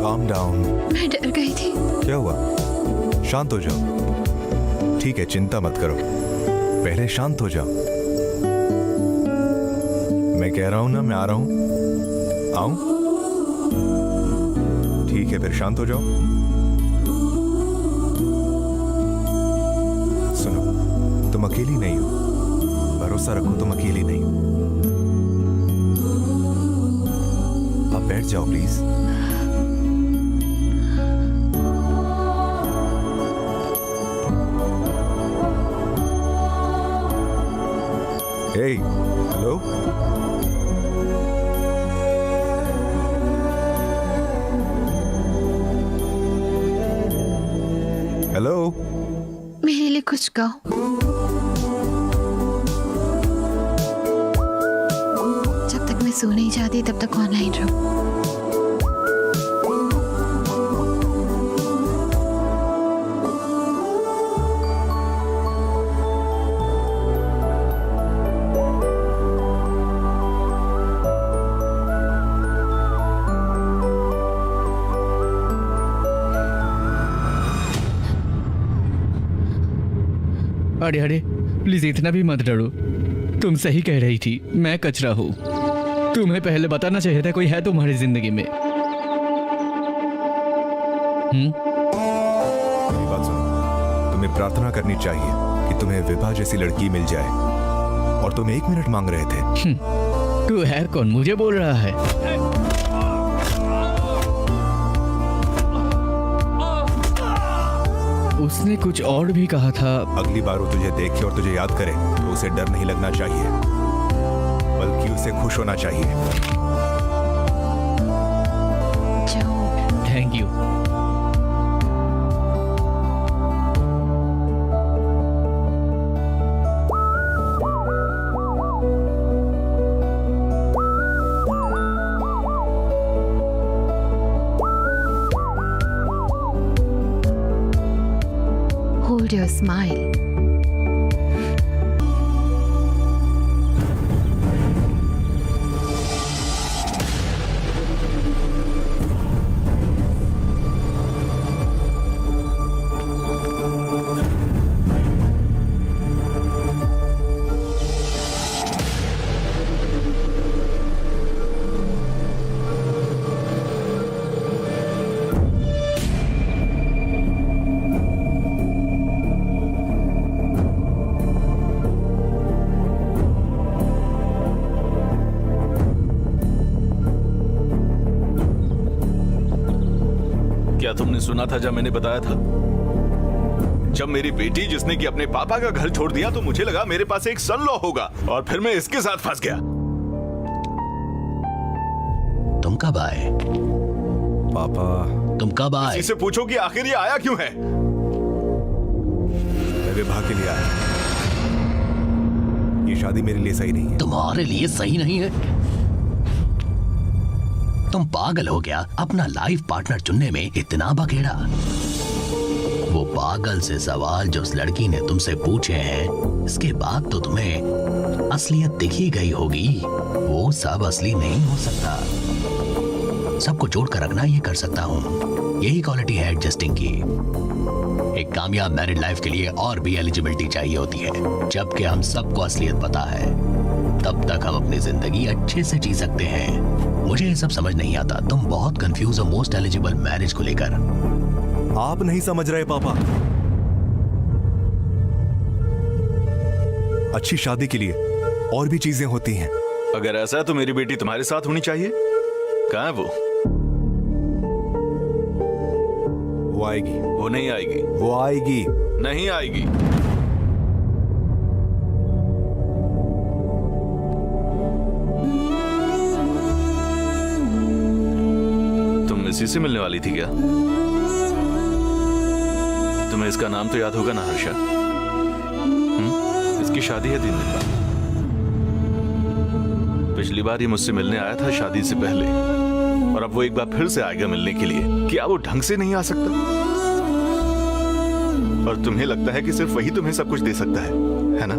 Calm down. मैं डर गई थी। क्या हुआ? शांत हो जाओ। ठीक है, चिंता मत करो, पहले शांत हो जाओ। मैं कह रहा हूं ना, मैं आ रहा हूं। आऊं? ठीक है, फिर शांत हो जाओ। सुनो, तुम अकेली नहीं हो, भरोसा रखो, तुम अकेली नहीं हो। आप बैठ जाओ प्लीज। Hey, hello? Hello? मेरे लिए कुछ गाओ। जब तक मैं सो नहीं जाती तब तक ऑनलाइन रहो। अरे अरे, प्लीज इतना भी मत डरो। तुम सही कह रही थी, मैं कचरा हूँ। तुम्हें पहले बताना चाहिए था कोई है तुम्हारी जिंदगी में। मेरी बात सुनो, तुम्हें प्रार्थना करनी चाहिए कि तुम्हें विभा जैसी लड़की मिल जाए, और तुम 1 मिनट मांग रहे थे। तू है कौन, मुझे बोल रहा है? उसने कुछ और भी कहा था। अगली बार वो तुझे देखे और तुझे याद करे तो उसे डर नहीं लगना चाहिए, बल्कि उसे खुश होना चाहिए। Thank you. Hold your smile. क्या तुमने सुना था जब मैंने बताया था? जब मेरी बेटी जिसने कि अपने पापा का घर छोड़ दिया तो मुझे लगा मेरे पास एक सन लॉ होगा, और फिर मैं इसके साथ फंस गया। तुम कब आए? पापा। तुम कब आए? इसी से पूछो कि आखिर ये आया क्यों है। मैं विवाह के लिए आया। ये शादी मेरे लिए सही नहीं है। तुम्हारे लिए सही नहीं है? तुम पागल हो गया अपना लाइफ पार्टनर चुनने में इतना बखेड़ा। वो पागल से सवाल जो उस लड़की ने तुमसे पूछे हैं, इसके बाद तो तुम्हें असलियत दिख ही गई होगी। वो सब असली नहीं हो सकता। सबको जोड़ कर रखना ये कर सकता हूँ। यही क्वालिटी है एडजस्टिंग की। एक कामयाब मैरिड लाइफ के लिए और भी एलिजिबिलिटी चाहिए होती है। जबकि हम सबको असलियत पता है, तब तक हम अपनी जिंदगी अच्छे से जी सकते हैं। मुझे ये सब समझ नहीं आता। तुम बहुत कंफ्यूज हो मोस्ट एलिजिबल मैरिज को लेकर। आप नहीं समझ रहे पापा। अच्छी शादी के लिए और भी चीजें होती हैं। अगर ऐसा है तो मेरी बेटी तुम्हारे साथ होनी चाहिए। कहाँ है वो? वो आएगी। वो नहीं आएगी। वो आएगी। नहीं आएगी। तुम इसी से मिलने वाली थी क्या? तुम्हें इसका नाम तो याद होगा ना, हर्षा? इसकी शादी है 3 दिन बाद। पिछली बार ये मुझसे मिलने आया था शादी से पहले, और अब वो एक बार फिर से आएगा मिलने के लिए। क्या वो ढंग से नहीं आ सकता? और तुम्हें लगता है कि सिर्फ वही तुम्हें सब कुछ दे सकता है ना?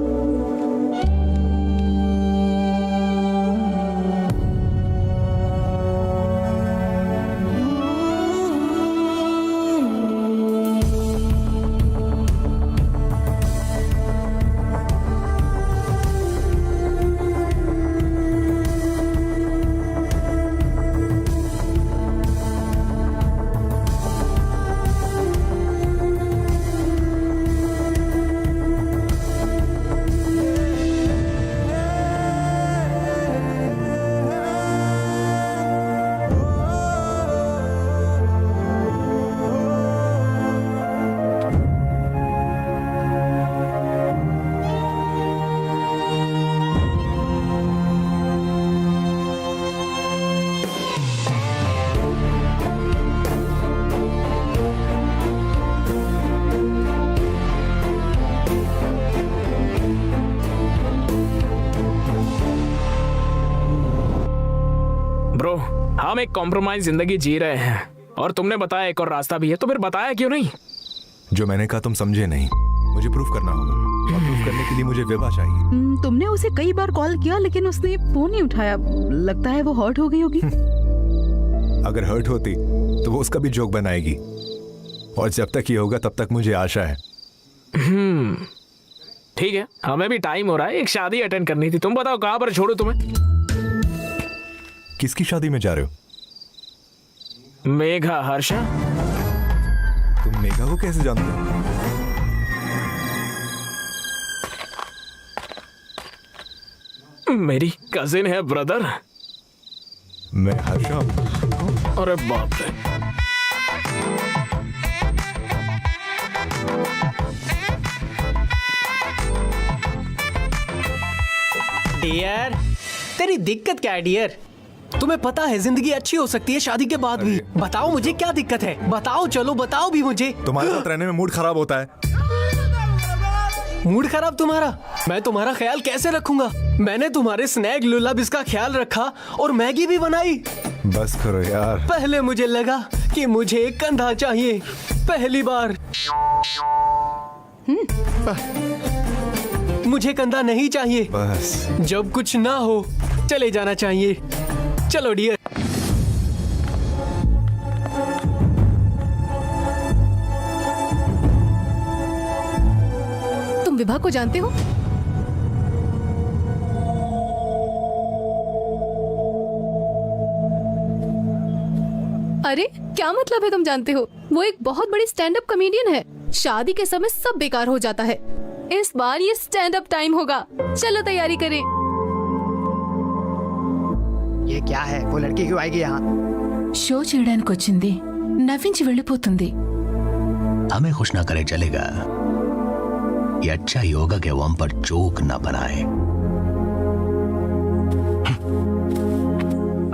ब्रो, हम एक कॉम्प्रोमाइज जिंदगी जी रहे हैं और तुमने बताया एक और रास्ता भी है, तो फिर बताया क्यों नहीं? जो मैंने कहा तुम समझे नहीं। मुझे प्रूफ करना होगा, और प्रूफ करने के लिए मुझे विभा चाहिए। तुमने उसे कई बार कॉल किया लेकिन उसने फोन नहीं उठाया। लगता है वो हर्ट हो गई होगी। अगर हर्ट होती तो वो उसका भी जोक बनाएगी, और जब तक ये होगा तब तक मुझे आशा है। ठीक है, हमें भी टाइम हो रहा है। एक शादी अटेंड करनी थी। तुम बताओ कहाँ पर छोड़ू तुम्हें? किसकी शादी में जा रहे हो? मेघा। हर्षा? तुम मेघा को कैसे जानते हो? मेरी कजिन है ब्रदर। मैं हर्षा। अरे बाप रे। डियर, तेरी दिक्कत क्या है डियर? तुम्हें पता है जिंदगी अच्छी हो सकती है शादी के बाद भी। बताओ मुझे क्या दिक्कत है? बताओ, चलो बताओ भी मुझे। तुम्हारे साथ रहने में मूड खराब होता है। मूड खराब तुम्हारा? मैं तुम्हारा ख्याल कैसे रखूंगा? मैंने तुम्हारे स्नैक लुलाबिस का ख्याल रखा और मैगी भी बनाई। बस करो यार। पहले मुझे लगा कि मुझे एक कंधा चाहिए, पहली बार। मुझे कंधा नहीं चाहिए। बस जब कुछ ना हो चले जाना चाहिए। चलो डियर। तुम विभा को जानते हो? अरे क्या मतलब है तुम जानते हो? वो एक बहुत बड़ी स्टैंड अप कॉमेडियन है। शादी के समय सब बेकार हो जाता है। इस बार ये स्टैंड अप टाइम होगा। चलो तैयारी करें। ये क्या है? वो लड़की क्यों आएगी यहाँ? షో చేయడానికి వచ్చింది, నవ్వించి వెళ్ళిపోతుంది. हमें खुश ना करे चलेगा। ये अच्छा ही होगा कि वो हम पर जोक ना बनाए।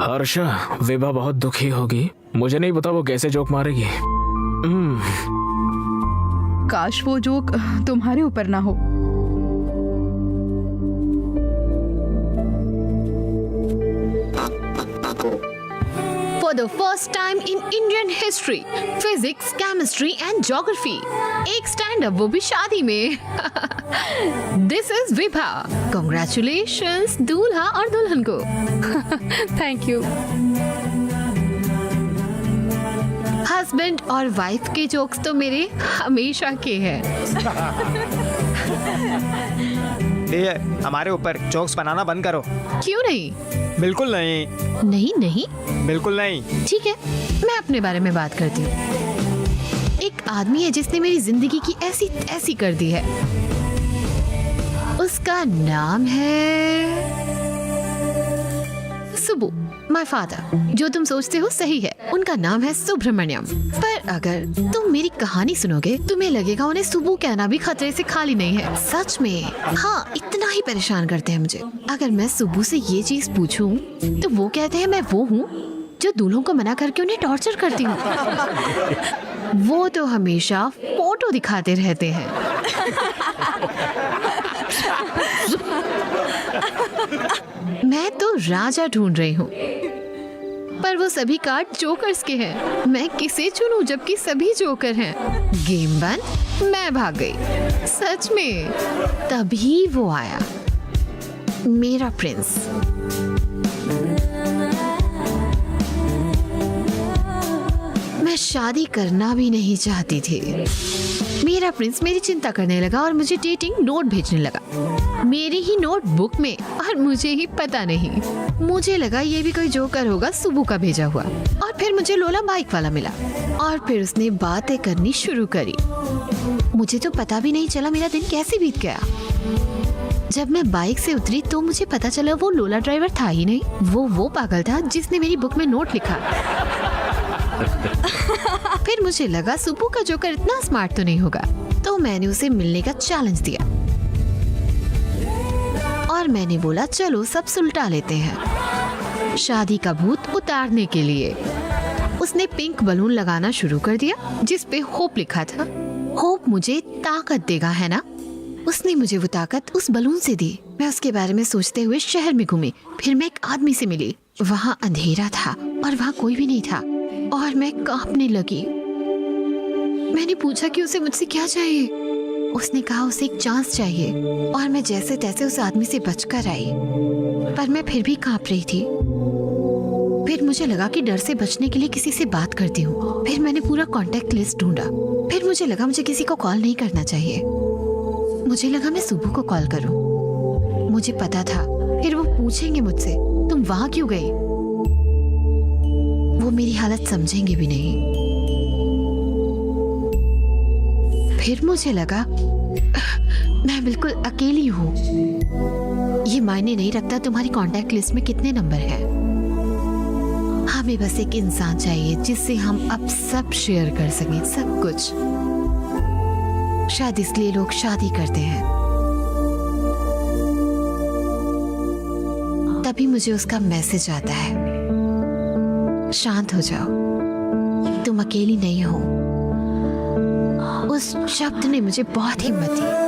हर्षा, विभा बहुत दुखी होगी। मुझे नहीं पता वो कैसे जोक मारेगी। काश वो जोक तुम्हारे ऊपर ना हो। For the first time in Indian history, physics, chemistry and geography. एक स्टैंड अप, वो भी शादी में। This is Vibha. Congratulations दूल्हा और दुल्हन को। Thank you. हस्बैंड और वाइफ के जोक्स तो मेरे हमेशा के हैं। ये हमारे ऊपर जोक्स बनाना बंद करो। क्यों नहीं? बिल्कुल नहीं। नहीं नहीं बिल्कुल नहीं। ठीक है, मैं अपने बारे में बात करती हूँ। एक आदमी है जिसने मेरी जिंदगी की ऐसी तैसी कर दी है। उसका नाम है सुबु, माय फादर। जो तुम सोचते हो सही है, उनका नाम है सुब्रमण्यम। पर अगर तुम मेरी कहानी सुनोगे तुम्हें लगेगा उन्हें सुबु कहना भी खतरे से खाली नहीं है। सच में, हाँ, इतना ही परेशान करते हैं मुझे। अगर मैं सुबु से ये चीज पूछूं तो वो कहते हैं मैं वो हूँ जो दूल्हों को मना करके उन्हें टॉर्चर करती हूँ। वो तो हमेशा फोटो दिखाते रहते हैं। मैं तो राजा ढूंढ रही हूँ, पर वो सभी कार्ड जोकर्स के हैं। मैं किसे चुनूं जबकि सभी जोकर हैं? गेम बंद, मैं भाग गई। सच में। तभी वो आया, मेरा प्रिंस। मैं शादी करना भी नहीं चाहती थी। मेरा प्रिंस मेरी चिंता करने लगा और मुझे डेटिंग नोट भेजने लगा, मेरी ही नोटबुक में, और मुझे ही पता नहीं। मुझे लगा ये भी कोई जोकर होगा, सुबु का भेजा हुआ। और फिर मुझे लोला बाइक वाला मिला और फिर उसने बातें करनी शुरू करी। मुझे तो पता भी नहीं चला मेरा दिन कैसे बीत गया। जब मैं बाइक से उतरी तो मुझे पता चला वो लोला ड्राइवर था ही नहीं, वो पागल था जिसने मेरी बुक में नोट लिखा। फिर मुझे लगा सुबु का जोकर इतना स्मार्ट तो नहीं होगा, तो मैंने उसे मिलने का चैलेंज दिया और मैंने बोला चलो सब सुलटा लेते हैं, शादी का भूत उतारने के लिए। उसने पिंक बलून लगाना शुरू कर दिया जिस पे होप लिखा था। होप मुझे ताकत देगा, है ना? उसने मुझे वो ताकत उस बलून से दी। मैं उसके बारे में सोचते हुए शहर में घूमी। फिर मैं एक आदमी से मिली। वहाँ अंधेरा था और वहाँ कोई भी नहीं था और मैं कांपने लगी। मैंने पूछा कि उसे मुझसे क्या चाहिए। उसने कहा उसे एक चांस चाहिए और मैं जैसे तैसे उस आदमी से बचकर आई, पर मैं फिर भी कांप रही थी। फिर मुझे लगा कि डर से बचने के लिए किसी से बात करती हूँ। फिर मैंने पूरा कॉन्टेक्ट लिस्ट ढूंढा। फिर मुझे लगा मुझे किसी को कॉल नहीं करना चाहिए। मुझे लगा मैं सुबु को कॉल करूं। मुझे पता था फिर वो पूछेंगे मुझसे तुम वहां क्यों गई। वो मेरी हालत समझेंगे भी नहीं। फिर मुझे लगा मैं बिल्कुल अकेली हूँ। ये मायने नहीं रखता तुम्हारी कांटेक्ट लिस्ट में कितने नंबर हैं। हमें बस एक इंसान चाहिए जिससे हम अब सब शेयर कर सकें, सब कुछ। शायद इसलिए लोग शादी करते हैं। तभी मुझे उसका मैसेज आता है, शांत हो जाओ, तुम अकेली नहीं हो। उस शब्द ने मुझे बहुत हिम्मत दी।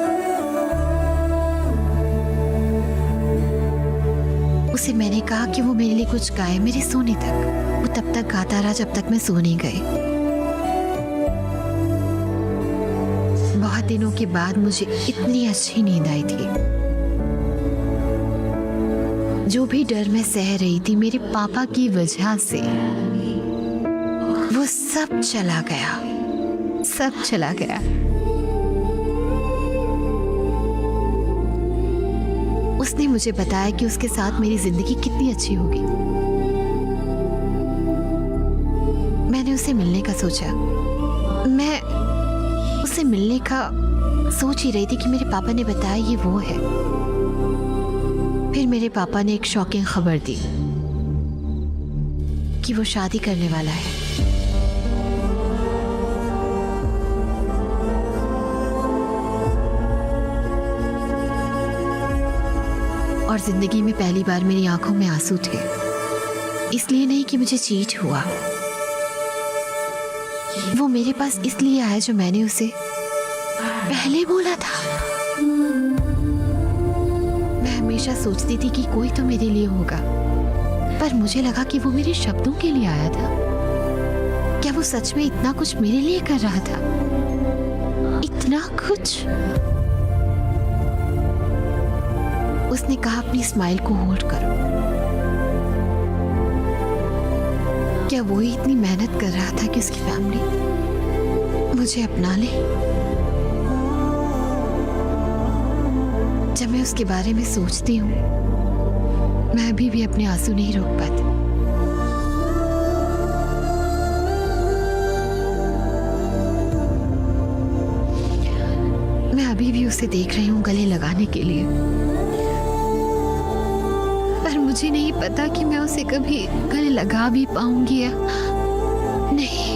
उसे मैंने कहा कि वो मेरे लिए कुछ गाए मेरे सोने तक। वो तब तक गाता रहा जब तक मैं सो नहीं गई। बहुत दिनों के बाद मुझे इतनी अच्छी नींद आई थी। जो भी डर मैं सह रही थी मेरे पापा की वजह से, वो सब चला गया, सब चला गया। उसने मुझे बताया कि उसके साथ मेरी जिंदगी कितनी अच्छी होगी। मैंने उसे मिलने का सोचा। मैं उसे मिलने का सोच ही रही थी कि मेरे पापा ने बताया ये वो है। फिर मेरे पापा ने एक शॉकिंग खबर दी कि वो शादी करने वाला है। और जिंदगी में पहली बार मेरी आंखों में आंसू थे। इसलिए नहीं कि मुझे चीट हुआ, वो मेरे पास इसलिए आया जो मैंने उसे पहले बोला था। मैं हमेशा सोचती थी कि कोई तो मेरे लिए होगा, पर मुझे लगा कि वो मेरे शब्दों के लिए आया था। क्या वो सच में इतना कुछ मेरे लिए कर रहा था? इतना कुछ? उसने कहा अपनी स्माइल को होल्ड करो। क्या वो ही इतनी मेहनत कर रहा था कि उसकी फैमिली मुझे अपना ले? जब मैं उसके बारे में सोचती हूँ मैं अभी भी अपने आंसू नहीं रोक पाती। मैं अभी भी उसे देख रही हूँ गले लगाने के लिए, पर मुझे नहीं पता कि मैं उसे कभी गले लगा भी पाऊंगी या नहीं।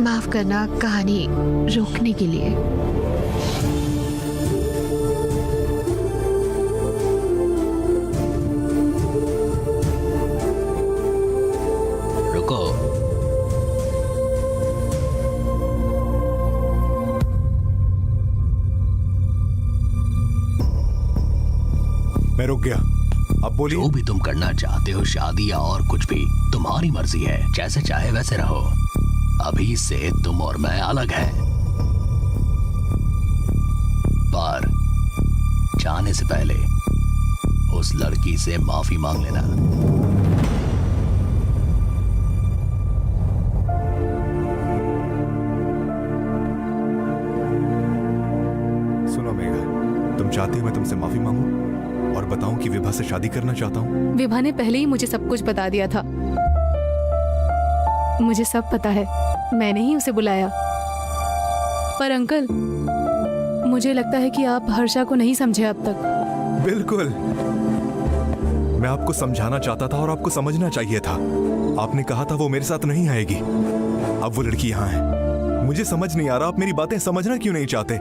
माफ करना कहानी रोकने के लिए। रुको। मैं रुक गया, अब बोलिए। जो भी तुम करना चाहते हो, शादी या और कुछ भी, तुम्हारी मर्जी है। जैसे चाहे वैसे रहो। अभी से तुम और मैं अलग हैं। पर जाने से पहले उस लड़की से माफी मांग लेना। सुनो मेघा, तुम चाहती हो मैं तुमसे माफी मांगू और बताऊं कि विभा से शादी करना चाहता हूं? विभा ने पहले ही मुझे सब कुछ बता दिया था। मुझे सब पता है, मैंने ही उसे बुलाया। पर अंकल, मुझे लगता है कि आप हर्षा को नहीं समझे अब तक। बिल्कुल, मैं आपको समझाना चाहता था और आपको समझना चाहिए था। आपने कहा था वो मेरे साथ नहीं आएगी, अब वो लड़की यहाँ है। मुझे समझ नहीं आ रहा आप मेरी बातें समझना क्यों नहीं चाहते।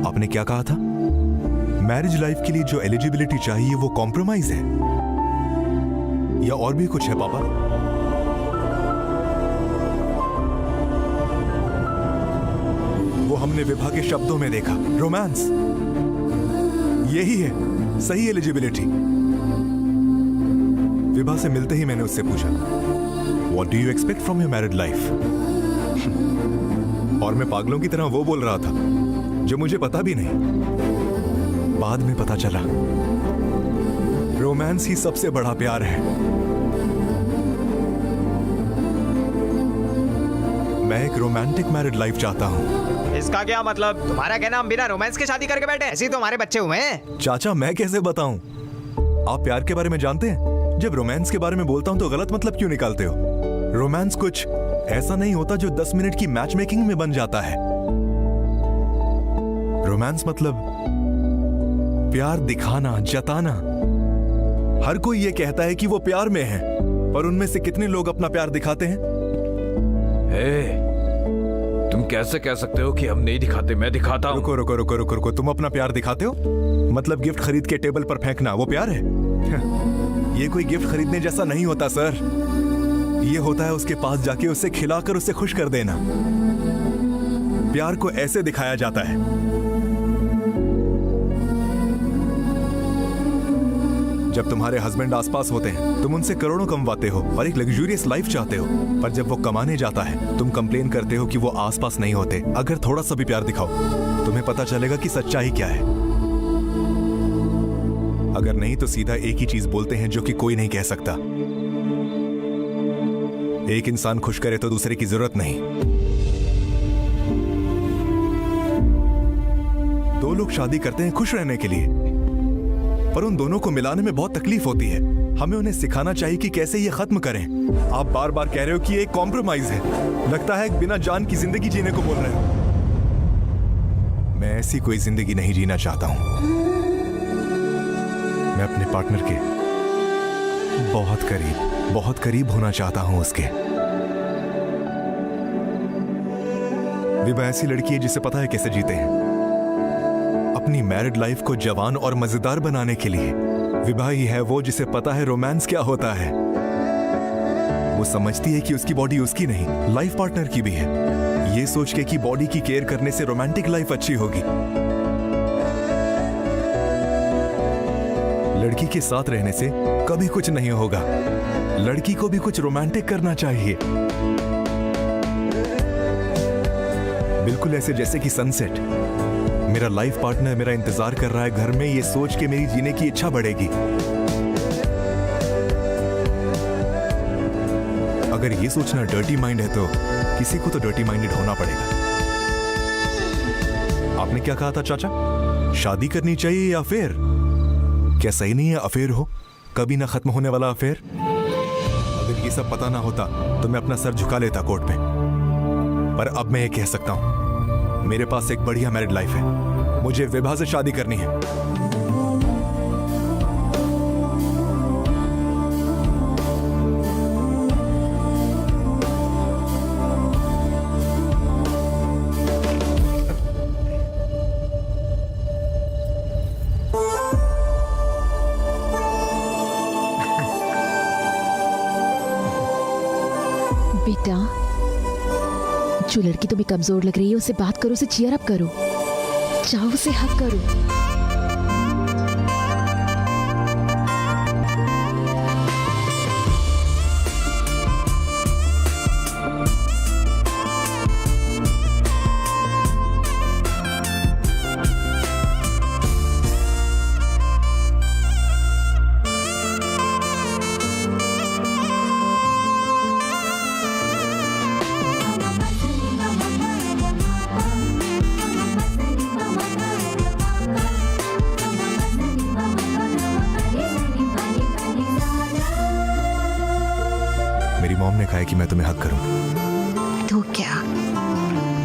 आपने क्या कहा था? मैरिज लाइफ के लिए जो एलिजिबिलिटी चाहिए वो कॉम्प्रोमाइज है या और भी कुछ है पापा? वो हमने विभा के शब्दों में देखा, रोमांस। यही है सही एलिजिबिलिटी। विभा से मिलते ही मैंने उससे पूछा, What do you expect from your married life? और मैं पागलों की तरह वो बोल रहा था जो मुझे पता भी नहीं। बाद में पता चला रोमांस ही सबसे बड़ा प्यार है। मैं एक रोमांटिक मैरिड लाइफ चाहता हूँ। इसका क्या मतलब? तुम्हारा कहना हम बिना रोमांस के शादी करके बैठे? ऐसे ही तो हमारे बच्चे हुए हैं। चाचा, मैं कैसे बताऊं? आप प्यार के बारे में जानते हैं? जब रोमांस के बारे में बोलता हूं तो गलत मतलब क्यों निकालते हो? रोमांस कुछ ऐसा नहीं होता जो 10 मिनट की मैच मेकिंग में बन जाता है। रोमांस मतलब प्यार दिखाना, जताना। हर कोई ये कहता है कि वो प्यार में है, पर उनमें से कितने लोग अपना प्यार दिखाते हैं? तुम कैसे कह सकते हो कि हम नहीं दिखाते? मैं दिखाता हूं। रुको रुको रुको रुको रुको, तुम अपना प्यार दिखाते हो? मतलब गिफ्ट खरीद के टेबल पर फेंकना वो प्यार है? ये कोई गिफ्ट खरीदने जैसा नहीं होता सर। ये होता है उसके पास जाके उसे खिलाकर उसे खुश कर देना। प्यार को ऐसे दिखाया जाता है। जब तुम्हारे हस्बैंड आसपास होते हैं तुम उनसे करोड़ों कमवाते हो और एक लग्जूरियस लाइफ चाहते हो, पर जब वो कमाने जाता है तुम कंप्लेन करते हो कि वो आसपास नहीं होते। अगर थोड़ा सा भी प्यार दिखाओ तुम्हें पता चलेगा कि सच्चाई क्या है। अगर नहीं तो सीधा एक ही चीज बोलते हैं जो कि कोई नहीं कह सकता, एक इंसान खुश करे तो दूसरे की जरूरत नहीं। दो लोग शादी करते हैं खुश रहने के लिए, पर उन दोनों को मिलाने में बहुत तकलीफ होती है। हमें उन्हें सिखाना चाहिए कि कैसे ये खत्म करें। आप बार बार कह रहे हो कि ये एक कॉम्प्रोमाइज है। लगता है बिना जान की जिंदगी जीने को बोल रहे हो। मैं ऐसी कोई जिंदगी नहीं जीना चाहता हूं। मैं अपने पार्टनर के बहुत करीब होना चाहता हूं उसके। विभा ऐसी लड़की है जिसे पता है कैसे जीते हैं। अपनी मैरिड लाइफ को जवान और मजेदार बनाने के लिए विभा ही है वो जिसे पता है रोमांस क्या होता है। वो समझती है कि उसकी बॉडी उसकी नहीं, लाइफ पार्टनर की भी है। ये सोच के कि बॉडी की केयर करने से रोमांटिक लाइफ अच्छी होगी। लड़की के साथ रहने से कभी कुछ नहीं होगा। लड़की को भी कुछ रोमांटिक करना चाहिए, बिल्कुल ऐसे जैसे कि सनसेट। मेरा लाइफ पार्टनर मेरा इंतजार कर रहा है घर में, ये सोच के मेरी जीने की इच्छा बढ़ेगी। अगर ये सोचना डर्टी माइंड है तो किसी को तो डर्टी माइंडेड होना पड़ेगा। आपने क्या कहा था चाचा? शादी करनी चाहिए या अफेयर? क्या सही नहीं है अफेयर हो, कभी ना खत्म होने वाला अफेयर? अगर ये सब पता ना होता तो मैं अपना सर झुका लेता कोर्ट में, पर अब मैं ये कह सकता हूं, मेरे पास एक बढ़िया मैरिड लाइफ है, मुझे विवाह से शादी करनी है। बेटा, जो लड़की तुम्हें कमजोर लग रही है उससे बात करो, उसे चीयर अप करो, जाओ उसे हक करो। मेरी मॉम ने कहा है कि मैं तुम्हें हक करूं। तो क्या?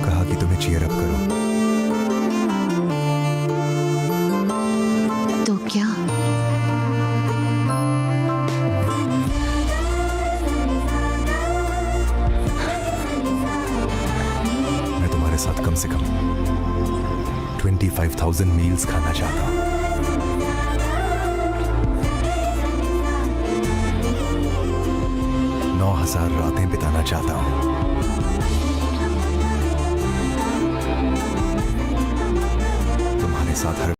कहा कि तुम्हें चीयर अप करूं। तो क्या? मैं तुम्हारे साथ कम से कम 25,000 मील्स खाना चाहता हूं। 9,000 रातें बिताना चाहता हूं। तुम्हारे साथ हर